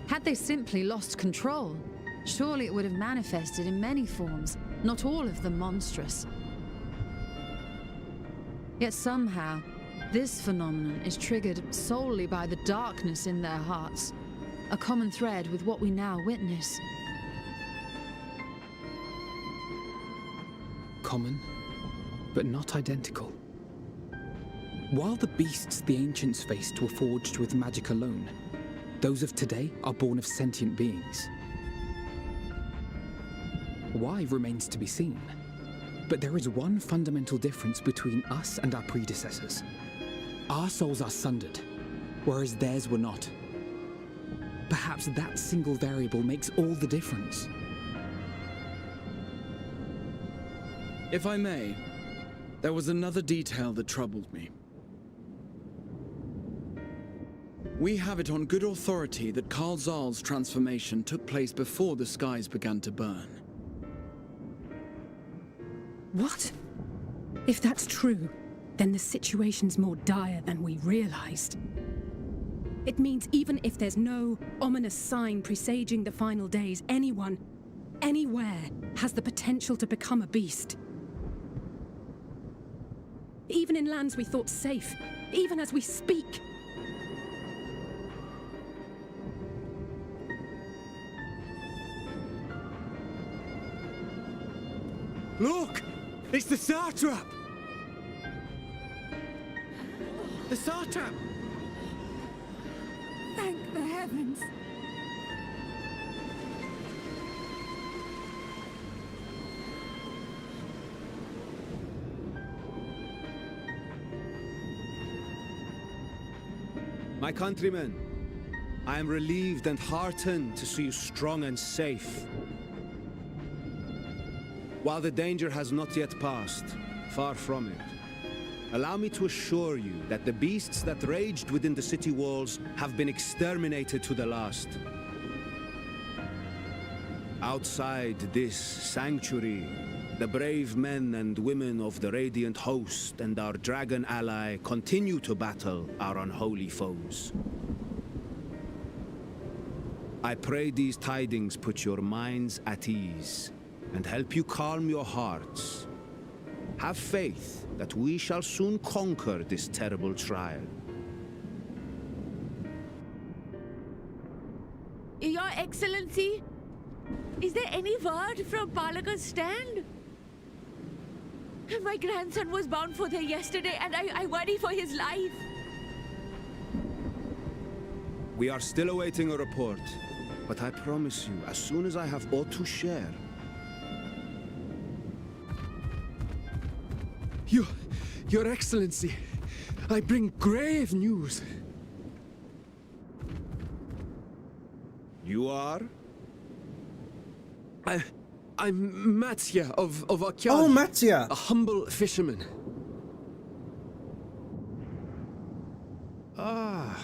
Had they simply lost control, surely it would have manifested in many forms, not all of them monstrous. Yet somehow, this phenomenon is triggered solely by the darkness in their hearts, a common thread with what we now witness. Common, but not identical. While the beasts the ancients faced were forged with magic alone, those of today are born of sentient beings. Why remains to be seen. But there is one fundamental difference between us and our predecessors. Our souls are sundered, whereas theirs were not. Perhaps that single variable makes all the difference. If I may, there was another detail that troubled me. We have it on good authority that Karl Zahl's transformation took place before the skies began to burn. What? If that's true, then the situation's more dire than we realized. It means even if there's no ominous sign presaging the final days, anyone, anywhere, has the potential to become a beast. Even in lands we thought safe, even as we speak. Look! It's the satrap! The satrap! Thank the heavens! My countrymen, I am relieved and heartened to see you strong and safe. While the danger has not yet passed, far from it, allow me to assure you that the beasts that raged within the city walls have been exterminated to the last. Outside this sanctuary, the brave men and women of the Radiant Host and our dragon ally continue to battle our unholy foes. I pray these tidings put your minds at ease and help you calm your hearts. Have faith that we shall soon conquer this terrible trial. Your Excellency, is there any word from Palaka's stand? My grandson was bound for there yesterday, and I worry for his life. We are still awaiting a report, but I promise you, as soon as I have aught to share, Your Excellency, I bring grave news. You are? I'm Matsya of Akyal. Oh, Matsya! A humble fisherman. Ah,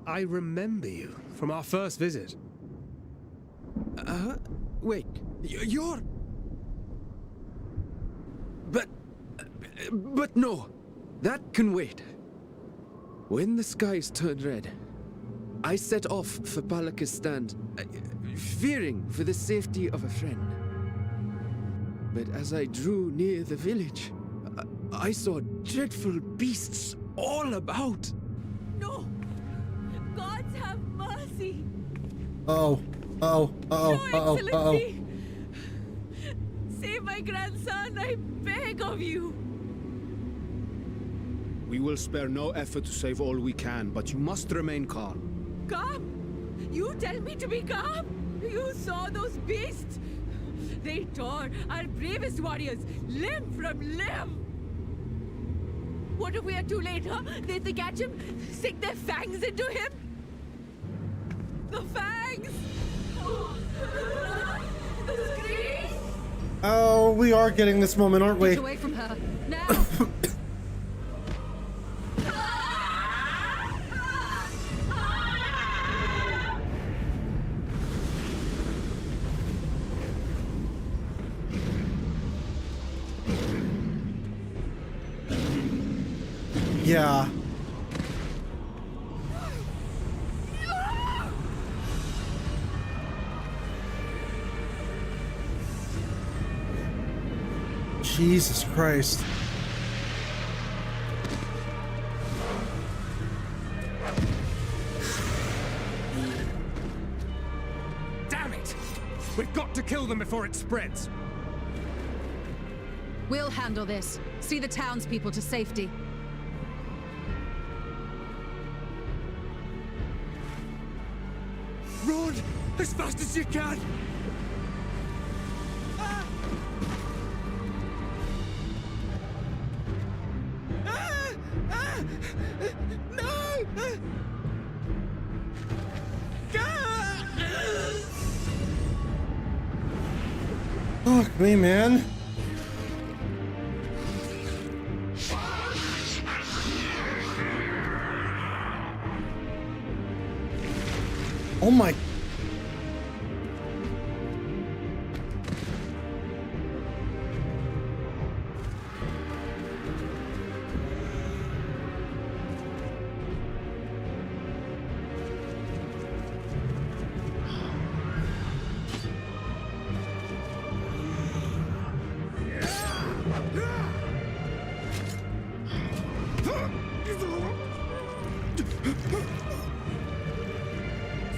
I remember you from our first visit. Wait, you're... But no, that can wait. When the skies turned red, I set off for Palaka's stand, fearing for the safety of a friend. But as I drew near the village, I saw dreadful beasts all about. No! Gods have mercy! Your Excellency! Save my grandson, I beg of you! We will spare no effort to save all we can, but you must remain calm. Calm? You tell me to be calm? You saw those beasts? They tore our bravest warriors limb from limb! What if we are too late, huh? They catch him, sink their fangs into him? The fangs! The screams! Oh, we are getting this moment, aren't we? Get away from her, now! Yeah. Jesus Christ. We've got to kill them before it spreads. We'll handle this. See the townspeople to safety. Run as fast as you can! No! Fuck me, man. Oh my.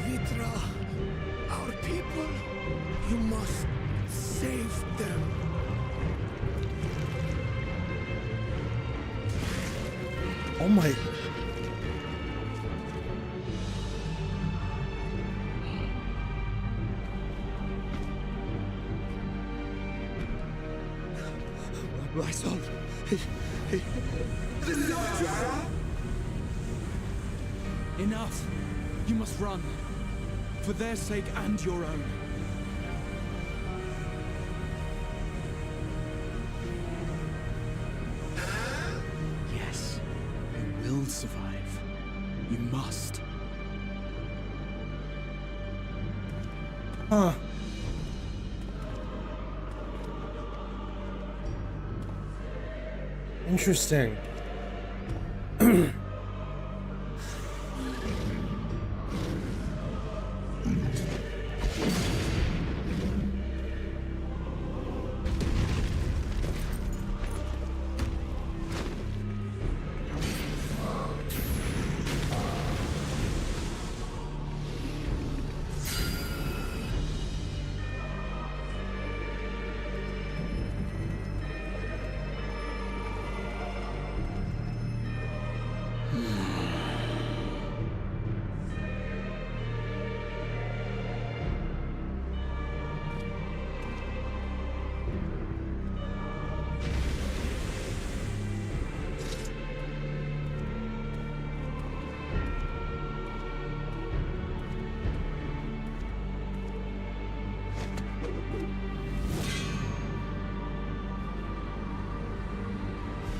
Vitra, our people, you must save them. Oh my. My son. Enough! You must run. For their sake and your own. Yes, you will survive. You must. Huh. Interesting.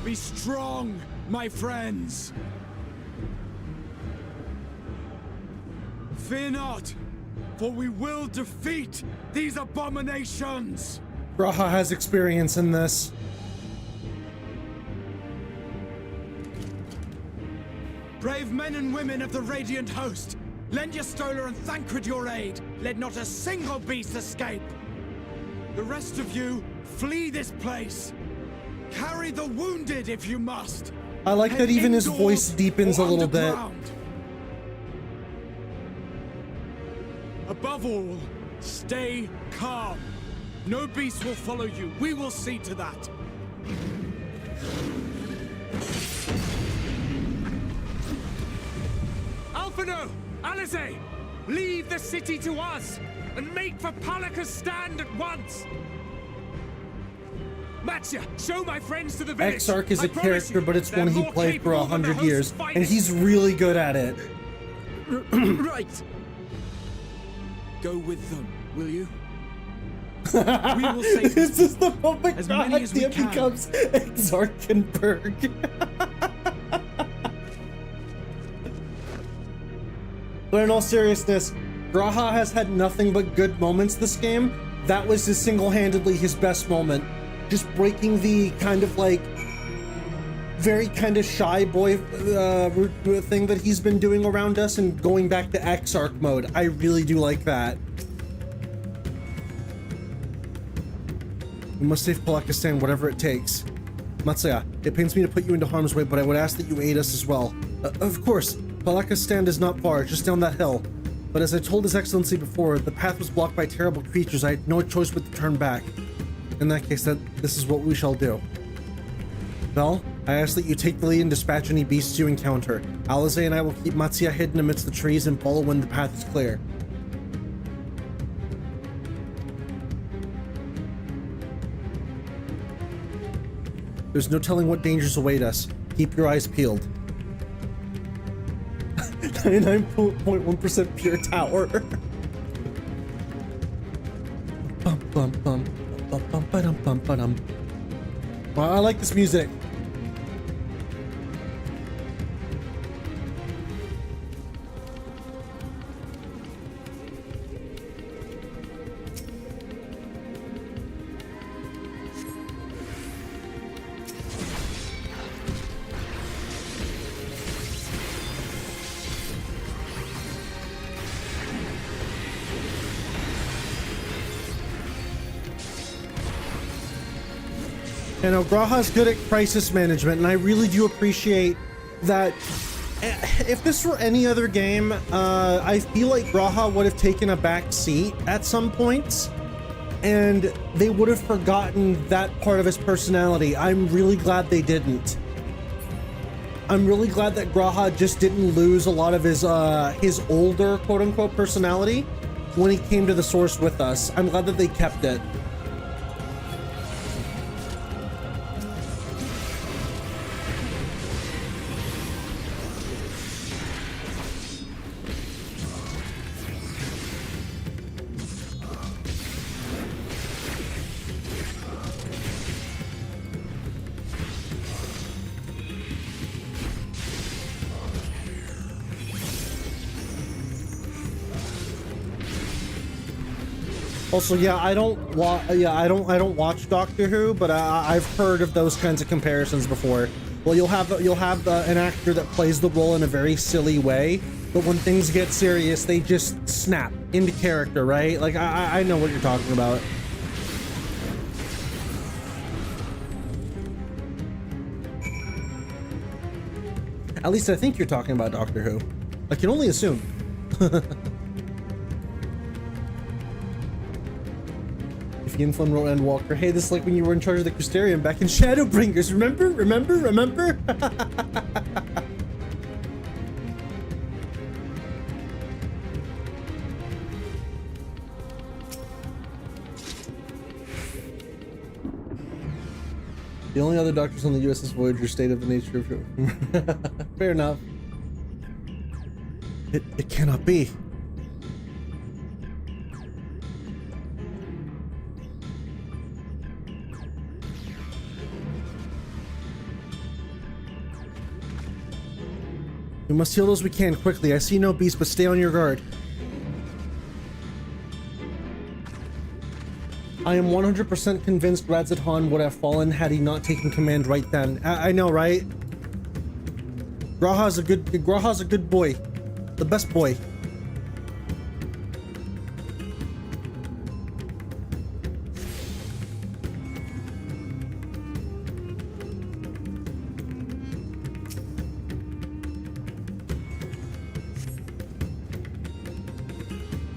Be strong, my friends! Fear not, for we will defeat these abominations! Graha has experience in this. Brave men and women of the Radiant Host, lend your Stola and Thancred your aid. Let not a single beast escape. The rest of you, flee this place. Carry the wounded if you must. I like that even his voice deepens a little bit. Above all, stay calm. No beast will follow you. We will see to that. Alphino! Alize! Leave the city to us, and make for Palaka's stand at once! Matya, show my friends to the village! Exarch is a character, but it's one he played for 100 years, and he's really good at it. Right! Go with them, will you? We will save this is the moment as many as we can. becomes Exarchenberg. But in all seriousness, Graha has had nothing but good moments this game. That was his single-handedly his best moment. Just breaking the kind of like very kind of shy boy thing that he's been doing around us and going back to Exarch mode. I really do like that. We must save Palakistan, whatever it takes. Matsuya, it pains me to put you into harm's way, but I would ask that you aid us as well. Of course, Palakistan is not far, just down that hill. But as I told His Excellency before, the path was blocked by terrible creatures. I had no choice but to turn back. In that case, this is what we shall do. Well, I ask that you take the lead and dispatch any beasts you encounter. Alize and I will keep Matsuya hidden amidst the trees and follow when the path is clear. There's no telling what dangers await us. Keep your eyes peeled. 99.1% pure tower. Wow, I like this music. You know, Graha's good at crisis management, and I really do appreciate that. If this were any other game, I feel like Graha would have taken a back seat at some points, and they would have forgotten that part of his personality. I'm really glad they didn't. I'm really glad that Graha just didn't lose a lot of his older quote-unquote personality when he came to the source with us. I'm glad that they kept it. Also, yeah, I don't watch Doctor Who, but I've heard of those kinds of comparisons before. Well, you'll have an actor that plays the role in a very silly way, but when things get serious, they just snap into character, right? Like I know what you're talking about. At least I think you're talking about Doctor Who. I can only assume. Inflin wrote Endwalker. Hey, this is like when you were in charge of the Crystarium back in Shadowbringers. Remember? The only other doctors on the USS Voyager state of the nature of fair enough. It cannot be. We must heal those we can quickly. I see no beast, but stay on your guard. I am 100% convinced Radzidhan would have fallen had he not taken command right then. I know, right? Graha's a good boy. The best boy.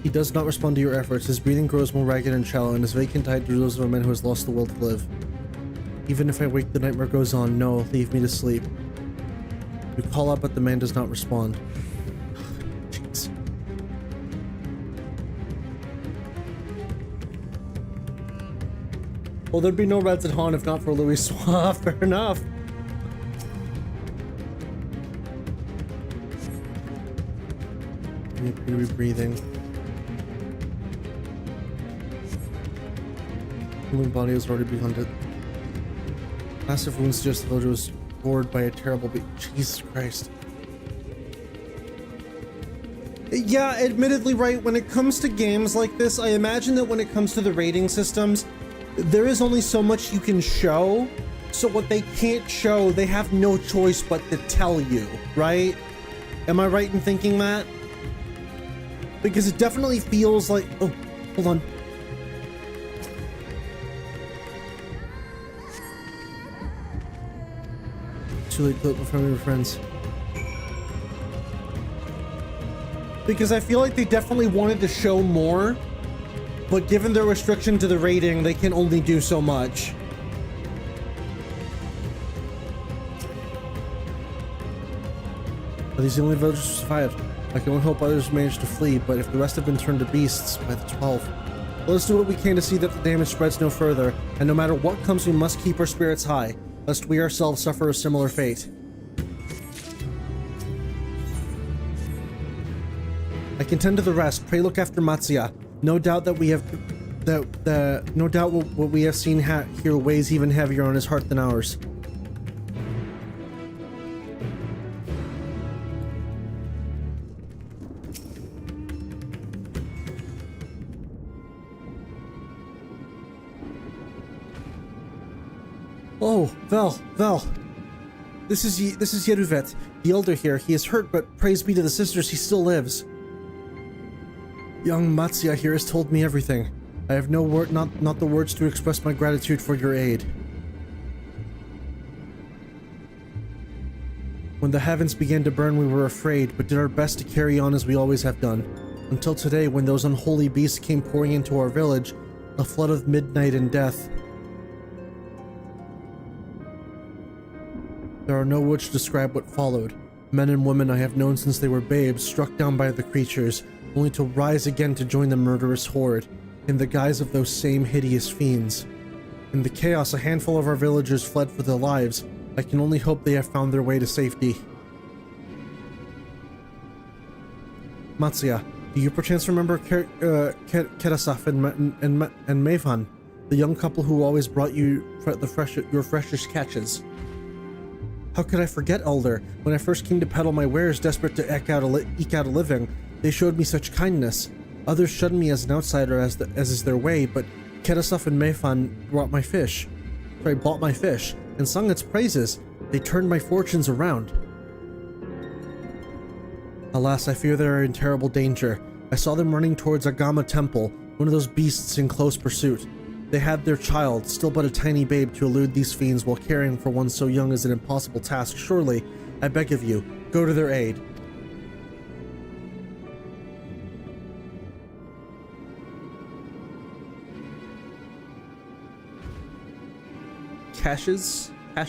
He does not respond to your efforts. His breathing grows more ragged and shallow, and his vacant eye drews those of a man who has lost the will to live. Even if I wake, the nightmare goes on. No, leave me to sleep. You call out, but the man does not respond. Jeez. Well, there'd be no Radzidhan if not for Louis Soir. Fair enough. You appear to be breathing. Human body was already beyond it. Massive wounds suggest the villager was gored by a terrible beast. Jesus Christ. Yeah, admittedly, right, when it comes to games like this, I imagine that when it comes to the rating systems, there is only so much you can show. So what they can't show, they have no choice but to tell you, right? Am I right in thinking that? Because it definitely feels like... Oh, hold on. Too late, clip with family or friends. because I feel like they definitely wanted to show more, but given their restriction to the rating, they can only do so much. Are these the only villagers who survived? I can only hope others managed to flee, but if the rest have been turned to beasts by the 12. Let us do what we can to see that the damage spreads no further, and no matter what comes, we must keep our spirits high, lest we ourselves suffer a similar fate. I can tend to the rest. Pray look after Matsuya. No doubt that we have no doubt what we have seen here weighs even heavier on his heart than ours. Oh, Vel. This is Yeruvet, the elder here. He is hurt, but praise be to the sisters, he still lives. Young Matsuya here has told me everything. I have no word, not the words to express my gratitude for your aid. When the heavens began to burn, we were afraid, but did our best to carry on as we always have done. Until today, when those unholy beasts came pouring into our village, a flood of midnight and death. There are no words to describe what followed. Men and women I have known since they were babes, struck down by the creatures, only to rise again to join the murderous horde, in the guise of those same hideous fiends. In the chaos, a handful of our villagers fled for their lives. I can only hope they have found their way to safety. Matsuya, do you perchance remember Kerasaf and Mevan, the young couple who always brought you your freshest catches? How could I forget, Elder? When I first came to peddle my wares, desperate to eke out a living, they showed me such kindness. Others shunned me as an outsider, as is their way, but Kerasaf and Mevan bought my fish, and sung its praises. They turned my fortunes around. Alas, I fear they are in terrible danger. I saw them running towards Agama Temple, one of those beasts in close pursuit. They had their child, still but a tiny babe, to elude these fiends while caring for one so young is an impossible task. Surely, I beg of you, go to their aid. Caches? I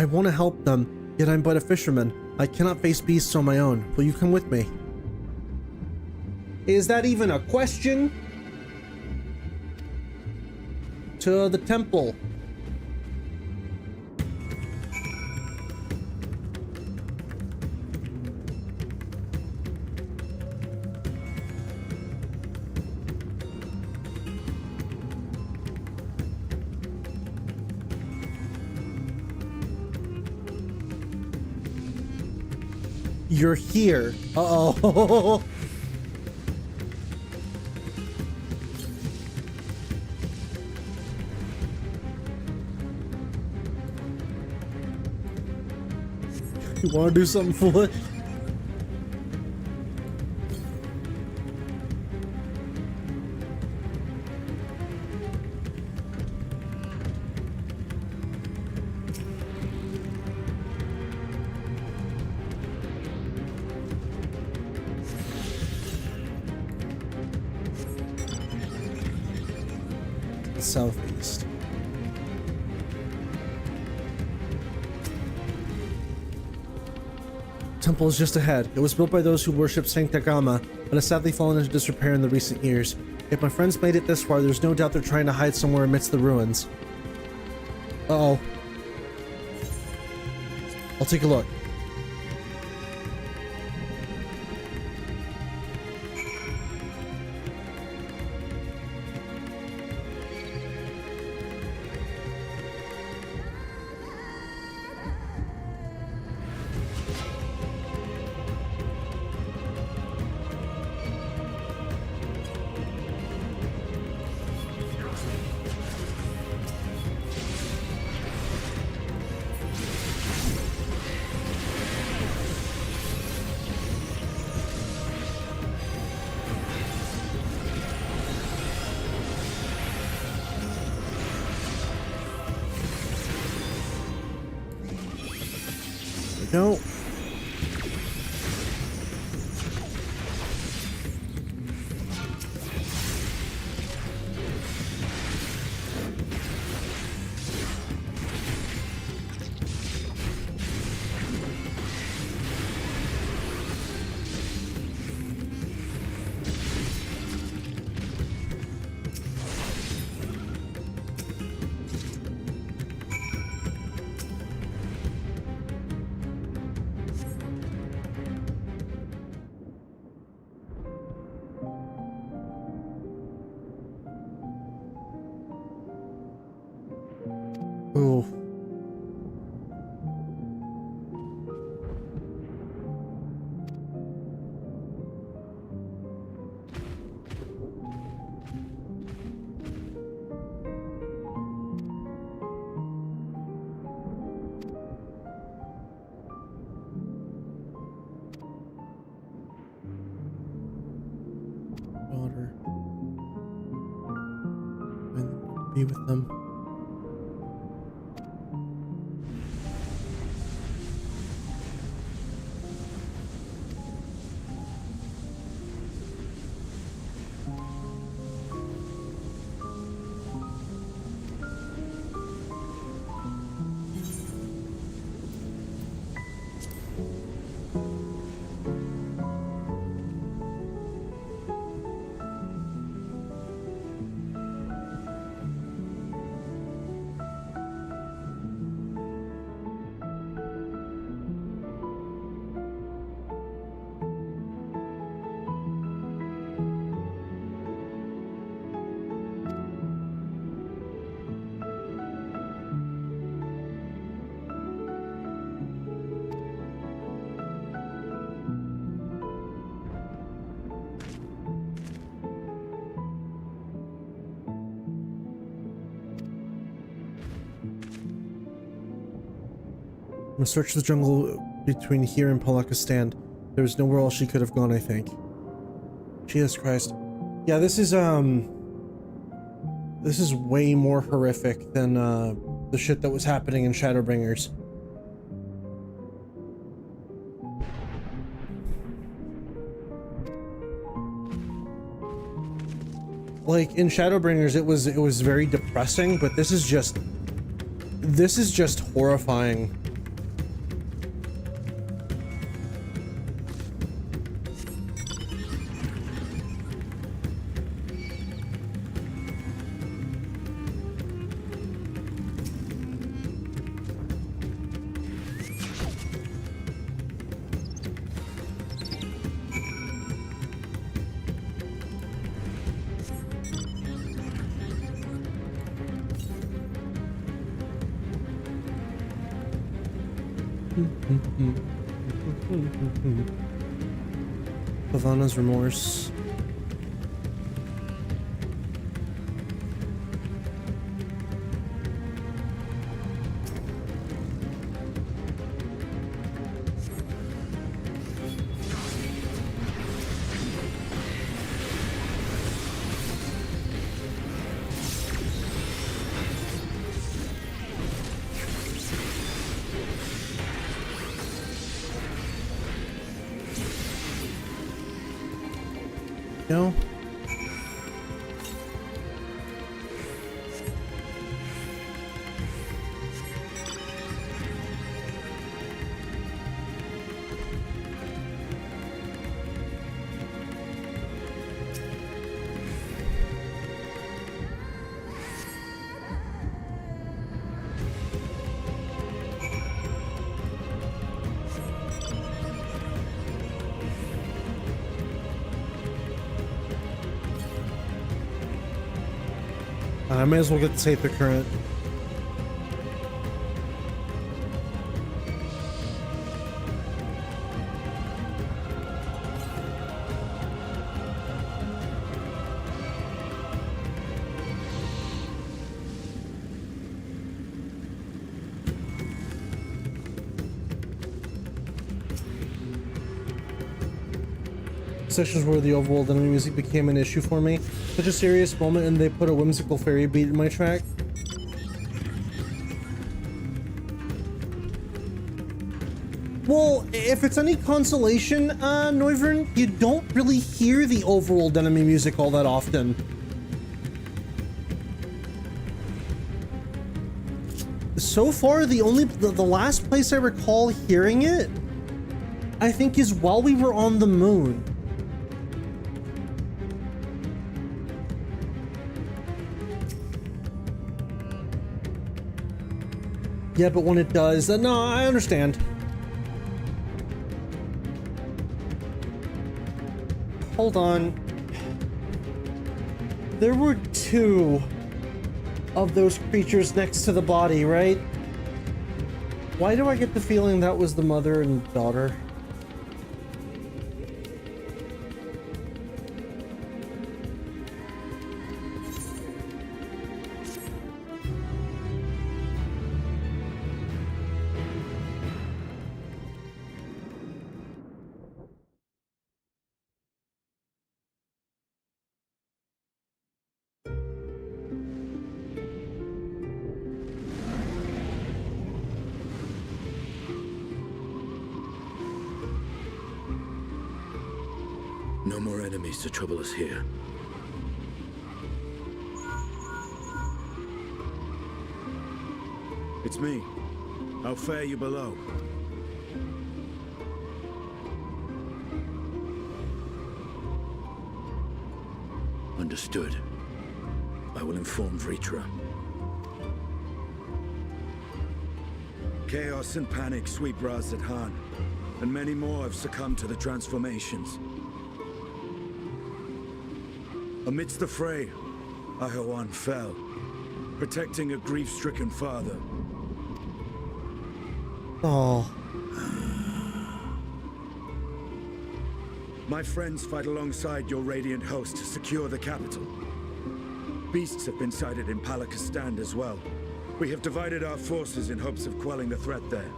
want to help them, yet I'm but a fisherman. I cannot face beasts on my own. Will you come with me? Is that even a question? To the temple. You're here. Uh-oh. You want to do something foolish? Southeast. Temple is just ahead. It was built by those who worship Sancta Gama, but has sadly fallen into disrepair in the recent years. If my friends made it this far, there's no doubt they're trying to hide somewhere amidst the ruins. Uh-oh. I'll take a look. No. Ooh. Daughter. And be with them. I'm gonna search the jungle between here and Palakistan. There was nowhere else she could have gone, I think. Jesus Christ. Yeah, this is way more horrific than the shit that was happening in Shadowbringers. Like in Shadowbringers it was very depressing, but this is just horrifying. Havana's remorse. No. I may as well get the Saper current. Sections where the overworld enemy music became an issue for me. Such a serious moment, and they put a whimsical fairy beat in my track. Well, if it's any consolation, Noivern, you don't really hear the overworld enemy music all that often. So far, the last place I recall hearing it, I think, is while we were on the moon. Yeah, but when it does, no, I understand. Hold on. There were two of those creatures next to the body, right? Why do I get the feeling that was the mother and daughter? No more enemies to trouble us here. It's me. How fare you below? Understood. I will inform Vritra. Chaos and panic sweep Raz-at-Han, and many more have succumbed to the transformations. Amidst the fray, Ahawan fell, protecting a grief-stricken father. Oh. My friends fight alongside your radiant host to secure the capital. Beasts have been sighted in Palakistan as well. We have divided our forces in hopes of quelling the threat there.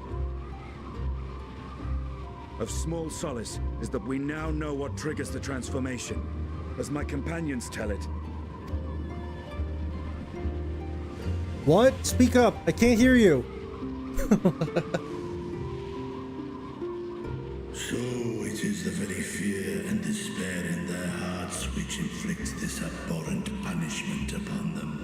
Of small solace is that we now know what triggers the transformation. As my companions tell it. What? Speak up. I can't hear you. So it is the very fear and despair in their hearts which inflicts this abhorrent punishment upon them.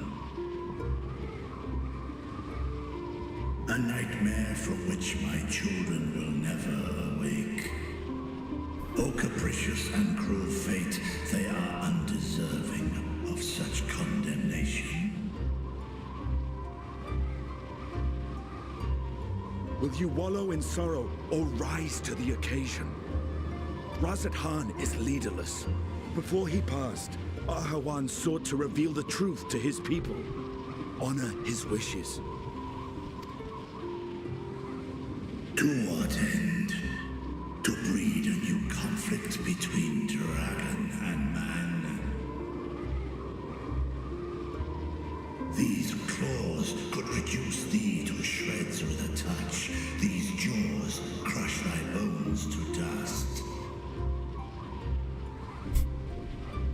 A nightmare from which my children will never awake. O capricious and cruel fate, they are undeserving of such condemnation. Will you wallow in sorrow or rise to the occasion? Raz-at-Han is leaderless. Before he passed, Ahawan sought to reveal the truth to his people. Honor his wishes. To what end? To breed a new conflict between dragon and man. These claws could reduce thee to shreds with a touch. These jaws crush thy bones to dust.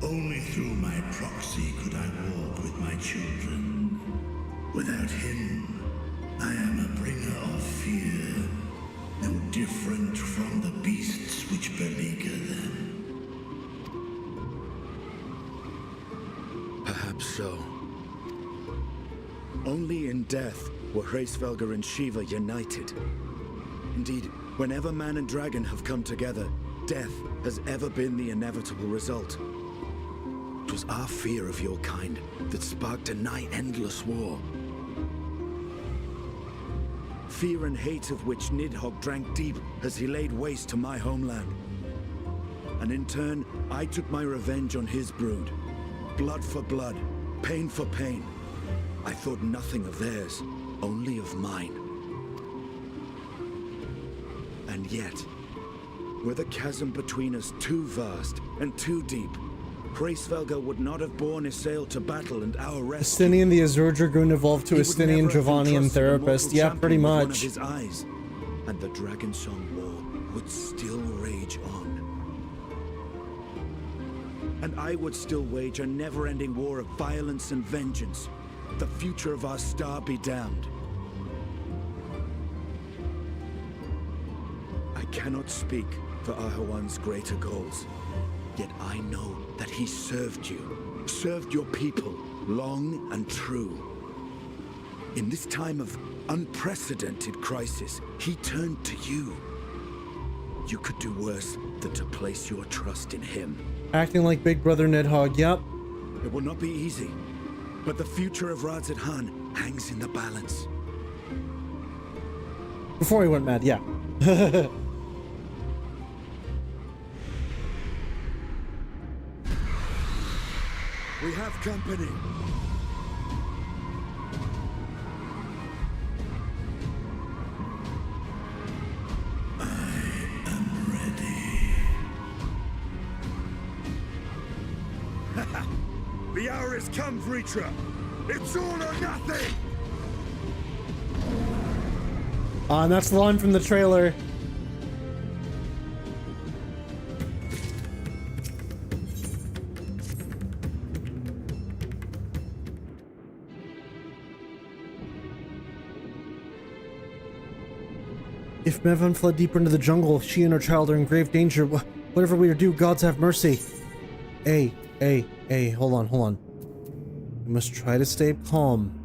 Only through my proxy could I walk with my children. Without him, I am a bringer of fear. No different from the beasts which beleaguer them. Perhaps so. Only in death were Hraesvelgr and Shiva united. Indeed, whenever man and dragon have come together, death has ever been the inevitable result. It was our fear of your kind that sparked a nigh-endless war. Fear and hate of which Nidhogg drank deep as he laid waste to my homeland. And in turn, I took my revenge on his brood. Blood for blood, pain for pain. I thought nothing of theirs, only of mine. And yet, were the chasm between us too vast and too deep, Hraesvelgr would not have borne Isael to battle and our rescue. Estinian the Azure Dragoon evolved to Estinian Dravanian therapist. Yeah, pretty much. His eyes, and the Dragonsong War would still rage on. And I would still wage a never-ending war of violence and vengeance. The future of our star be damned. I cannot speak for Ahawan's greater goals. Yet I know that he served you, served your people, long and true. In this time of unprecedented crisis, he turned to you. You could do worse than to place your trust in him. Acting like Big Brother Nidhogg, yep. It will not be easy, but the future of Raz-at-Han hangs in the balance. Before he went mad, yeah. We have company. hour has come, Vritra. It's all or nothing. And that's the line from the trailer. If Mevon fled deeper into the jungle, she and her child are in grave danger. Whatever we do, gods have mercy. Hey, hold on. We must try to stay calm.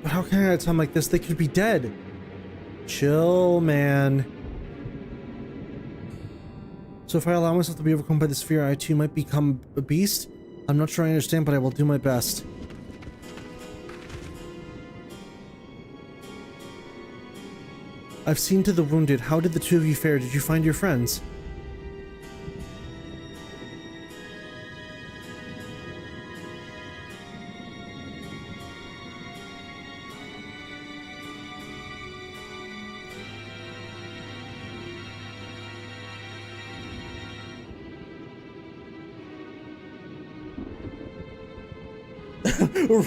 But how can I at a time like this? They could be dead. Chill, man. So if I allow myself to be overcome by this fear, I too might become a beast? I'm not sure I understand, but I will do my best. I've seen to the wounded. How did the two of you fare? Did you find your friends?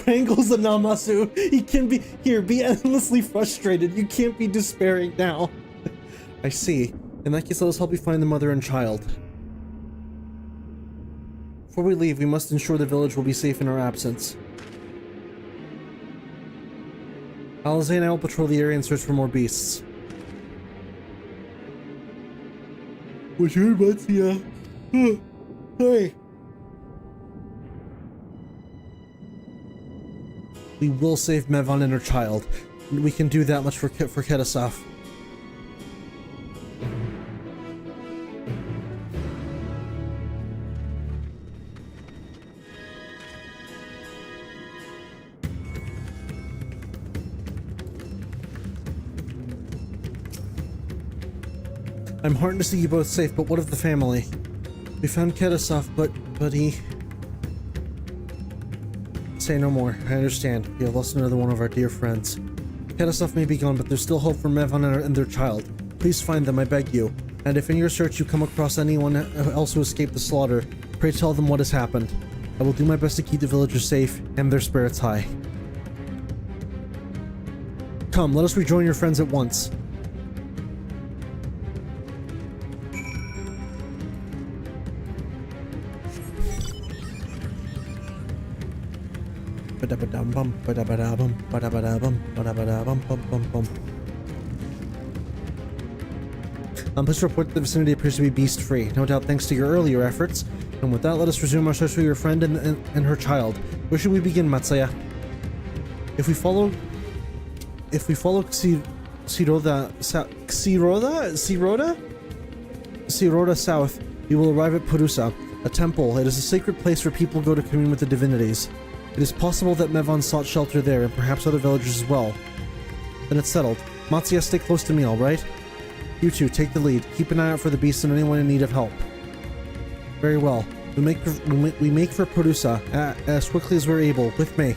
Wrangles a Namasu. He can be be endlessly frustrated. You can't be despairing now. I see. In that case, let us help you find the mother and child. Before we leave, we must ensure the village will be safe in our absence. Alize and I will patrol the area and search for more beasts. What's your Matsuya? Hey. We will save Mevon and her child. We can do that much for Kedasaf. I'm heartened to see you both safe, but what of the family? We found Kedasaf, but he... Say no more. I understand. We have lost another one of our dear friends. Kedasaf may be gone, but there's still hope for Mevon and their child. Please find them, I beg you. And if in your search you come across anyone else who escaped the slaughter, pray tell them what has happened. I will do my best to keep the villagers safe and their spirits high. Come, let us rejoin your friends at once. Police report the vicinity appears to be beast-free, no doubt thanks to your earlier efforts. And with that, let us resume our search for your friend and her child. Where should we begin, Matsuya? If we follow Xiroda south, we will arrive at Purusa, a temple. It is a sacred place where people go to commune with the divinities. It is possible that Mevon sought shelter there, and perhaps other villagers as well. Then it's settled. Matsuya, stay close to me, alright? You two, take the lead. Keep an eye out for the beasts and anyone in need of help. Very well. We make for Purusa as quickly as we're able, with me.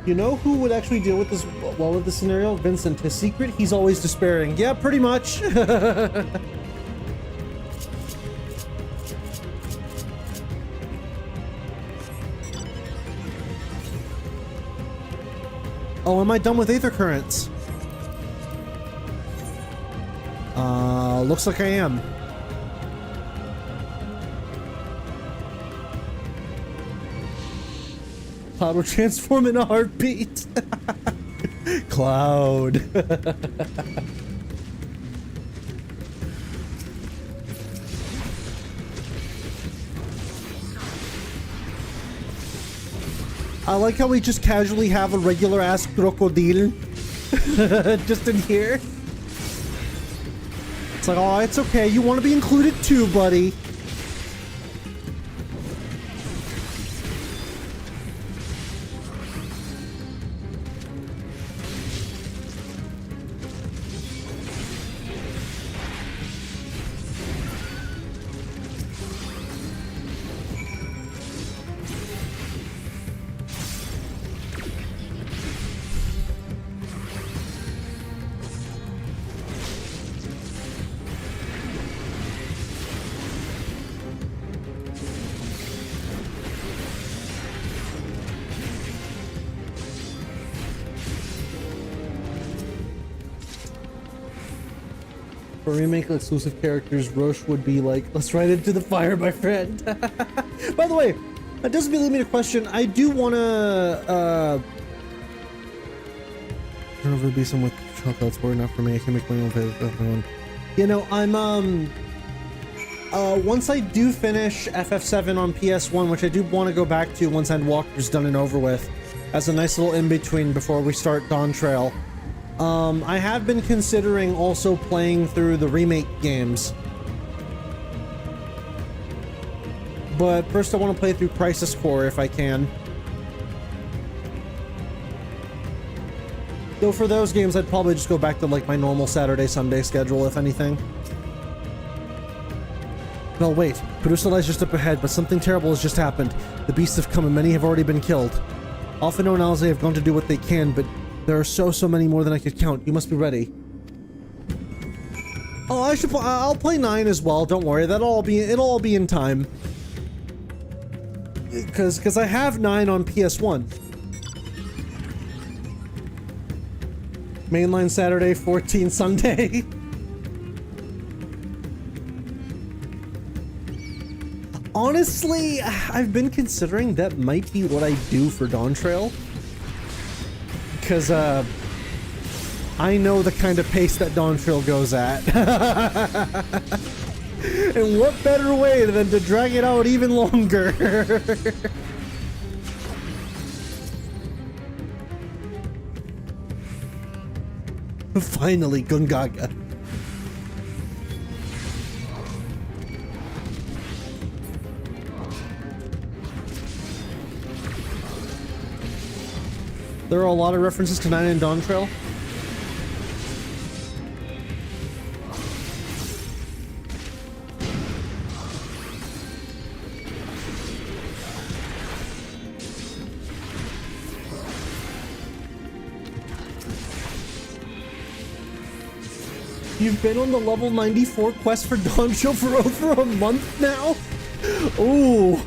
You know who would actually deal with this well with this scenario? Vincent. His secret? He's always despairing. Yeah, pretty much. Oh, am I done with Aether Currents? Looks like I am. Cloud will transform in a heartbeat. Cloud. I like how we just casually have a regular ass crocodile just in here. It's like, oh, it's okay. You want to be included too, buddy. For remake exclusive characters, Roche would be like, let's ride into the fire, my friend. By the way, that doesn't lead me to question. I do want to, I don't know if it'd be some with chocolates, but enough for me. I can make my own favorite. You know, I'm, once I do finish FF7 on PS1, which I do want to go back to once Endwalker's done and over with, as a nice little in-between before we start Dawn Trail. I have been considering also playing through the remake games. But first I want to play through Crisis Core if I can. Though for those games, I'd probably just go back to like my normal Saturday-Sunday schedule, if anything. No, wait. Producer Lies just up ahead, but something terrible has just happened. The beasts have come and many have already been killed. Alpha and Alze have gone to do what they can, but there are so many more than I could count. You must be ready. Oh, I'll play 9 as well. Don't worry. It'll all be in time. Because I have 9 on PS1. Mainline Saturday, 14 Sunday. Honestly, I've been considering that might be what I do for Dawn Trail. Because, I know the kind of pace that Dawn Trail goes at. And what better way than to drag it out even longer? Finally, Gungaga. There are a lot of references to 9 and Dawn Trail. You've been on the level 94 quest for Dawn Trail for over a month now? Ooh.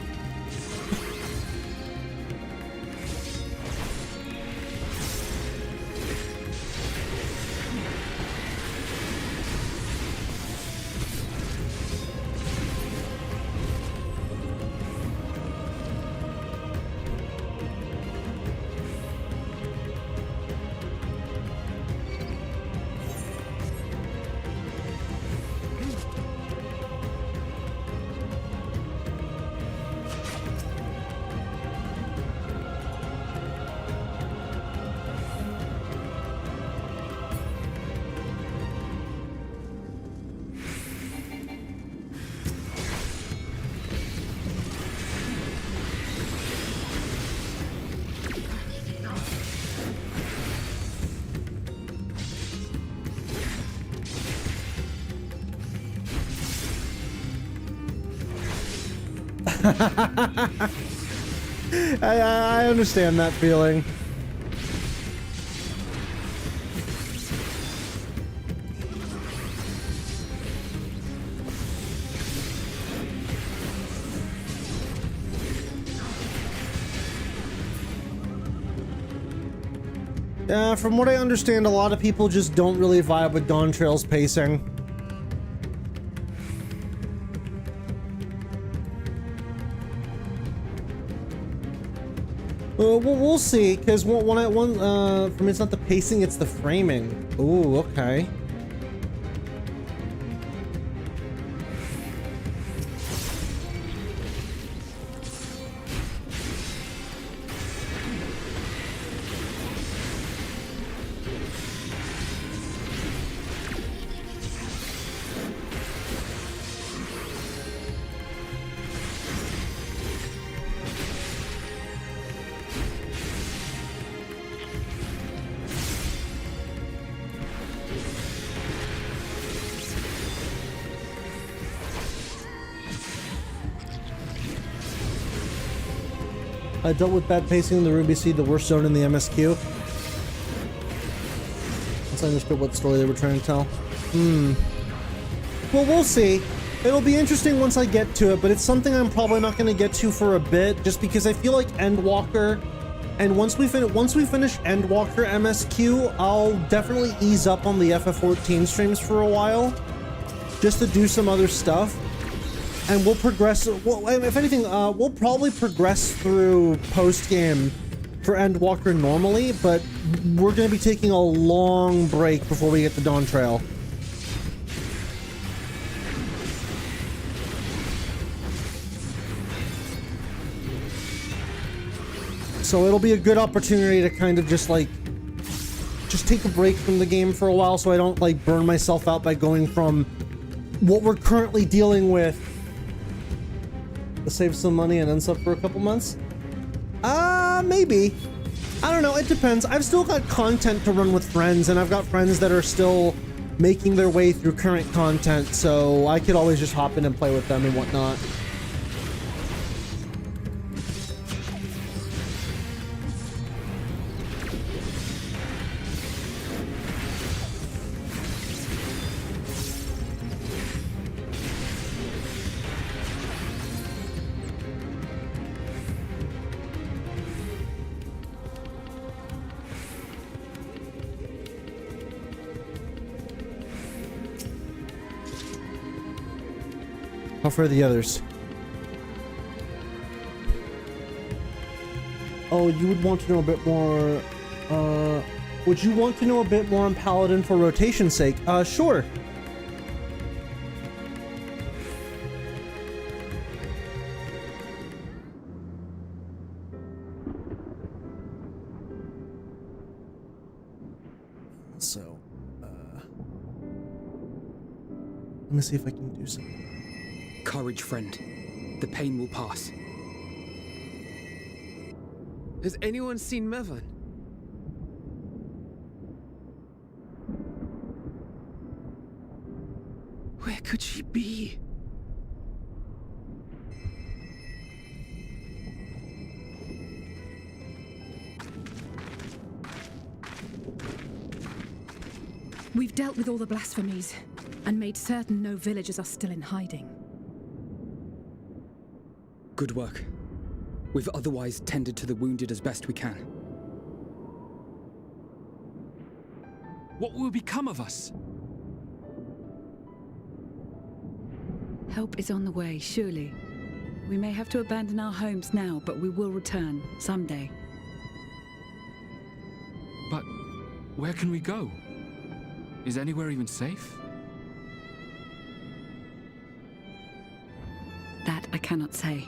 I understand that feeling. From what I understand, a lot of people just don't really vibe with Dawn Trail's pacing. We'll see, because for me it's not the pacing, it's the framing. Ooh, okay. I dealt with bad pacing in the Ruby Seed, the worst zone in the MSQ. Once I understood what story they were trying to tell. Well, we'll see. It'll be interesting once I get to it, but it's something I'm probably not going to get to for a bit, just because I feel like Endwalker, and once we finish Endwalker MSQ, I'll definitely ease up on the FF14 streams for a while. just to do some other stuff. And we'll progress, well, if anything, we'll probably progress through post-game for Endwalker normally, but we're going to be taking a long break before we get the Dawn Trail. So it'll be a good opportunity to kind of just take a break from the game for a while so I don't like burn myself out by going from what we're currently dealing with to save some money and then sub for a couple months. Maybe. I don't know, it depends. I've still got content to run with friends, and I've got friends that are still making their way through current content, so I could always just hop in and play with them and whatnot. How far are the others? Oh, you would want to know a bit more. Would you want to know a bit more on Paladin for rotation's sake? Sure. So, let me see if I can do something. Courage, friend. The pain will pass. Has anyone seen Mevan? Where could she be? We've dealt with all the blasphemies and made certain no villagers are still in hiding. Good work. We've otherwise tended to the wounded as best we can. What will become of us? Help is on the way, surely. We may have to abandon our homes now, but we will return someday. But where can we go? Is anywhere even safe? That I cannot say.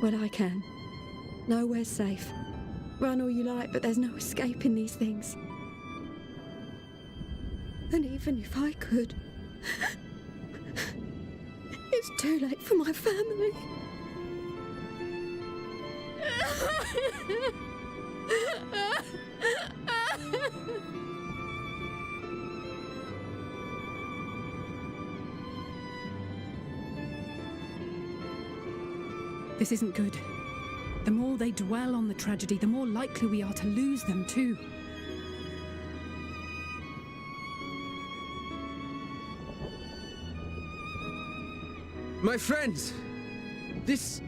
Well, I can. Nowhere's safe. Run all you like, but there's no escaping these things. And even if I could, it's too late for my family. This isn't good. The more they dwell on the tragedy, the more likely we are to lose them too. My friends, this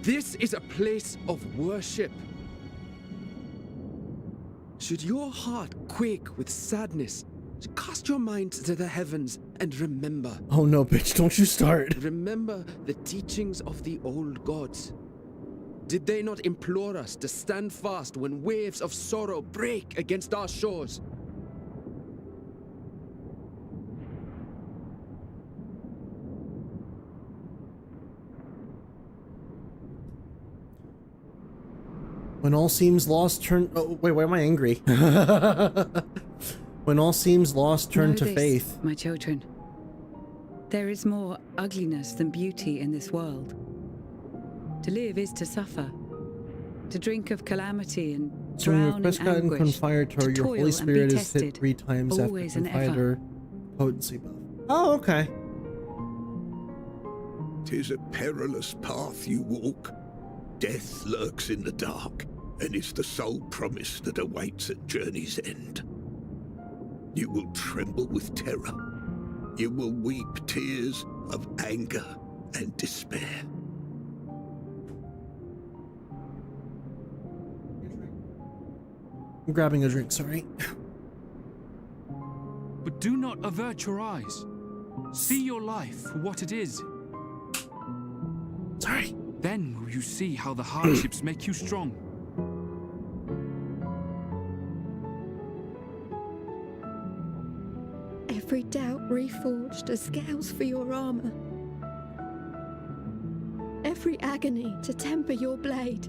is a place of worship. Should your heart quake with sadness, cast your mind to the heavens and remember. Oh no, bitch, don't you start. Remember the teachings of the old gods. Did they not implore us to stand fast when waves of sorrow break against our shores? When all seems lost, turn... Oh, wait, why am I angry? When all seems lost, turn to faith. My children. There is more ugliness than beauty in this world. To live is to suffer. To drink of calamity and So when drown your in quest got in anguish. fire to her, your toil Holy and Spirit be is hit tested, 3 times after always and fighter ever. potency buff. Oh, okay. 'Tis a perilous path you walk. Death lurks in the dark, and is the sole promise that awaits at journey's end. You will tremble with terror. You will weep tears of anger and despair. I'm grabbing a drink, sorry. But Do not avert your eyes. See your life for what it is. Sorry. Then will you see how the hardships make you strong. Every doubt reforged as scales for your armor. Every agony to temper your blade.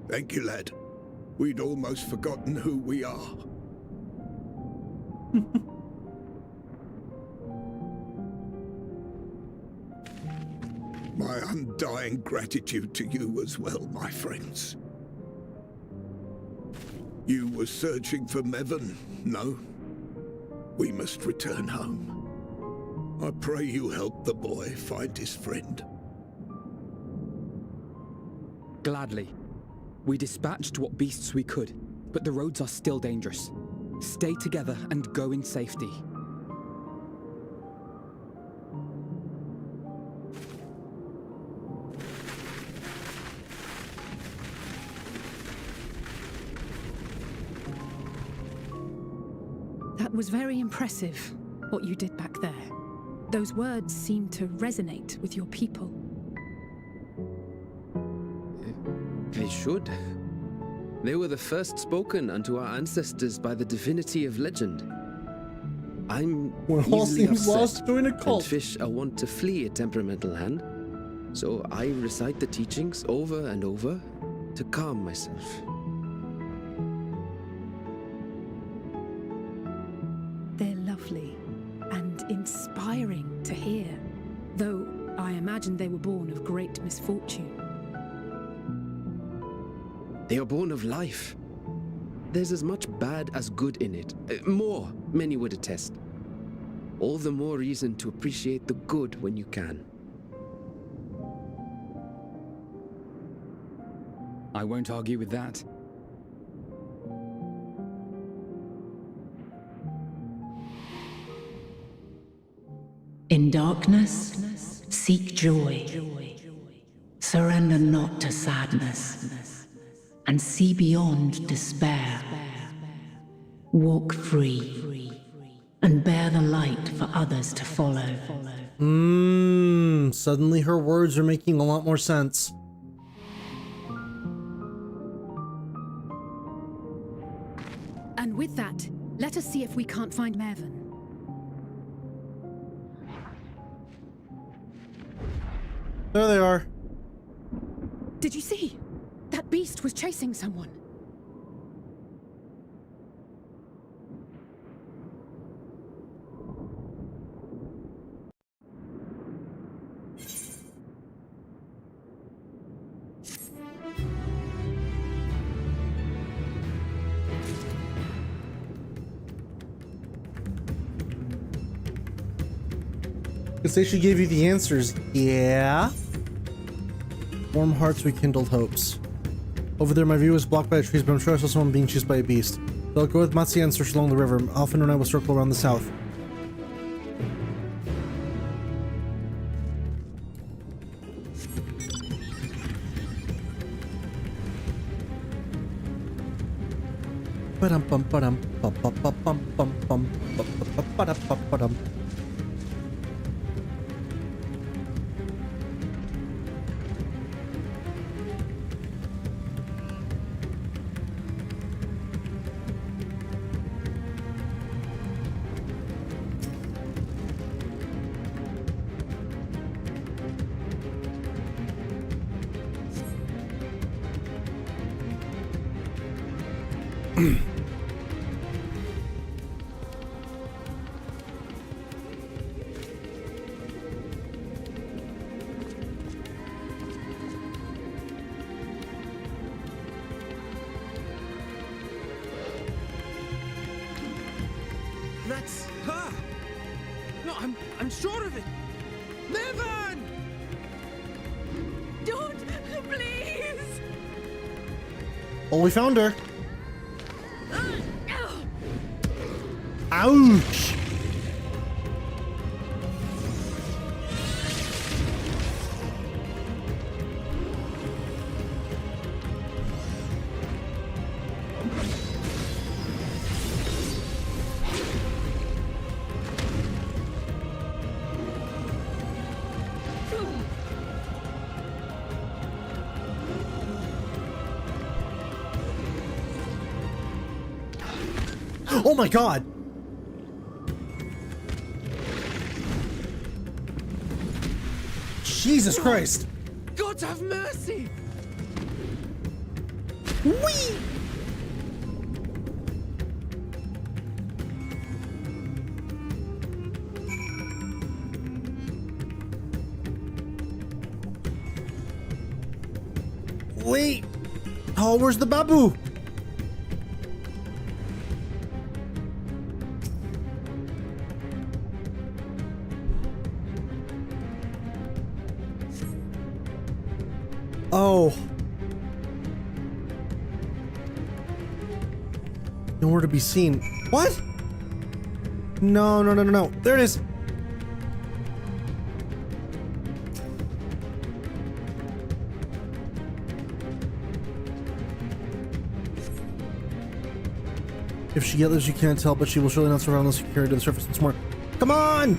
Thank you, lad. We'd almost forgotten who we are. My undying gratitude to you as well, my friends. You were searching for Mevin, no? We must return home. I pray you help the boy find his friend. Gladly. We dispatched what beasts we could, but the roads are still dangerous. Stay together and go in safety. That was very impressive, what you did back there. Those words seem to resonate with your people. They should. They were the first spoken unto our ancestors by the divinity of legend. I'm easily upset, and fish are wont to flee a temperamental hand, so I recite the teachings over and over to calm myself. They're lovely and inspiring to hear, though I imagine they were born of great misfortune. They are born of life. There's as much bad as good in it. More, many would attest. All the more reason to appreciate the good when you can. I won't argue with that. In darkness, seek joy. Surrender not to sadness, and see beyond despair. Walk free, and bear the light for others to follow. Suddenly her words are making a lot more sense. And with that, let us see if we can't find Mervyn. There they are. Did you see? That beast was chasing someone. Because they should give you the answers. Yeah. Warm hearts rekindled hopes. Over there, my view is blocked by the trees, but I'm sure I saw someone being chased by a beast. So I'll go with Matsuya and search along the river. Often when I will circle around the south. That's her! No, I'm sure of it! Bevan! Don't, please! Oh, we found her. Ouch! Oh my god! Jesus Christ! God have mercy! Whee! Wait! Oh, where's the babu? Oh. Nowhere to be seen. What? No, no, no, no, no. There it is. If she yells, you can't tell, but she will surely not survive unless you carry her to the surface once more. Come on!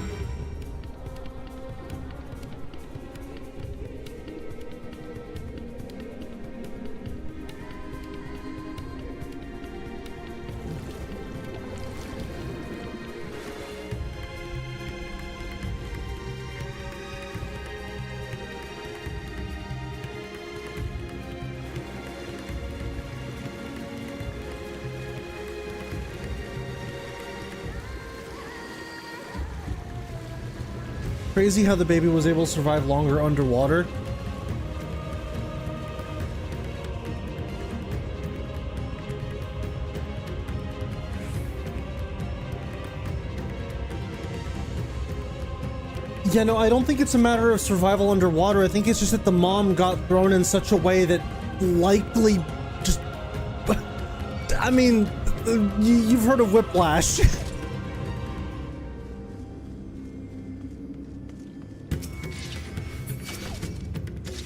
Crazy how the baby was able to survive longer underwater. Yeah, no, I don't think it's a matter of survival underwater. I think it's just that the mom got thrown in such a way that likely just... I mean, you've heard of whiplash.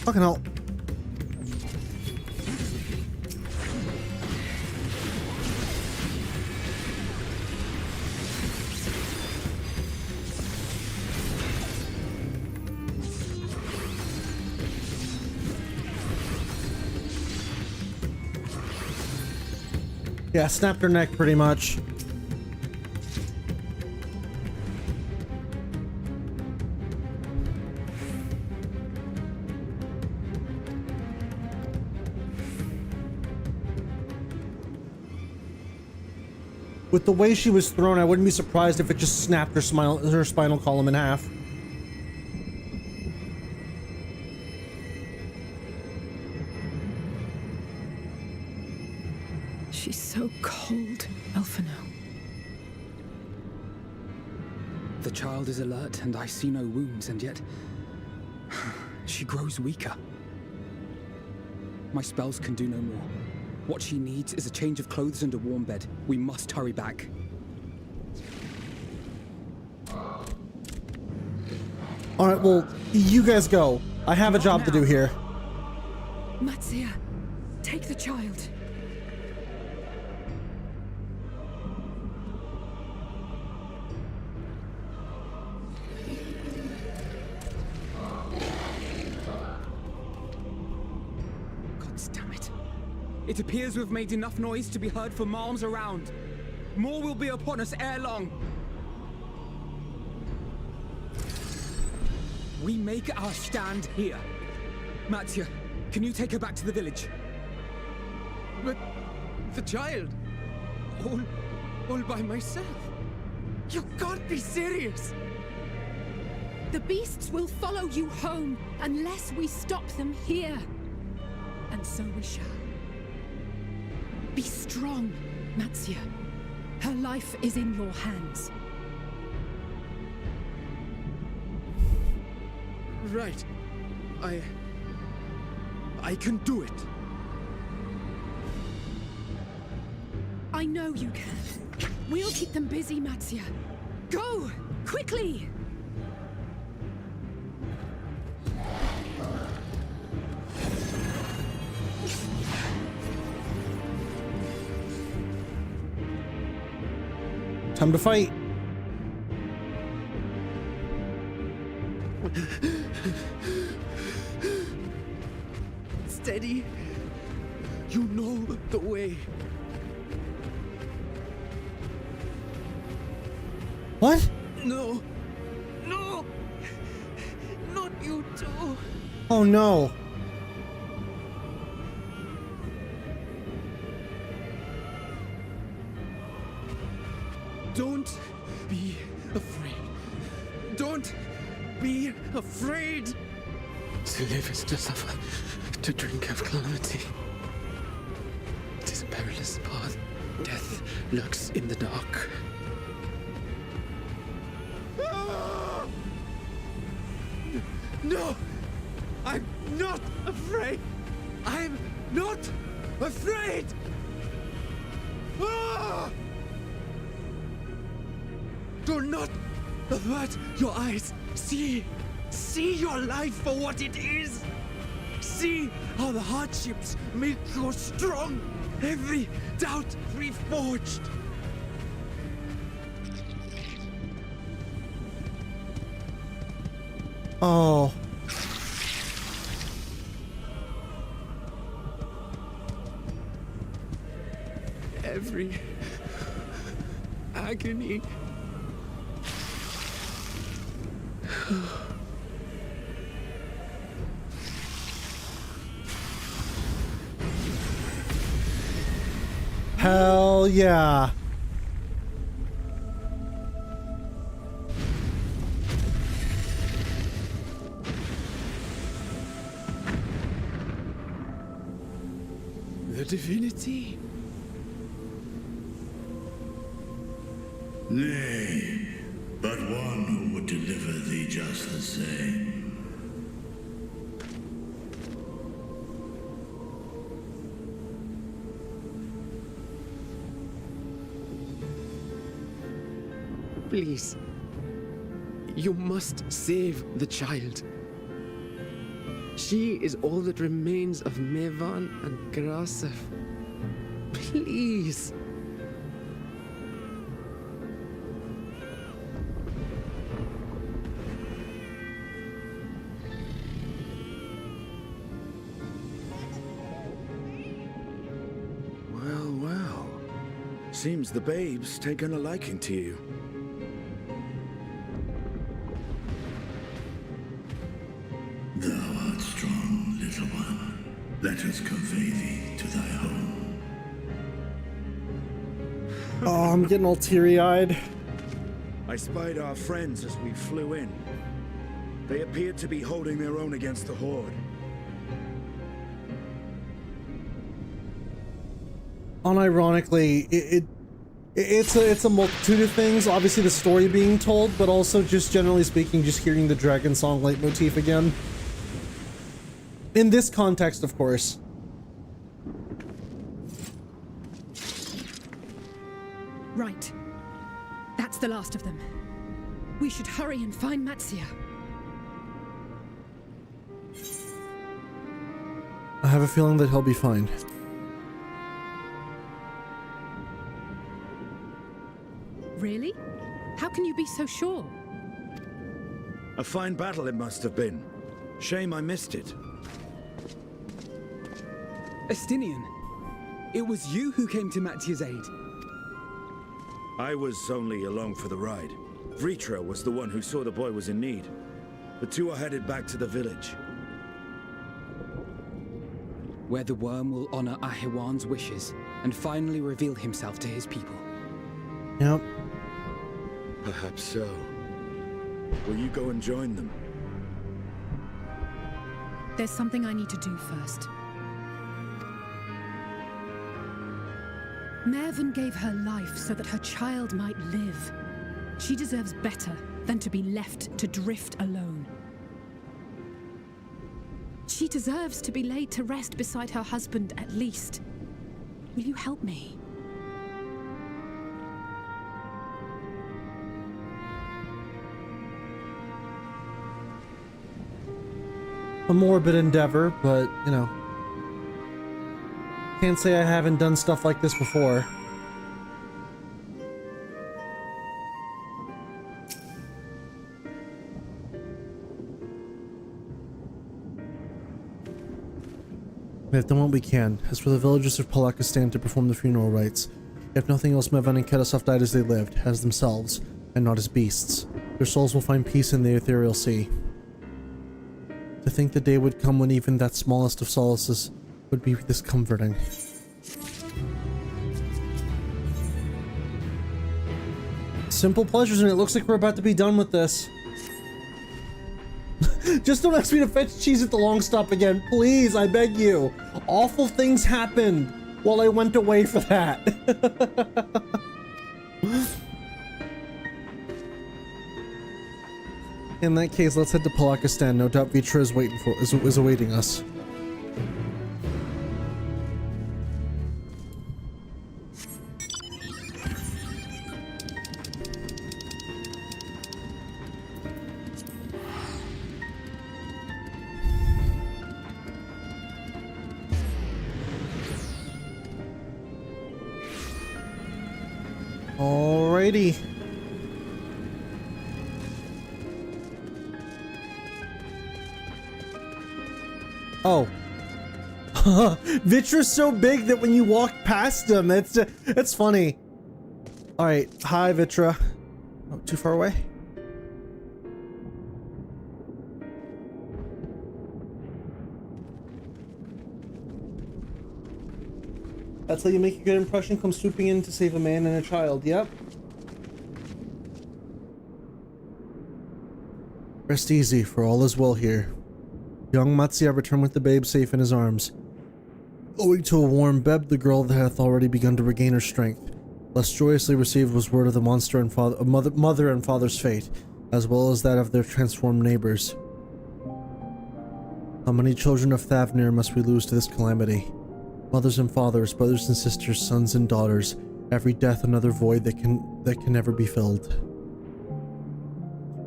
Fucking hell. Yeah, snapped her neck pretty much. With the way she was thrown, I wouldn't be surprised if it just snapped her spinal column in half. She's so cold, Elfino. The child is alert and I see no wounds, and yet she grows weaker. My spells can do no more. What she needs is a change of clothes and a warm bed. We must hurry back. Alright, well, you guys go. I have a job to do here. Matsuya, take the child. It appears we've made enough noise to be heard for miles around. More will be upon us ere long. We make our stand here. Matsuya, can you take her back to the village? But the child, all by myself. You can't be serious. The beasts will follow you home unless we stop them here. And so we shall. Be strong, Matsuya. Her life is in your hands. Right. I can do it. I know you can. We'll keep them busy, Matsia. Go! Quickly! Time to fight. Steady. You know the way. What? No. No. Not you too. Oh no. Don't be afraid. Don't be afraid. To live is to suffer, to drink of calamity. It is a perilous path. Death lurks in the dark. No! I'm not afraid! I'm not afraid! Ah! Do not avert your eyes. See your life for what it is. See how the hardships make you strong. Every doubt reforged. Oh. Every agony. Hell yeah. The divinity. Nay, but one who would deliver thee just the same. Please. You must save the child. She is all that remains of Mevan and Grasef. Please. Well, well. Seems the babe's taken a liking to you. Thou art strong, little one. Let us convey thee to thy home. Oh, I'm getting all teary-eyed. I spied our friends as we flew in. They appeared to be holding their own against the Horde. Unironically, it's a multitude of things. Obviously the story being told, but also just generally speaking, just hearing the Dragon Song leitmotif again. In this context, of course. Right. That's the last of them. We should hurry and find Matsia. I have a feeling that he'll be fine. Really? How can you be so sure? A fine battle it must have been. Shame I missed it. Estinian, it was you who came to Matia's aid. I was only along for the ride. Vritra was the one who saw the boy was in need. The two are headed back to the village. Where the worm will honor Ahiwan's wishes and finally reveal himself to his people. Yep. Perhaps so. Will you go and join them? There's something I need to do first. Mervyn gave her life so that her child might live. She deserves better than to be left to drift alone. She deserves to be laid to rest beside her husband, at least. Will you help me? A morbid endeavor, but, you know. Can't say I haven't done stuff like this before. We have done what we can. As for the villagers of Palakistan to perform the funeral rites, if nothing else, Mevan and Kedasov died as they lived, as themselves, and not as beasts. Their souls will find peace in the ethereal sea. To think the day would come when even that smallest of solaces would be this comforting. Simple pleasures, and it looks like we're about to be done with this. Just don't ask me to fetch cheese at the long stop again, please, I beg you. Awful things happened while I went away for that. In that case, let's head to Palakistan. No doubt Vitra is awaiting us. Alrighty. Oh. Vitra's so big that when you walk past him, it's funny. Alright, hi Vitra. Oh, too far away? That's how you make a good impression, come swooping in to save a man and a child, yep. Rest easy, for all is well here. Young Matsuya returned with the babe safe in his arms. Owing to a warm bed, the girl hath already begun to regain her strength. Less joyously received was word of the monster and mother and father's fate, as well as that of their transformed neighbors. How many children of Thavnir must we lose to this calamity? Mothers and fathers, brothers and sisters, sons and daughters, every death another void that can never be filled.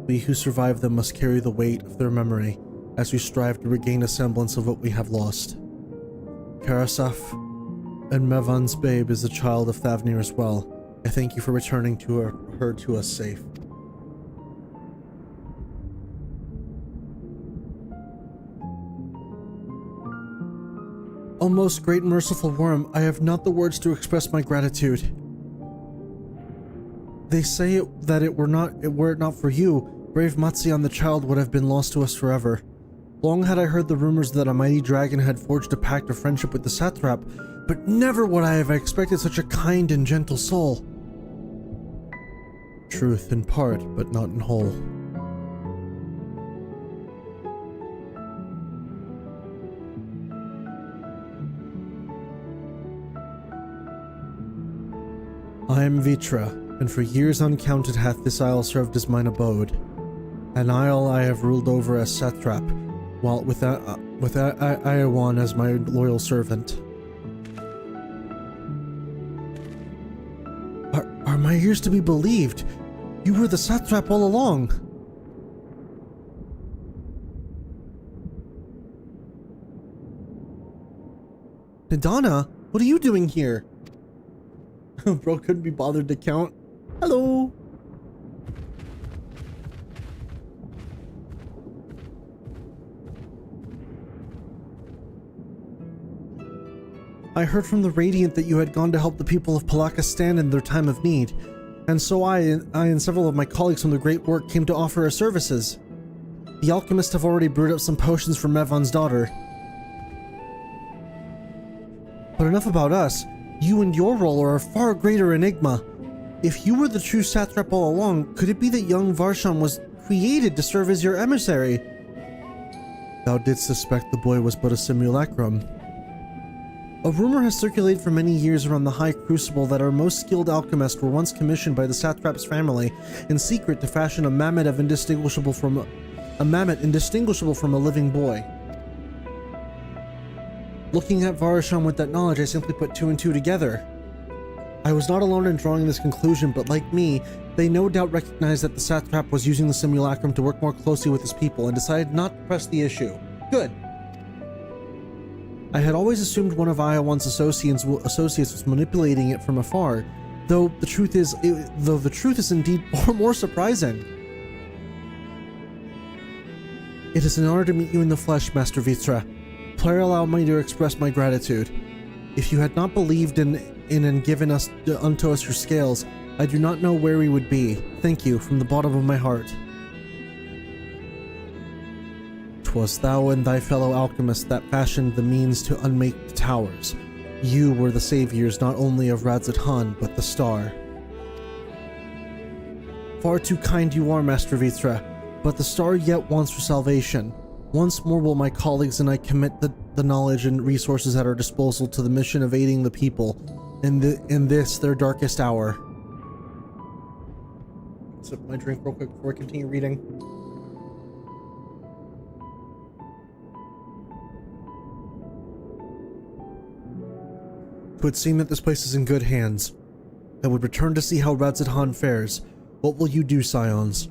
We who survive them must carry the weight of their memory as we strive to regain a semblance of what we have lost. Karasaf and Mevan's babe is a child of Thavnir as well. I thank you for returning to her to us safe. O most great merciful worm, I have not the words to express my gratitude. They say that were it not for you, brave Matsuya and the child would have been lost to us forever. Long had I heard the rumors that a mighty dragon had forged a pact of friendship with the satrap, but never would I have expected such a kind and gentle soul. Truth in part, but not in whole. I am Vitra, and for years uncounted hath this isle served as mine abode. An isle I have ruled over as satrap, while with Iawan as my loyal servant. Are my ears to be believed? You were the satrap all along. Nidana, what are you doing here? Bro couldn't be bothered to count. Hello. I heard from the Radiant that you had gone to help the people of Palakistan in their time of need, and so I and several of my colleagues from the Great Work came to offer our services. The alchemists have already brewed up some potions for Mevan's daughter. But enough about us. You and your role are a far greater enigma. If you were the true satrap all along, could it be that young Varshan was created to serve as your emissary? Thou didst suspect the boy was but a simulacrum. A rumor has circulated for many years around the High Crucible that our most skilled alchemists were once commissioned by the satrap's family in secret to fashion a mammoth indistinguishable from a living boy. Looking at Varashan with that knowledge, I simply put 2 and 2 together. I was not alone in drawing this conclusion, but like me, they no doubt recognized that the satrap was using the simulacrum to work more closely with his people and decided not to press the issue. Good. I had always assumed one of Iowan's associates was manipulating it from afar, though the truth is indeed far more surprising. It is an honor to meet you in the flesh, Master Vitra. Please allow me to express my gratitude. If you had not believed in and given unto us your scales, I do not know where we would be. Thank you from the bottom of my heart. 'Twas thou and thy fellow alchemist that fashioned the means to unmake the towers. You were the saviors not only of Radzat Han, but the star. Far too kind you are, Master Vitra, but the star yet wants for salvation. Once more will my colleagues and I commit the knowledge and resources at our disposal to the mission of aiding the people in this their darkest hour. Sip my drink real quick before I continue reading. It would seem that this place is in good hands. I would return to see how Radzat Han fares. What will you do, Scions?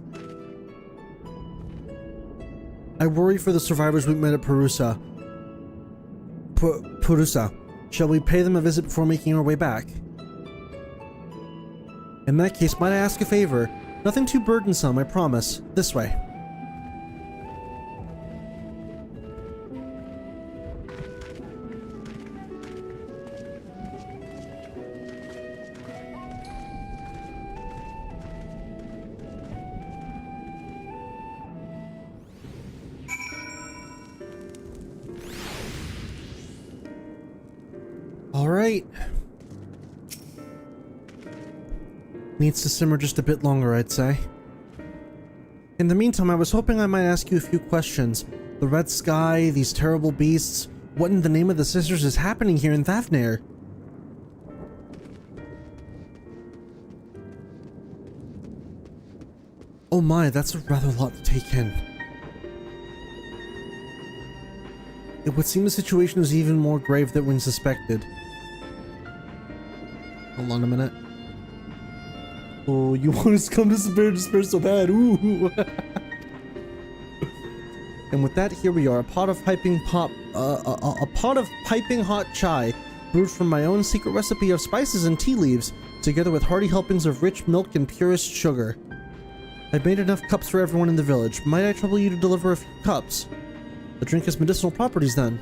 I worry for the survivors we met at Purusa. Purusa. Shall we pay them a visit before making our way back? In that case, might I ask a favor? Nothing too burdensome, I promise. This way. Alright. Needs to simmer just a bit longer, I'd say. In the meantime, I was hoping I might ask you a few questions. The red sky, these terrible beasts. What in the name of the sisters is happening here in Thavnair? Oh my, that's a rather lot to take in. It would seem the situation is even more grave than when suspected. Hold on a minute. Oh, you want us to come to despair so bad. Ooh. And with that, here we are, a pot of piping hot chai, brewed from my own secret recipe of spices and tea leaves, together with hearty helpings of rich milk and purest sugar. I've made enough cups for everyone in the village. Might I trouble you to deliver a few cups? The drink has medicinal properties, then.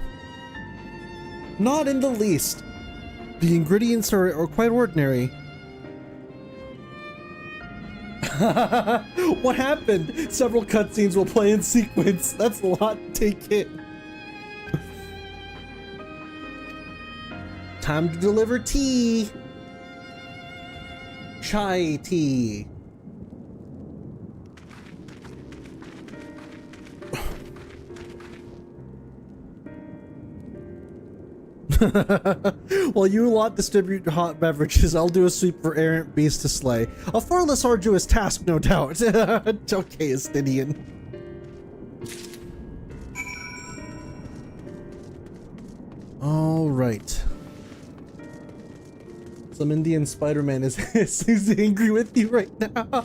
Not in the least. The ingredients are quite ordinary. What happened? Several cutscenes will play in sequence. That's a lot to take in. Time to deliver tea. Chai tea. While you lot distribute hot beverages, I'll do a sweep for errant beasts to slay. A far less arduous task, no doubt. Okay, Astidian. Alright. Some Indian Spider-Man is angry with you right now.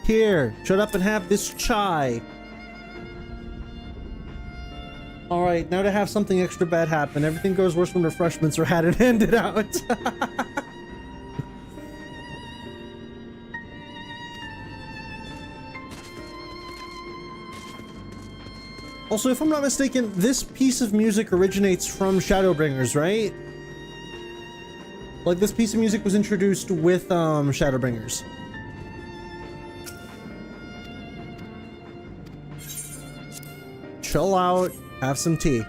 Here, shut up and have this chai. Alright, now to have something extra bad happen. Everything goes worse when refreshments are had and handed out. Also, if I'm not mistaken, this piece of music originates from Shadowbringers, right? Like, this piece of music was introduced with Shadowbringers. Chill out, have some tea.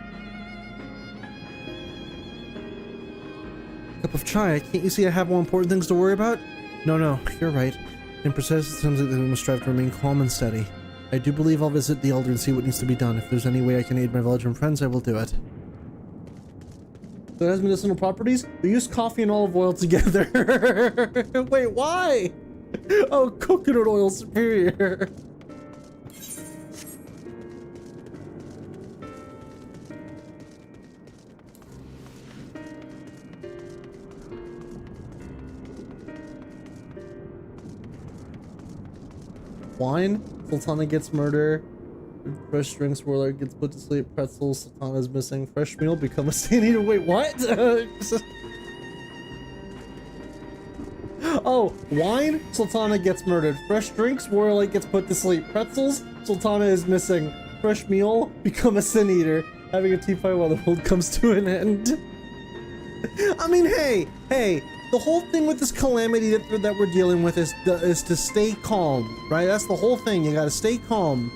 Cup of chai, can't you see I have more important things to worry about? No, you're right. In precise terms, we must strive to remain calm and steady. I do believe I'll visit the Elder and see what needs to be done. If there's any way I can aid my village and friends, I will do it. So it has medicinal properties? We use coffee and olive oil together. Wait, why? Oh, coconut oil superior. wine. Sultana gets murdered. Fresh drinks, Warlord gets put to sleep. Pretzels, Sultana's missing. Fresh meal, become a stain eater. Wait, what? Oh, wine, Sultana gets murdered. Fresh drinks, Warlord gets put to sleep. Pretzels, Sultana is missing. Fresh meal, become a sin eater. Having a tea fight while the world comes to an end. I mean, hey, the whole thing with this calamity that we're dealing with is to stay calm, right? That's the whole thing. You gotta stay calm.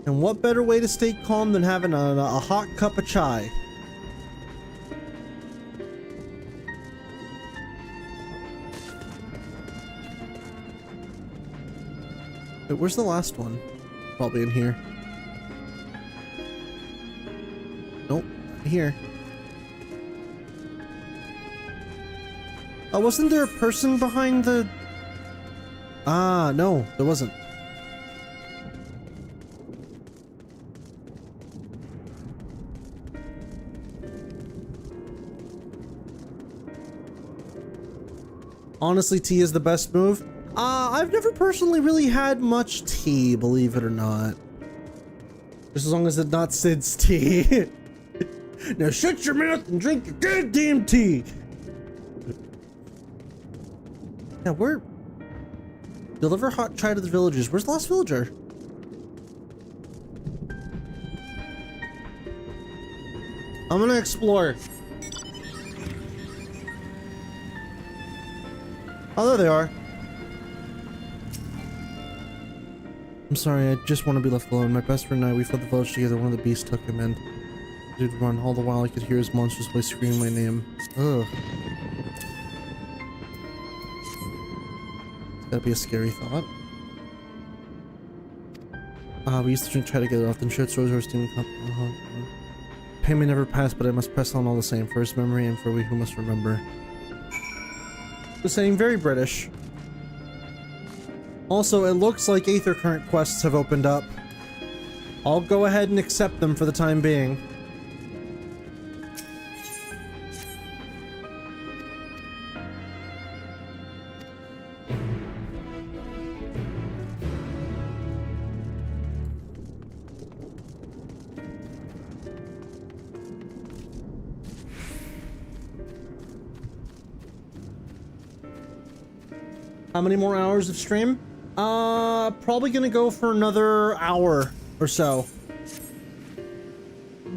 And what better way to stay calm than having a hot cup of chai? Wait, where's the last one? Probably in here. Nope, here. Oh, wasn't there a person behind the... Ah, no, there wasn't. Honestly, tea is the best move. I've never personally really had much tea, believe it or not. Just as long as it's not Sid's tea. Now shut your mouth and drink your goddamn tea. Yeah, deliver hot chai to the villagers. Where's the last villager? I'm gonna explore. Oh, there they are. I'm sorry, I just want to be left alone. My best friend and I, we fled the village together. One of the beasts took him in. Dude, run. All the while I could hear his monstrous voice screaming my name. Ugh. It's gotta be a scary thought. We used to drink chai together, often shared stories or steaming cup. Pain may never pass, but I must press on all the same. For his memory and for we who must remember. The same, very British. Also, it looks like Aether Current quests have opened up. I'll go ahead and accept them for the time being. How many more hours of stream? Probably gonna go for another hour or so.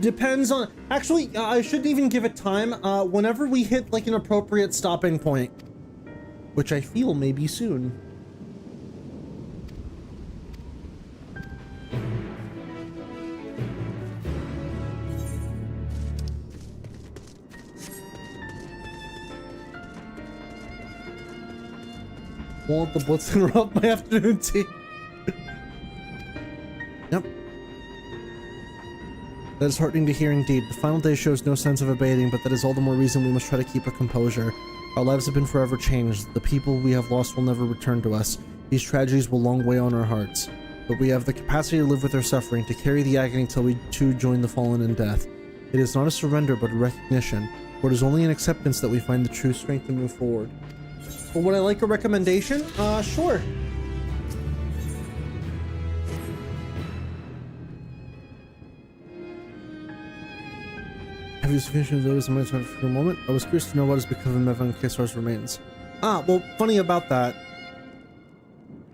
Depends on... Actually, I shouldn't even give it time. Whenever we hit, like, an appropriate stopping point. Which I feel may be soon. Won't the blitz interrupt my afternoon tea? Yep. That is heartening to hear indeed. The final day shows no signs of abating, but that is all the more reason we must try to keep our composure. Our lives have been forever changed. The people we have lost will never return to us. These tragedies will long weigh on our hearts. But we have the capacity to live with our suffering, to carry the agony till we too join the fallen in death. It is not a surrender, but a recognition. For it is only in acceptance that we find the true strength to move forward. But would I like a recommendation? Sure. Have you sufficiently noticed my time for a moment? I was curious to know what has become of Mevan Kesar's remains. Well, funny about that.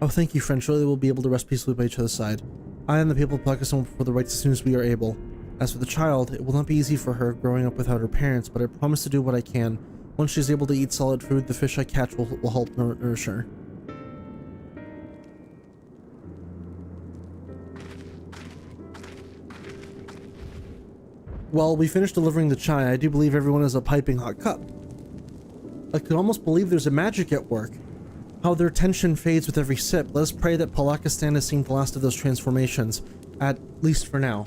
Oh, thank you, friend. Surely we'll be able to rest peacefully by each other's side. I and the people of Pakistan will perform the rites as soon as we are able. As for the child, it will not be easy for her growing up without her parents, but I promise to do what I can. Once she's able to eat solid food, the fish I catch will help nourish her. Well, we finished delivering the chai. I do believe everyone has a piping hot cup. I could almost believe there's a magic at work. How their tension fades with every sip. Let us pray that Palakistan has seen the last of those transformations, at least for now.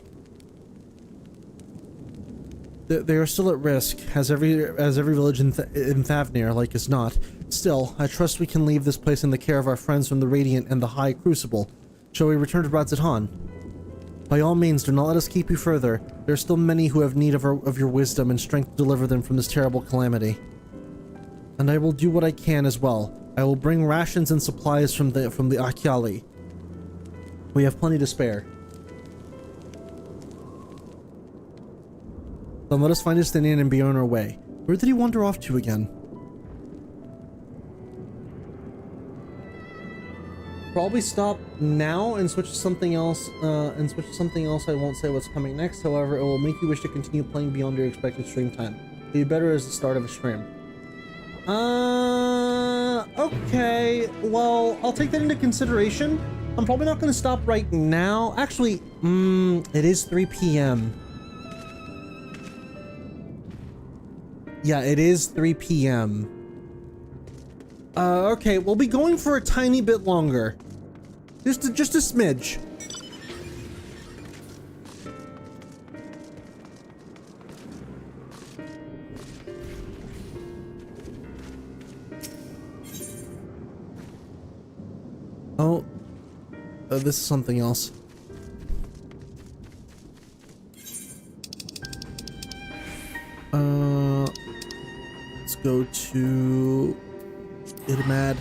They are still at risk, as every village in Thavnir, like is not. Still, I trust we can leave this place in the care of our friends from the Radiant and the High Crucible. Shall we return to Radz-at-Han? By all means, do not let us keep you further. There are still many who have need of your wisdom and strength to deliver them from this terrible calamity. And I will do what I can as well. I will bring rations and supplies from the Akyali. We have plenty to spare. Then let us find Justinian and be on our way. Where did he wander off to again? Probably stop now and switch to something else. I won't say what's coming next. However, it will make you wish to continue playing beyond your expected stream time. It'll be better as the start of a stream. Okay. Well, I'll take that into consideration. I'm probably not going to stop right now. Actually, it is 3 p.m. Yeah, it is 3 p.m. Okay, we'll be going for a tiny bit longer. Just a smidge. Oh, this is something else. Let's go to Idamad.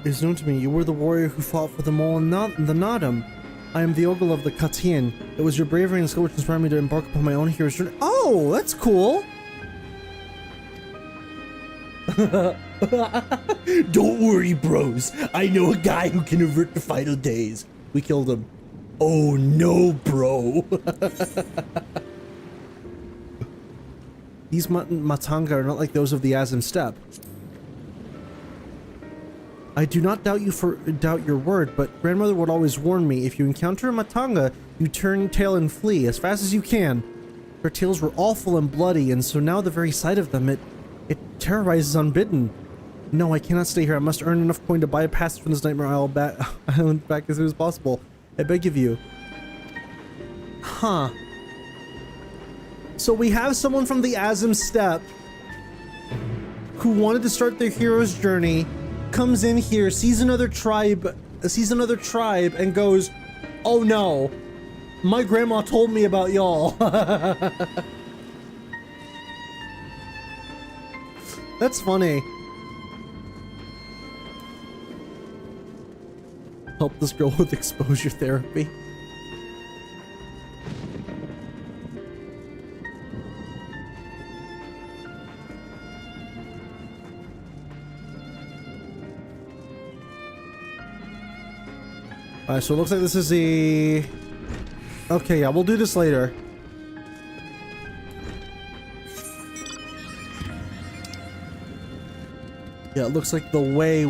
It is known to me, you were the warrior who fought for the mole and the Nadam. I am the Ogle of the Katian. It was your bravery and skill which inspired me to embark upon my own hero's journey. Oh, that's cool! Don't worry, bros. I know a guy who can avert the final days. We killed him. Oh no, bro. These Matanga are not like those of the Azim Steppe. I do not doubt your word, but grandmother would always warn me, if you encounter a Matanga, you turn tail and flee as fast as you can. Her tails were awful and bloody, and so now the very sight of them, it terrorizes unbidden. No, I cannot stay here. I must earn enough coin to buy a passage from this nightmare island back as soon as possible. I beg of you. Huh. So we have someone from the Azim Steppe who wanted to start their hero's journey, comes in here, sees another tribe, and goes, oh no, my grandma told me about y'all. That's funny. Help this girl with exposure therapy. Alright, so it looks like this is the... Okay, yeah, we'll do this later. Yeah, it looks like the way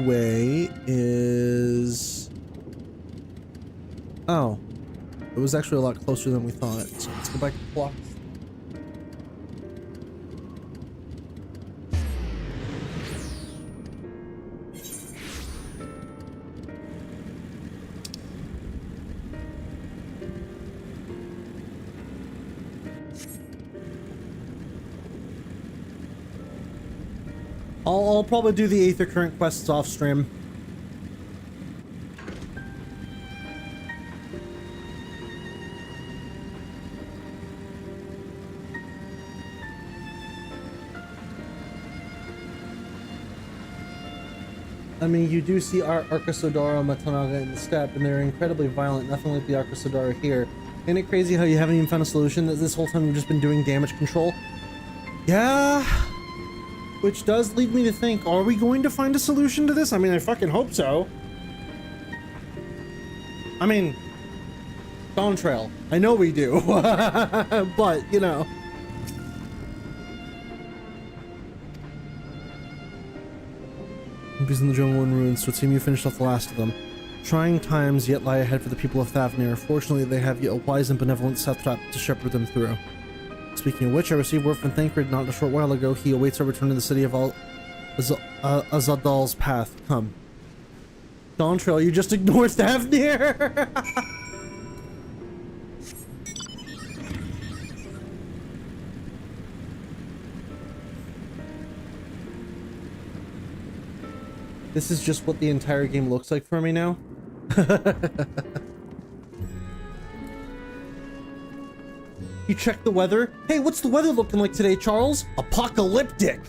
is... Oh. It was actually a lot closer than we thought. So let's go back to the clock. I'll probably do the Aether Current quests off stream. I mean, you do see Arkasodara Matanaga in the steppe, and they're incredibly violent, nothing like the Arkasodara here. Ain't it crazy how you haven't even found a solution? That this whole time you've just been doing damage control? Yeah. Which does lead me to think, are we going to find a solution to this? I mean, I fucking hope so. I mean, Dawn Trail. I know we do. But, you know. He's in the jungle and ruins, so it seems you finished off the last of them. Trying times yet lie ahead for the people of Thavnir. Fortunately, they have a wise and benevolent satrap to shepherd them through. Speaking of which, I received word from Thancred not a short while ago. He awaits our return to the city of Azadal's path. Come. Dawntrail, you just ignored Thavnir! This is just what the entire game looks like for me now. You check the weather? Hey, what's the weather looking like today, Charles? Apocalyptic!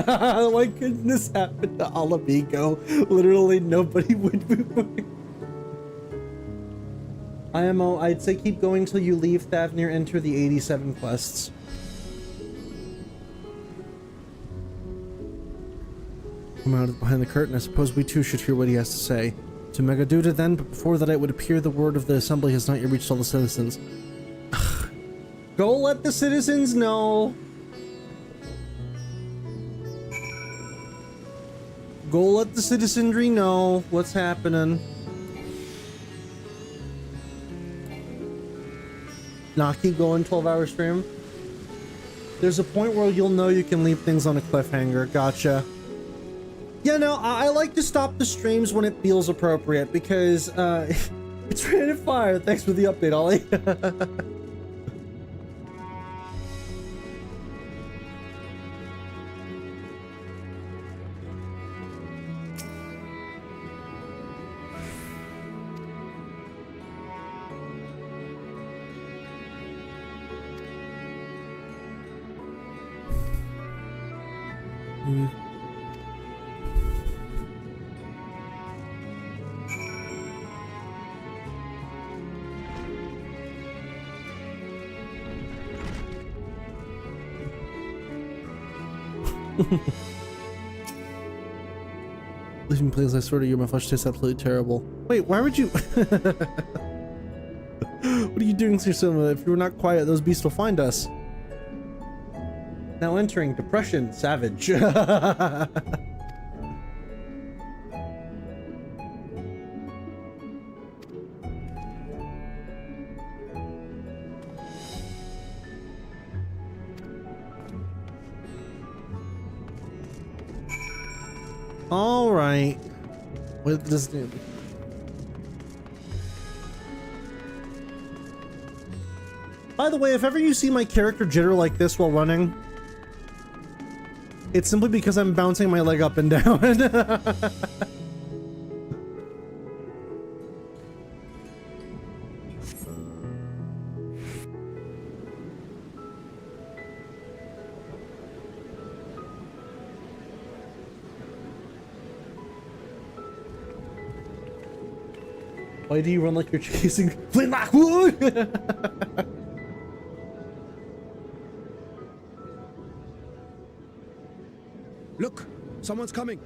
Why couldn't this happen to Alamigo? Literally nobody would be. IMO, I'd say keep going till you leave Thavnir, enter the 87 quests. Come out of behind the curtain. I suppose we too should hear what he has to say. To Megaduda then, but before that it would appear the word of the assembly has not yet reached all the citizens. Go let the citizens know. Go let the citizenry know what's happening. Nah, keep going, 12-hour stream. There's a point where you'll know you can leave things on a cliffhanger. Gotcha. Yeah, no, I like to stop the streams when it feels appropriate because it's rated fire. Thanks for the update, Ollie. Leaving please, I swear to you, my flesh tastes absolutely terrible. Wait, why would you? What are you doing, Sir Cinema? If you're not quiet, those beasts will find us. Now entering depression, savage. All right. What does this do? By the way, if ever you see my character jitter like this while running, it's simply because I'm bouncing my leg up and down. Why do you run like you're chasing Flintlock Wood? Look, someone's coming.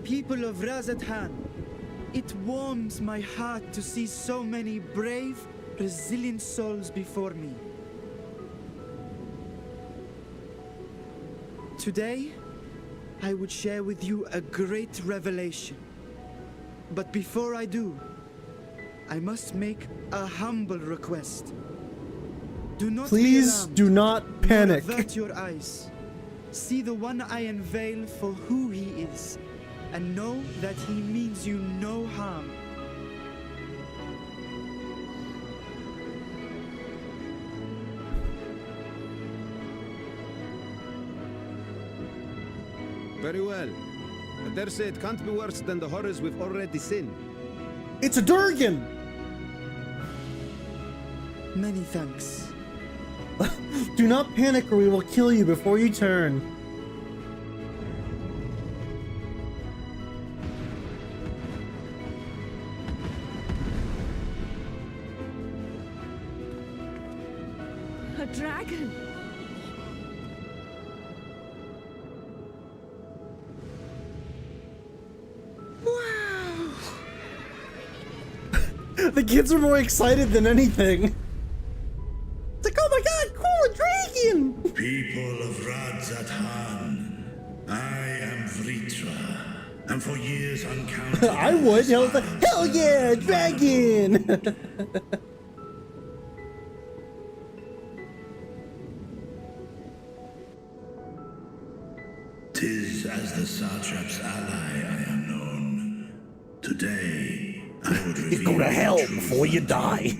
People of Razathan, it warms my heart to see so many brave, resilient souls before me. Today, I would share with you a great revelation. But before I do, I must make a humble request. Do not Please do not panic. Avert your eyes. See the one I unveil for who he is, and know that he means you no harm. Very well. I dare say it can't be worse than the horrors we've already seen. It's a Durgan! Many thanks. Do not panic or we will kill you before you turn. A dragon! The kids are more excited than anything. It's like, oh my god, cool, a dragon! People of Radzathan, I am Vritra, and for years uncounted. I would. Hell yeah, dragon! 'Tis as the Satrap's ally I am known. Today, I would reveal. You go to hell the truth before you unto die.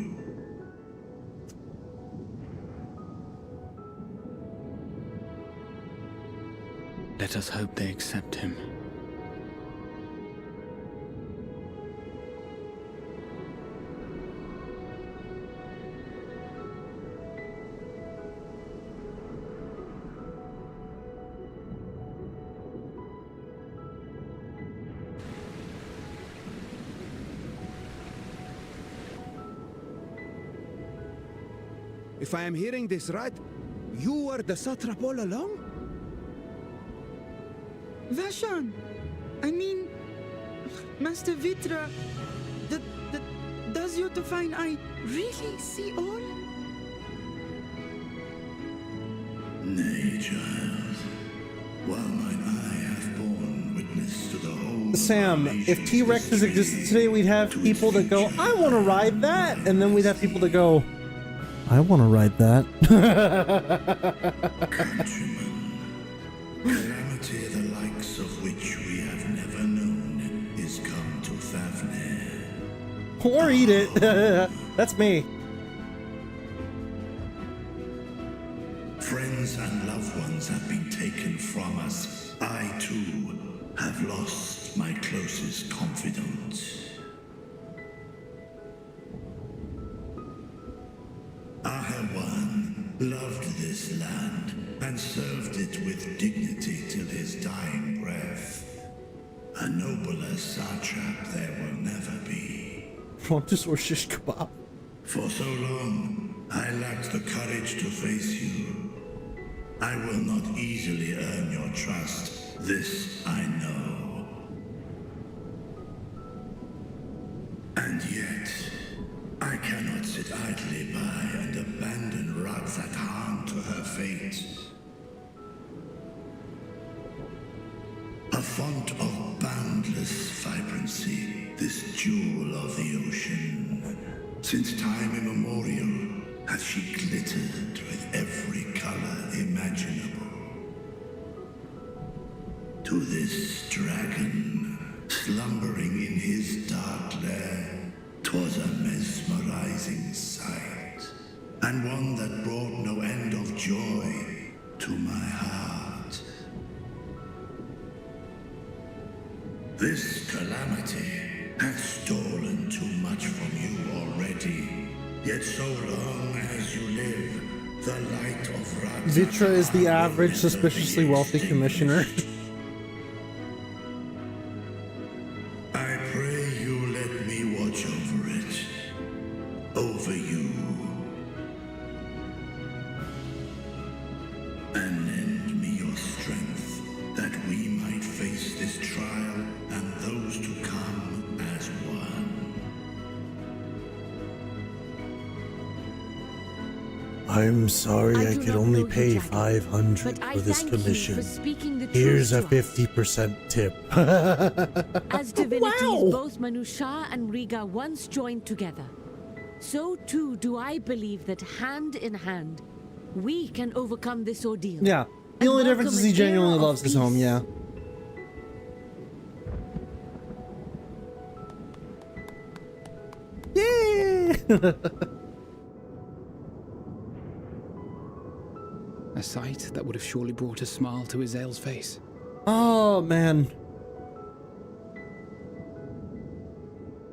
Let us hope they accept him. If I am hearing this right, you were the satrap all along? Vashan, I mean, Master Vitra, does your divine eye really see all? Nay, child. While mine eye hath borne witness to the whole. Sam, if T-Rexes existed today, we'd have people that go, I want to ride that, and then we'd have people that go, I want to ride that. Countrymen, calamity the likes of which we have never known is come to Fafnir. Or eat it. That's me. Friends and loved ones have been taken from us. I, too, have lost my closest confidant. Ahawan loved this land and served it with dignity till his dying breath. A nobler satrap there will never be. Prontus or shish kebab. For so long, I lacked the courage to face you. I will not easily earn your trust. This I know. And yet, I cannot sit idly by and abandon Radzathan to her fate. A font of boundless vibrancy, this jewel of the ocean. Since time immemorial, hath she glittered with every color imaginable. To this dragon, slumbering in his dark lair, 'twas a mesmerizing sight, and one that brought no end of joy to my heart. This calamity hath stolen too much from you already, yet so long as you live, the light of Radzathan Vitra is the average suspiciously wealthy commissioner. I pray you let me watch over it. Over you. And lend me your strength, that we might face this trial and those to come as one. I'm sorry I could only pay 500 but for I this thank you commission. for speaking the Here's a truth to us. 50% tip. As divinities, Wow. both Manusha and Riga once joined together. So too do I believe that hand in hand, we can overcome this ordeal. Yeah. The and only difference welcome is he an era genuinely of loves his home, peace. yeah. Yeah! A sight that would have surely brought a smile to Izael's face. Oh, man.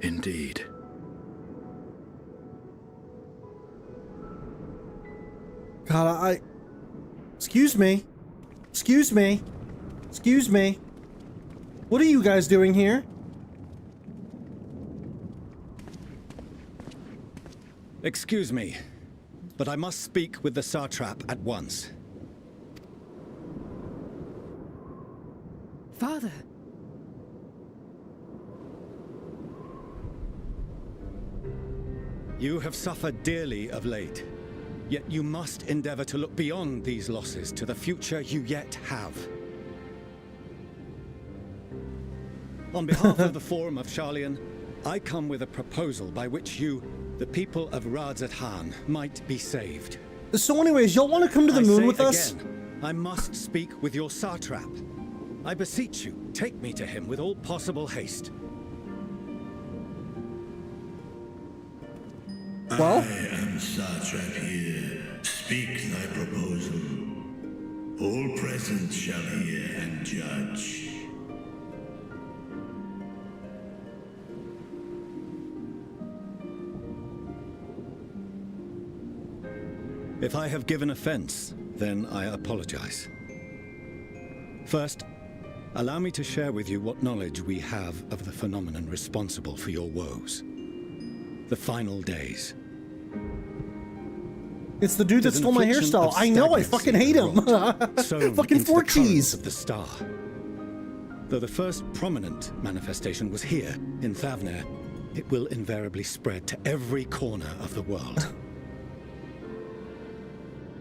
Indeed. God, Excuse me. Excuse me. Excuse me. What are you guys doing here? Excuse me, but I must speak with the satrap at once. Father. You have suffered dearly of late, yet you must endeavor to look beyond these losses to the future you yet have. On behalf of the Forum of Sharlayan, I come with a proposal by which you, the people of Radzat-Han, might be saved. So anyways, y'all want to come to the moon with us? Again, I must speak with your satrap. I beseech you, take me to him with all possible haste. Well? I am satrap here. Speak thy proposal. All present shall hear and judge. If I have given offense, then I apologize. First, allow me to share with you what knowledge we have of the phenomenon responsible for your woes. The final days. It's the dude that stole my hairstyle. I know, I fucking hate him. Fucking 4Gs. Of the star. Though the first prominent manifestation was here, in Thavner, it will invariably spread to every corner of the world.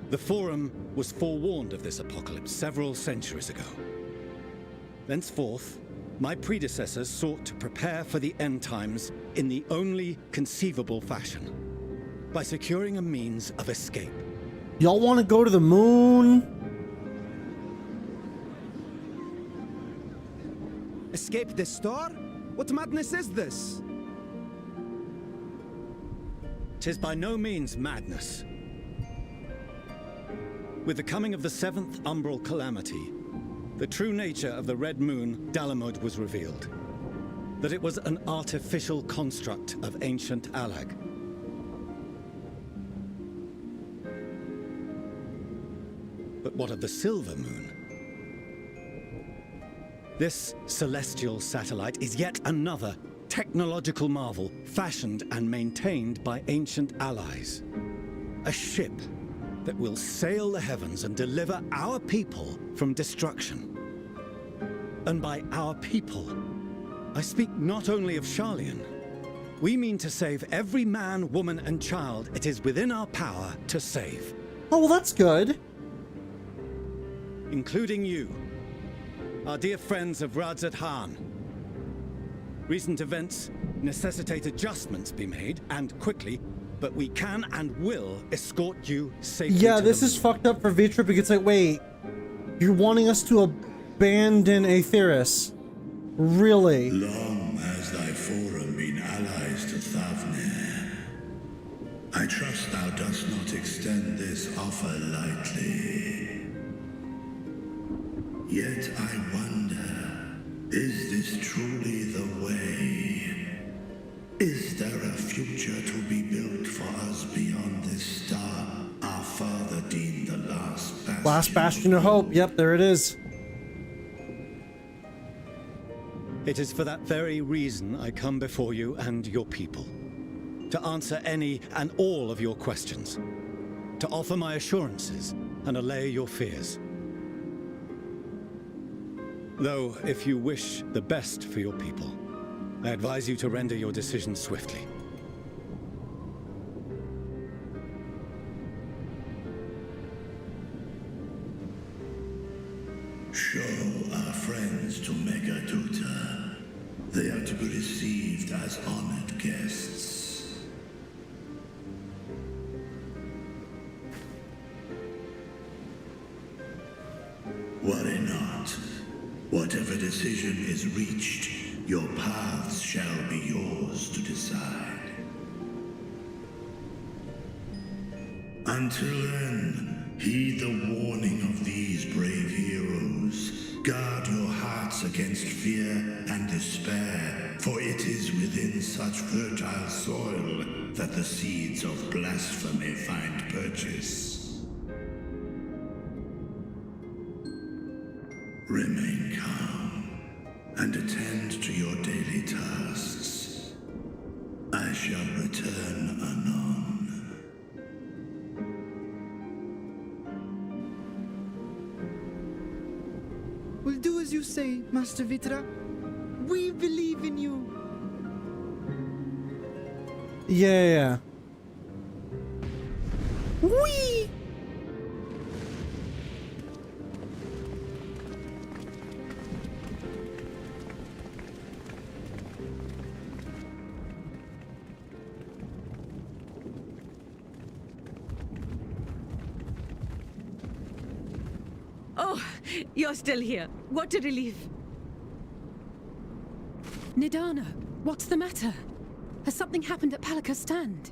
The Forum was forewarned of this apocalypse several centuries ago. Thenceforth, my predecessors sought to prepare for the end times in the only conceivable fashion, by securing a means of escape. Y'all want to go to the moon? Escape the star? What madness is this? 'Tis by no means madness. With the coming of the 7th umbral calamity, the true nature of the Red Moon, Dalamud, was revealed. That it was an artificial construct of ancient Alag. But what of the Silver Moon? This celestial satellite is yet another technological marvel fashioned and maintained by ancient allies. A ship that will sail the heavens and deliver our people from destruction. And by our people, I speak not only of Sharlayan. We mean to save every man, woman, and child it is within our power to save. Oh, well, that's good. Including you, our dear friends of Radzat-Han. Recent events necessitate adjustments be made, and quickly, but we can and will escort you safely. Yeah, this is fucked up for Vitra because it's like, wait, you're wanting us to abandon Aetheris? Really? Long has thy Forum been allies to Thavner. I trust thou dost not extend this offer lightly. Yet I wonder, is this truly the way? Is there a future to be built for us beyond this star, our father deemed the last bastion? Last bastion of hope. Yep, there it is. It is for that very reason I come before you and your people. To answer any and all of your questions. To offer my assurances and allay your fears. Though, if you wish the best for your people, I advise you to render your decision swiftly. Show our friends to Megatuta. They are to be received as honored guests. Worry not. Whatever decision is reached, your paths shall be yours to decide. Until then, heed the warning of these brave heroes. Guard your hearts against fear and despair, for it is within such fertile soil that the seeds of blasphemy find purchase. Remain calm and attend to your daily tasks. I shall return anon. We'll do as you say, Master Vitra. We believe in you. Yeah. Whee! Oh, you're still here. What a relief. Nidana, what's the matter? Has something happened at Palika's stand?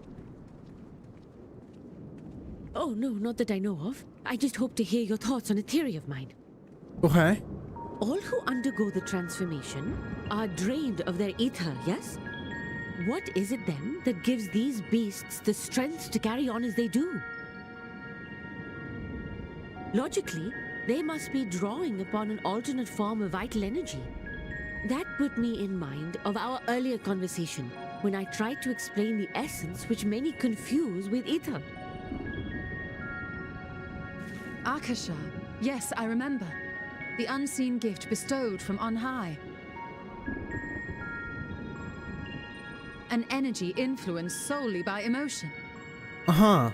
Oh, no, not that I know of. I just hope to hear your thoughts on a theory of mine. Okay. All who undergo the transformation are drained of their ether, yes? What is it then that gives these beasts the strength to carry on as they do? Logically, they must be drawing upon an alternate form of vital energy. That put me in mind of our earlier conversation, when I tried to explain the essence which many confuse with ether. Akasha. Yes, I remember. The unseen gift bestowed from on high. An energy influenced solely by emotion. Uh-huh.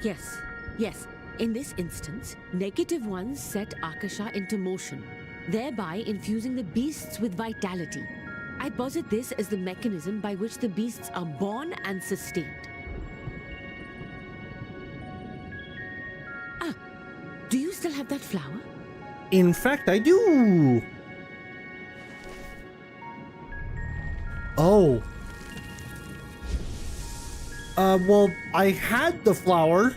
Yes, yes. In this instance, negative ones set Akasha into motion, thereby infusing the beasts with vitality. I posit this as the mechanism by which the beasts are born and sustained. Ah, do you still have that flower? In fact, I do. Oh. Well, I had the flower.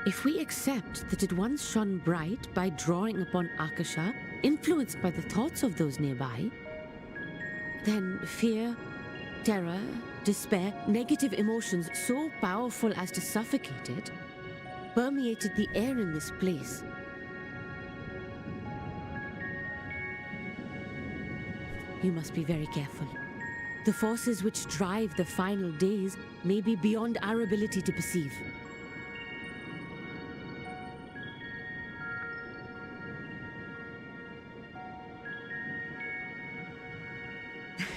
If we accept that it once shone bright by drawing upon Akasha, influenced by the thoughts of those nearby, then fear, terror, despair, negative emotions so powerful as to suffocate it, permeated the air in this place. You must be very careful. The forces which drive the final days may be beyond our ability to perceive.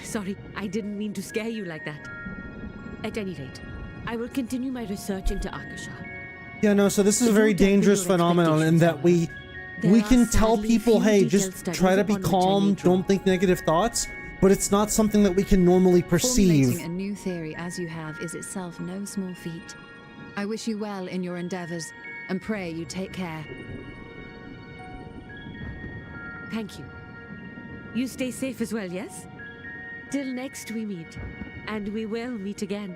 Sorry, I didn't mean to scare you like that. At any rate, I will continue my research into Akasha. Yeah, no, so this is a very dangerous phenomenon in that we can tell people, hey, just try to be calm, don't think negative thoughts, but it's not something that we can normally perceive. Formulating a new theory as you have is itself no small feat. I wish you well in your endeavors, and pray you take care. Thank you. You stay safe as well, yes? Till next we meet, and we will meet again.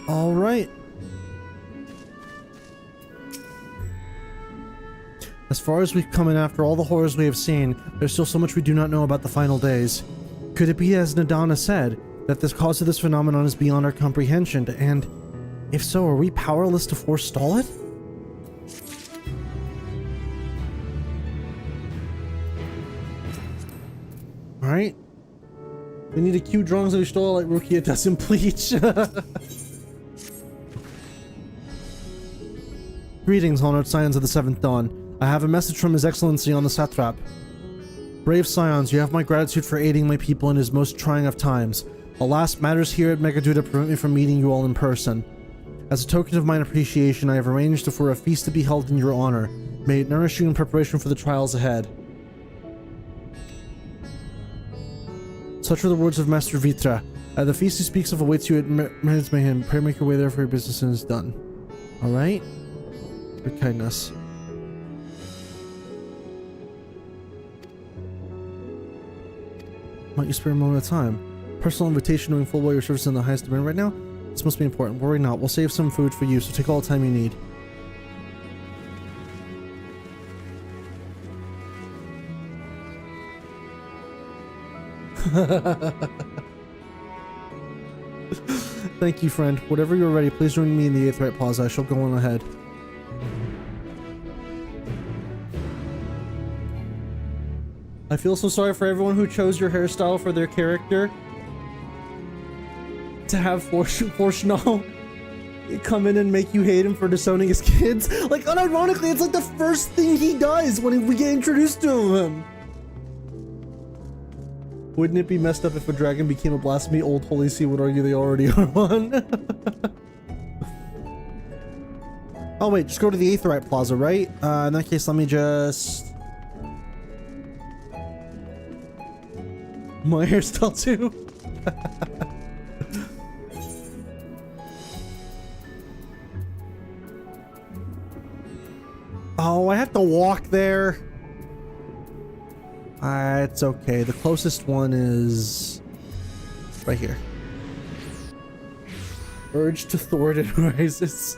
All right. As far as we've come in after all the horrors we have seen, there's still so much we do not know about the final days. Could it be, as Nidana said, that the cause of this phenomenon is beyond our comprehension, and if so, are we powerless to forestall it? Alright. We need a cue drawings that we stole like Rukia doesn't bleach. Greetings, honored scions of the Seventh Dawn. I have a message from His Excellency on the Satrap. Brave scions, you have my gratitude for aiding my people in his most trying of times. Alas, matters here at Megaduda prevent me from meeting you all in person. As a token of my appreciation, I have arranged for a feast to be held in your honor. May it nourish you in preparation for the trials ahead. Such are the words of Master Vitra. The feast he speaks of awaits you at Meredith's Mayhem. Pray make your way there for your business and is done. Alright? Your kindness. Might you spare a moment of time? Personal invitation knowing full well your service is in the highest demand right now? This must be important. Worry not. We'll save some food for you, so take all the time you need. Thank you, friend. Whatever you're ready, please join me in the 8th Right Plaza. I shall go on ahead. I feel so sorry for everyone who chose your hairstyle for their character. to have Forshnall come in and make you hate him for disowning his kids. Like, unironically, it's like the first thing he does when we get introduced to him. Wouldn't it be messed up if a dragon became a blasphemy? Old Holy See would argue they already are one. Oh wait, just go to the Aetheryte Plaza, right? In that case, let me just... My hairstyle too. Oh, I have to walk there. It's okay. The closest one is right here. Urge to thwart it rises.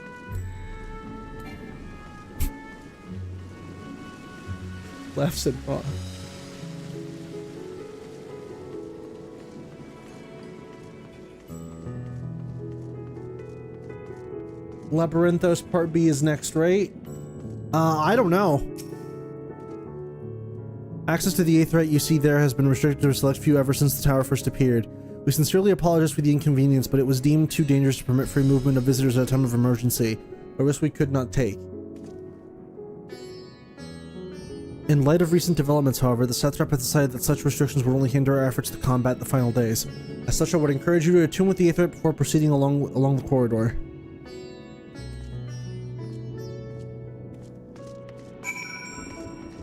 Laughs and paw. Labyrinthos Part B is next, right? I don't know. Access to the Aetheryte you see there has been restricted to a select few ever since the tower first appeared. We sincerely apologize for the inconvenience, but it was deemed too dangerous to permit free movement of visitors at a time of emergency, a risk we could not take. In light of recent developments, however, the Satrap has decided that such restrictions will only hinder our efforts to combat the final days. As such, I would encourage you to attune with the Aetheryte before proceeding along the corridor.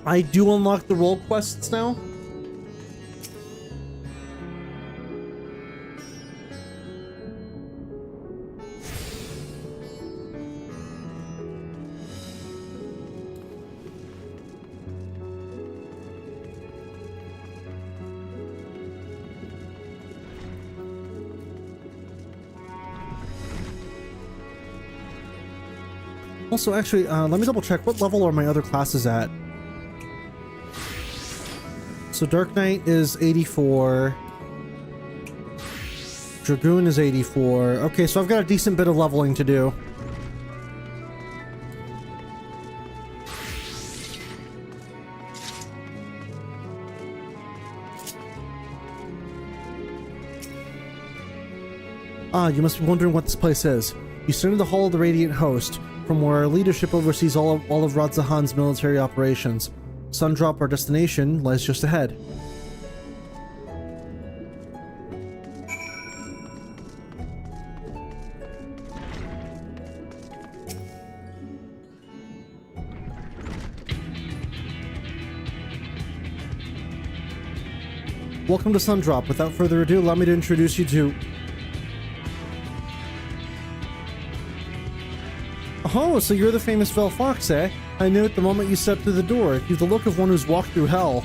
I do unlock the role quests now. Also, actually, let me double check. What level are my other classes at? So Dark Knight is 84. Dragoon is 84. Okay, so I've got a decent bit of leveling to do. Ah, you must be wondering what this place is. You stand in the Hall of the Radiant Host, from where our leadership oversees all of Radzahan's military operations. Sundrop, our destination, lies just ahead. Welcome to Sundrop. Without further ado, allow me to introduce you to... Oh, so you're the famous Vel Fox, eh? I knew it the moment you stepped through the door. You've the look of one who's walked through hell.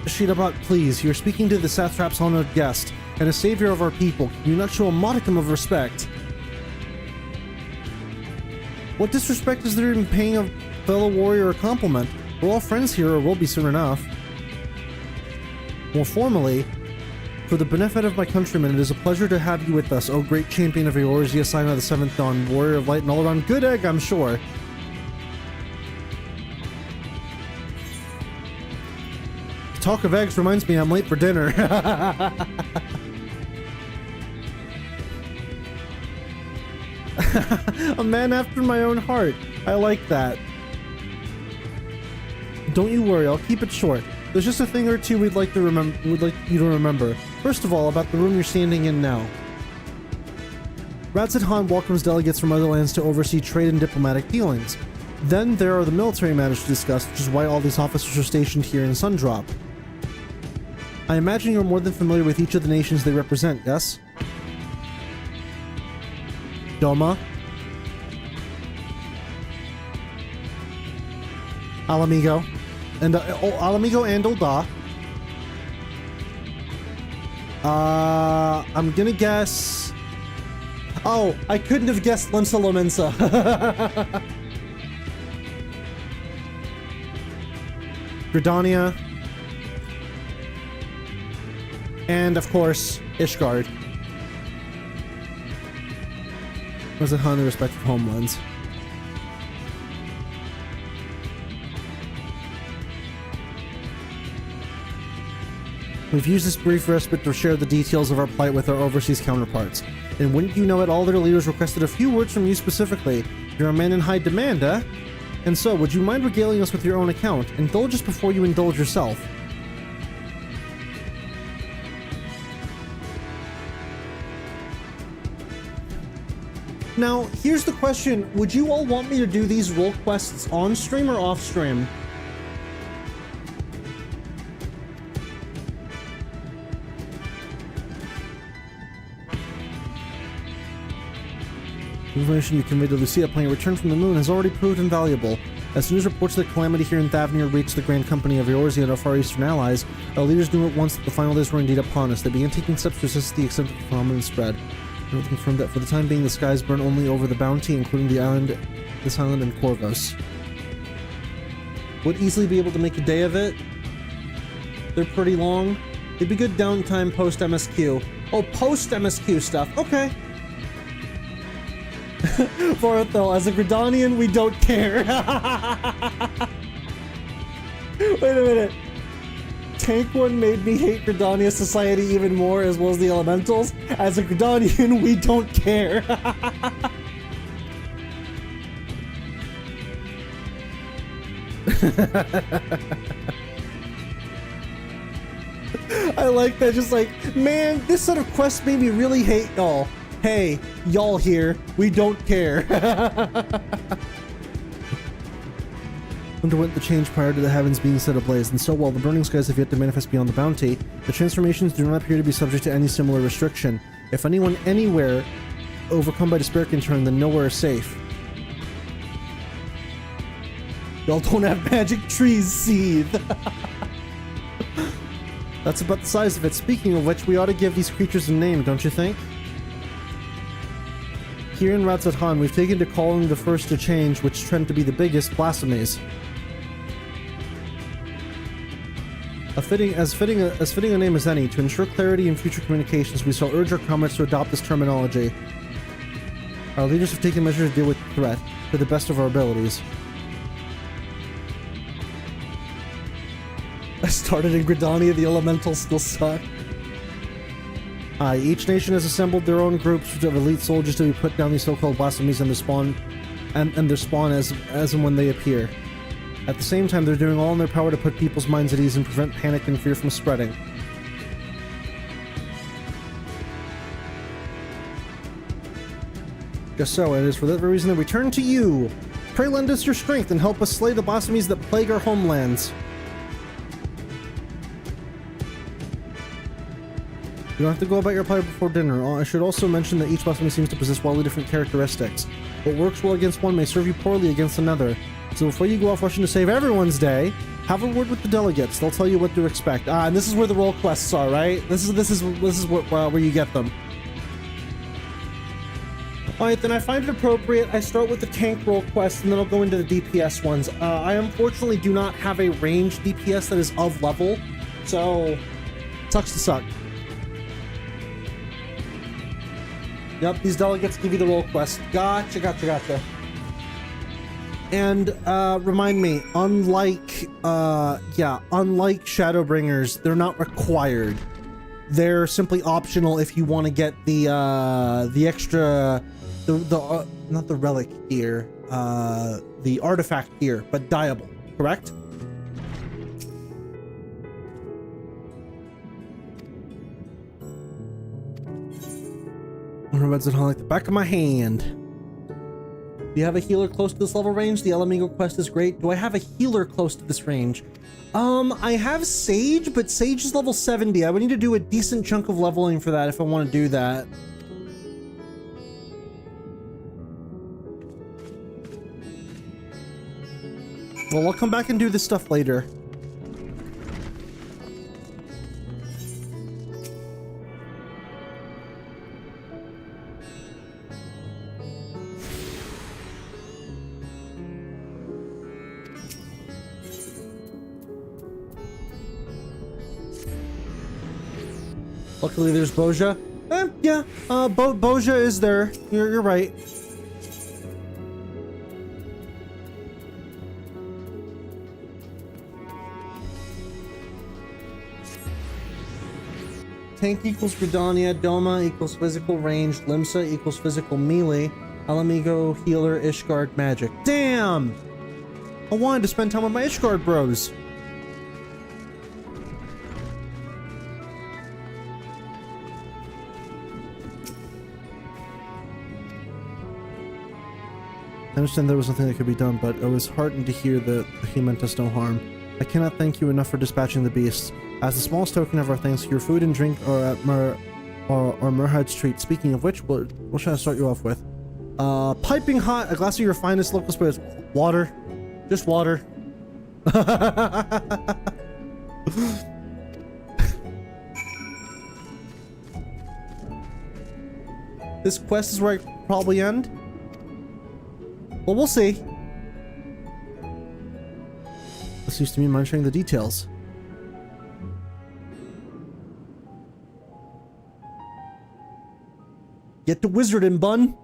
Shidabot, please. You're speaking to the Satrap's honored guest, and a savior of our people. Can you not show a modicum of respect? What disrespect is there in paying a fellow warrior a compliment? We're all friends here, or will be soon enough. More formally, for the benefit of my countrymen, it is a pleasure to have you with us, O great champion of Eorzea, sign of the 7th Dawn, warrior of light and all-around good egg, I'm sure. Talk of eggs reminds me I'm late for dinner. A man after my own heart. I like that. Don't you worry, I'll keep it short. There's just a thing or two we'd like you to remember. First of all, about the room you're standing in now. Radzidhan welcomes delegates from other lands to oversee trade and diplomatic dealings. Then there are the military matters to discuss, which is why all these officers are stationed here in Sundrop. I imagine you're more than familiar with each of the nations they represent, yes? Doma, Alamigo, and Alamigo and Ul'dah. I'm gonna guess... Oh, I couldn't have guessed Limsa Lominsa. Gridania. And, of course, Ishgard. Was it on the respective homelands? We've used this brief respite to share the details of our plight with our overseas counterparts. And wouldn't you know it, all their leaders requested a few words from you specifically. You're a man in high demand, eh? And so, would you mind regaling us with your own account? Indulge us before you indulge yourself. Now, here's the question. Would you all want me to do these role quests on stream or off stream? The information you conveyed to Lucia upon your return from the moon has already proved invaluable. As soon as reports of the calamity here in Thavnir reached the Grand Company of Eorzea and our Far Eastern allies, our leaders knew at once that the final days were indeed upon us. They began taking steps to resist the extent of the phenomenon spread. It confirmed that for the time being the skies burn only over the bounty, including this island and Corvos. Would easily be able to make a day of it. They're pretty long. It'd be good downtime post MSQ. Oh, post MSQ stuff. Okay. Vorthel, as a Gridanian, we don't care. Wait a minute. Tank One made me hate Gridania society even more, as well as the elementals. As a Gridanian, we don't care. I like that, just like, man, this sort of quest made me really hate y'all. Hey, y'all here, we don't care. Underwent the change prior to the heavens being set ablaze, and so while the burning skies have yet to manifest beyond the bounty, the transformations do not appear to be subject to any similar restriction. If anyone anywhere overcome by despair can turn, then nowhere is safe. Y'all don't have magic trees, seethe. That's about the size of it. Speaking of which, we ought to give these creatures a name, don't you think? Here in Ratzathan, we've taken to calling the first to change, which trend to be the biggest, blasphemies. As fitting a name as any, to ensure clarity in future communications, we shall urge our comrades to adopt this terminology. Our leaders have taken measures to deal with the threat, to the best of our abilities. I started in Gridania, the elementals still suck. Each nation has assembled their own groups of elite soldiers to be put down these so-called blasphemies and their spawn, and their spawn as and when they appear. At the same time, they're doing all in their power to put people's minds at ease and prevent panic and fear from spreading. Just so, it is for that very reason that we turn to you. Pray lend us your strength and help us slay the blasphemies that plague our homelands. You don't have to go about your plight before dinner. I should also mention that each blasphemy seems to possess wildly different characteristics. What works well against one may serve you poorly against another. So before you go off rushing to save everyone's day, have a word with the delegates. They'll tell you what to expect. And this is where the role quests are, right? This is where you get them. Alright, then I find it appropriate. I start with the tank role quest, and then I'll go into the DPS ones. I unfortunately do not have a ranged DPS that is of level, so sucks to suck. Yep, these delegates give you the role quest. Gotcha. And, remind me, unlike Shadowbringers, they're not required. They're simply optional if you want to get the extra, not the relic gear, the artifact gear, but dyeable, correct? Reds at home like the back of my hand. Do you have a healer close to this level range? The Elamigo quest is great. Do I have a healer close to this range? I have Sage, but Sage is level 70. I would need to do a decent chunk of leveling for that if I want to do that. Well, I'll come back and do this stuff later. Luckily, there's Boja. Yeah, Boja is there. You're right. Tank equals Gridania, Doma equals physical range, Limsa equals physical melee, Alamigo, healer, Ishgard, magic. Damn! I wanted to spend time with my Ishgard bros. I understand there was nothing that could be done, but I was heartened to hear that he meant us no harm. I cannot thank you enough for dispatching the beasts. As the smallest token of our thanks, your food and drink are at Murhad's treat. Speaking of which, what should I start you off with? Piping hot, a glass of your finest local spirits. Water. Just water. This quest is where I probably end. Well, we'll see. This used to me mentioning the details. Get the wizard in, bun.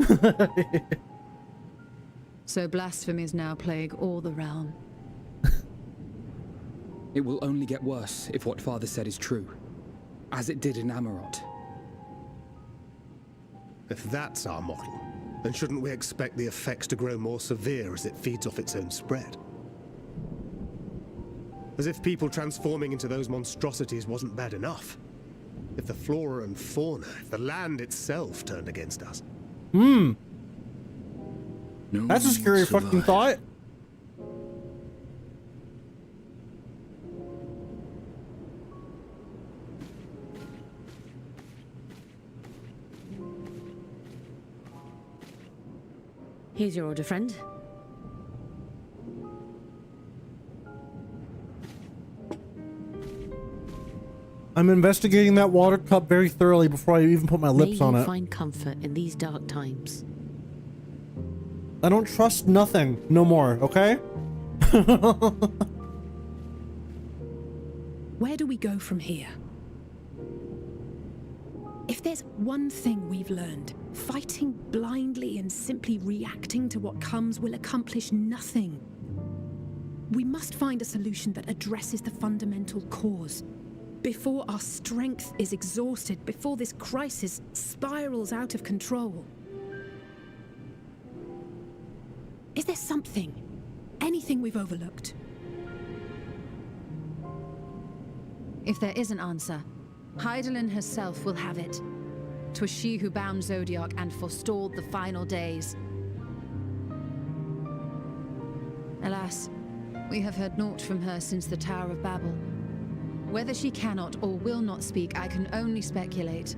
So blasphemies now plague all the realm. It will only get worse if what Father said is true, as it did in Amarot. If that's our model, then shouldn't we expect the effects to grow more severe as it feeds off its own spread? As if people transforming into those monstrosities wasn't bad enough. If the flora and fauna, if the land itself turned against us. No, that's a scary fucking thought. Here's your order, friend. I'm investigating that water cup very thoroughly before I even put my lips on it. Find comfort in these dark times. I don't trust nothing no more, okay? Where do we go from here? If there's one thing we've learned, fighting blindly and simply reacting to what comes will accomplish nothing. We must find a solution that addresses the fundamental cause. Before our strength is exhausted, before this crisis spirals out of control. Is there something, anything we've overlooked? If there is an answer, Hydaelyn herself will have it. 'Twas she who bound Zodiac and forestalled the final days. Alas, we have heard naught from her since the Tower of Babel. Whether she cannot or will not speak, I can only speculate.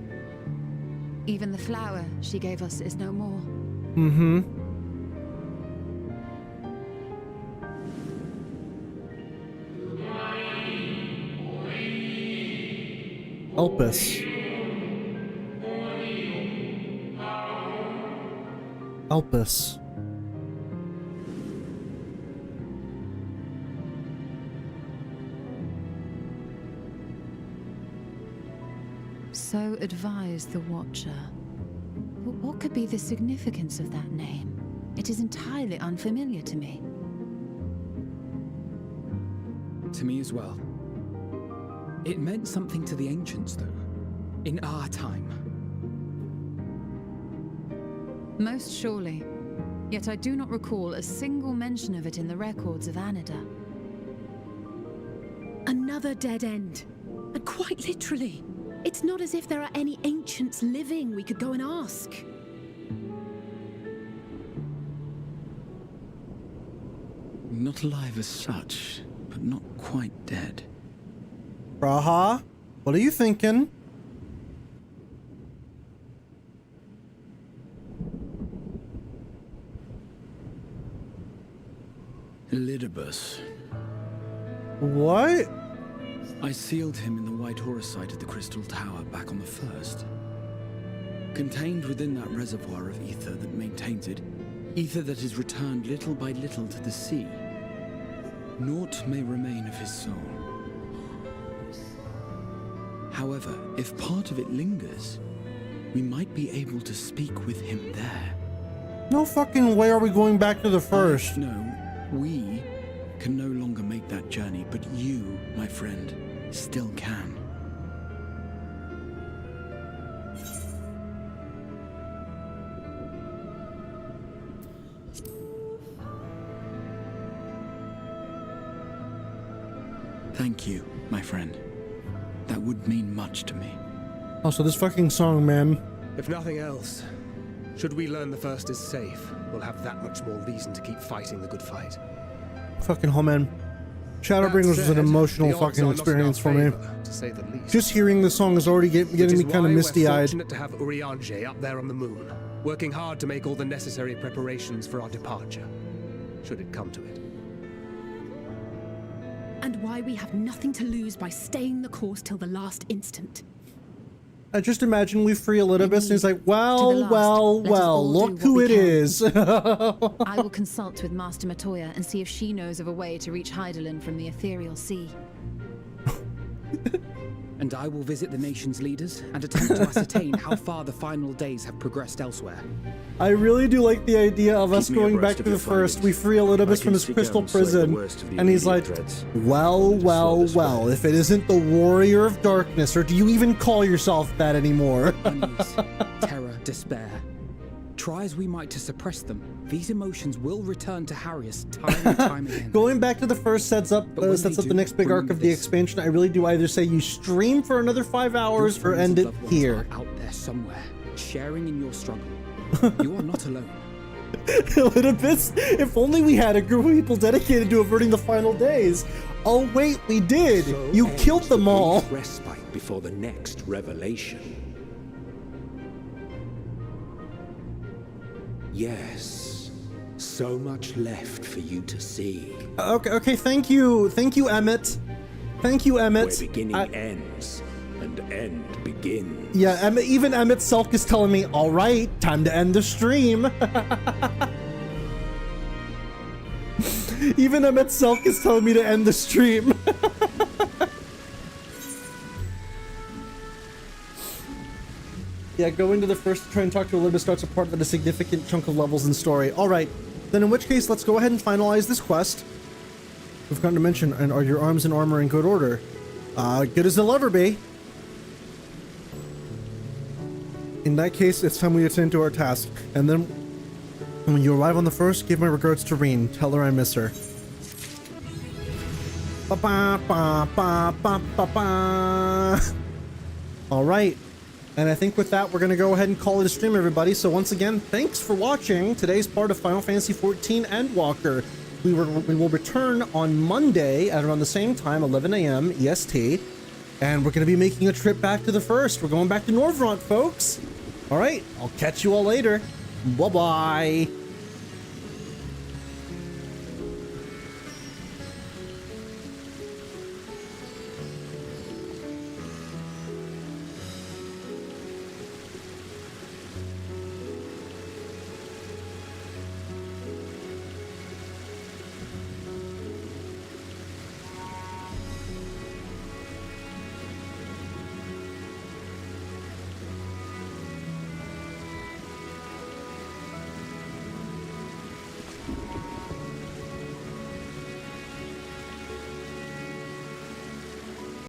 Even the flower she gave us is no more. Elpis. Elpis. So advised the Watcher. But what could be the significance of that name? It is entirely unfamiliar to me. To me as well. It meant something to the ancients, though. In our time. Most surely. Yet I do not recall a single mention of it in the records of Anida. Another dead end. And quite literally. It's not as if there are any ancients living we could go and ask. Not alive as such, but not quite dead. Raha, what are you thinking? Elidibus. What? I sealed him in the White Horus site at the Crystal Tower back on the first. Contained within that reservoir of ether that maintains it, ether that is returned little by little to the sea. Naught may remain of his soul. However, if part of it lingers, we might be able to speak with him there. No fucking way are we going back to the first. No, we can no longer make that journey, but you, my friend, still can. Thank you, my friend. That would mean much to me. Also, this fucking song, man. If nothing else, should we learn the First is safe, we'll have that much more reason to keep fighting the good fight. Fucking hell, man. Shadowbringers was an emotional fucking experience for me. To say the least. Just hearing the song is already getting me kind of misty-eyed. We're fortunate to have Urianger up there on the moon, working hard to make all the necessary preparations for our departure, should it come to it. And why we have nothing to lose by staying the course till the last instant. I just imagine we free Elidibus and he's like, well, look who it is. I will consult with Master Matoya and see if she knows of a way to reach Hydaelyn from the ethereal sea. And I will visit the nation's leaders and attempt to ascertain how far the final days have progressed elsewhere. I really do like the idea of us going back to the First. We free Elidibus from his crystal prison, and he's like, well, if it isn't the Warrior of Darkness, or do you even call yourself that anymore? Unease, terror, despair. Try as we might to suppress them, these emotions will return to Harrius time and time again. Going back to the First sets up the next big arc of the expansion. I really do either say you stream for another 5 hours or end it here. Out there somewhere, sharing in your struggle. You are not alone. Elidibus, if only we had a group of people dedicated to averting the final days. Oh wait, we did. So you killed them all. Respite before the next revelation. Yes, so much left for you to see. Okay, thank you, Emmett. Thank you, Emmett. Where beginning ends and end begins. Yeah, even Emmett Selk is telling me, all right, time to end the stream. Even Emmett Selk is telling me to end the stream. Yeah, going to the First to try and talk to Elidibus starts a part of a significant chunk of levels in story. Alright, then in which case, let's go ahead and finalize this quest. We've got to mention, and are your arms and armor in good order? Good as they'll ever be. In that case, it's time we attend to our task. And then, when you arrive on the First, give my regards to Reen. Tell her I miss her. Alright. And I think with that, we're going to go ahead and call it a stream, everybody. So once again, thanks for watching today's part of Final Fantasy XIV Endwalker. We will return on Monday at around the same time, 11 a.m. EST. And we're going to be making a trip back to the First. We're going back to Norvrant, folks. All right, I'll catch you all later. Bye-bye.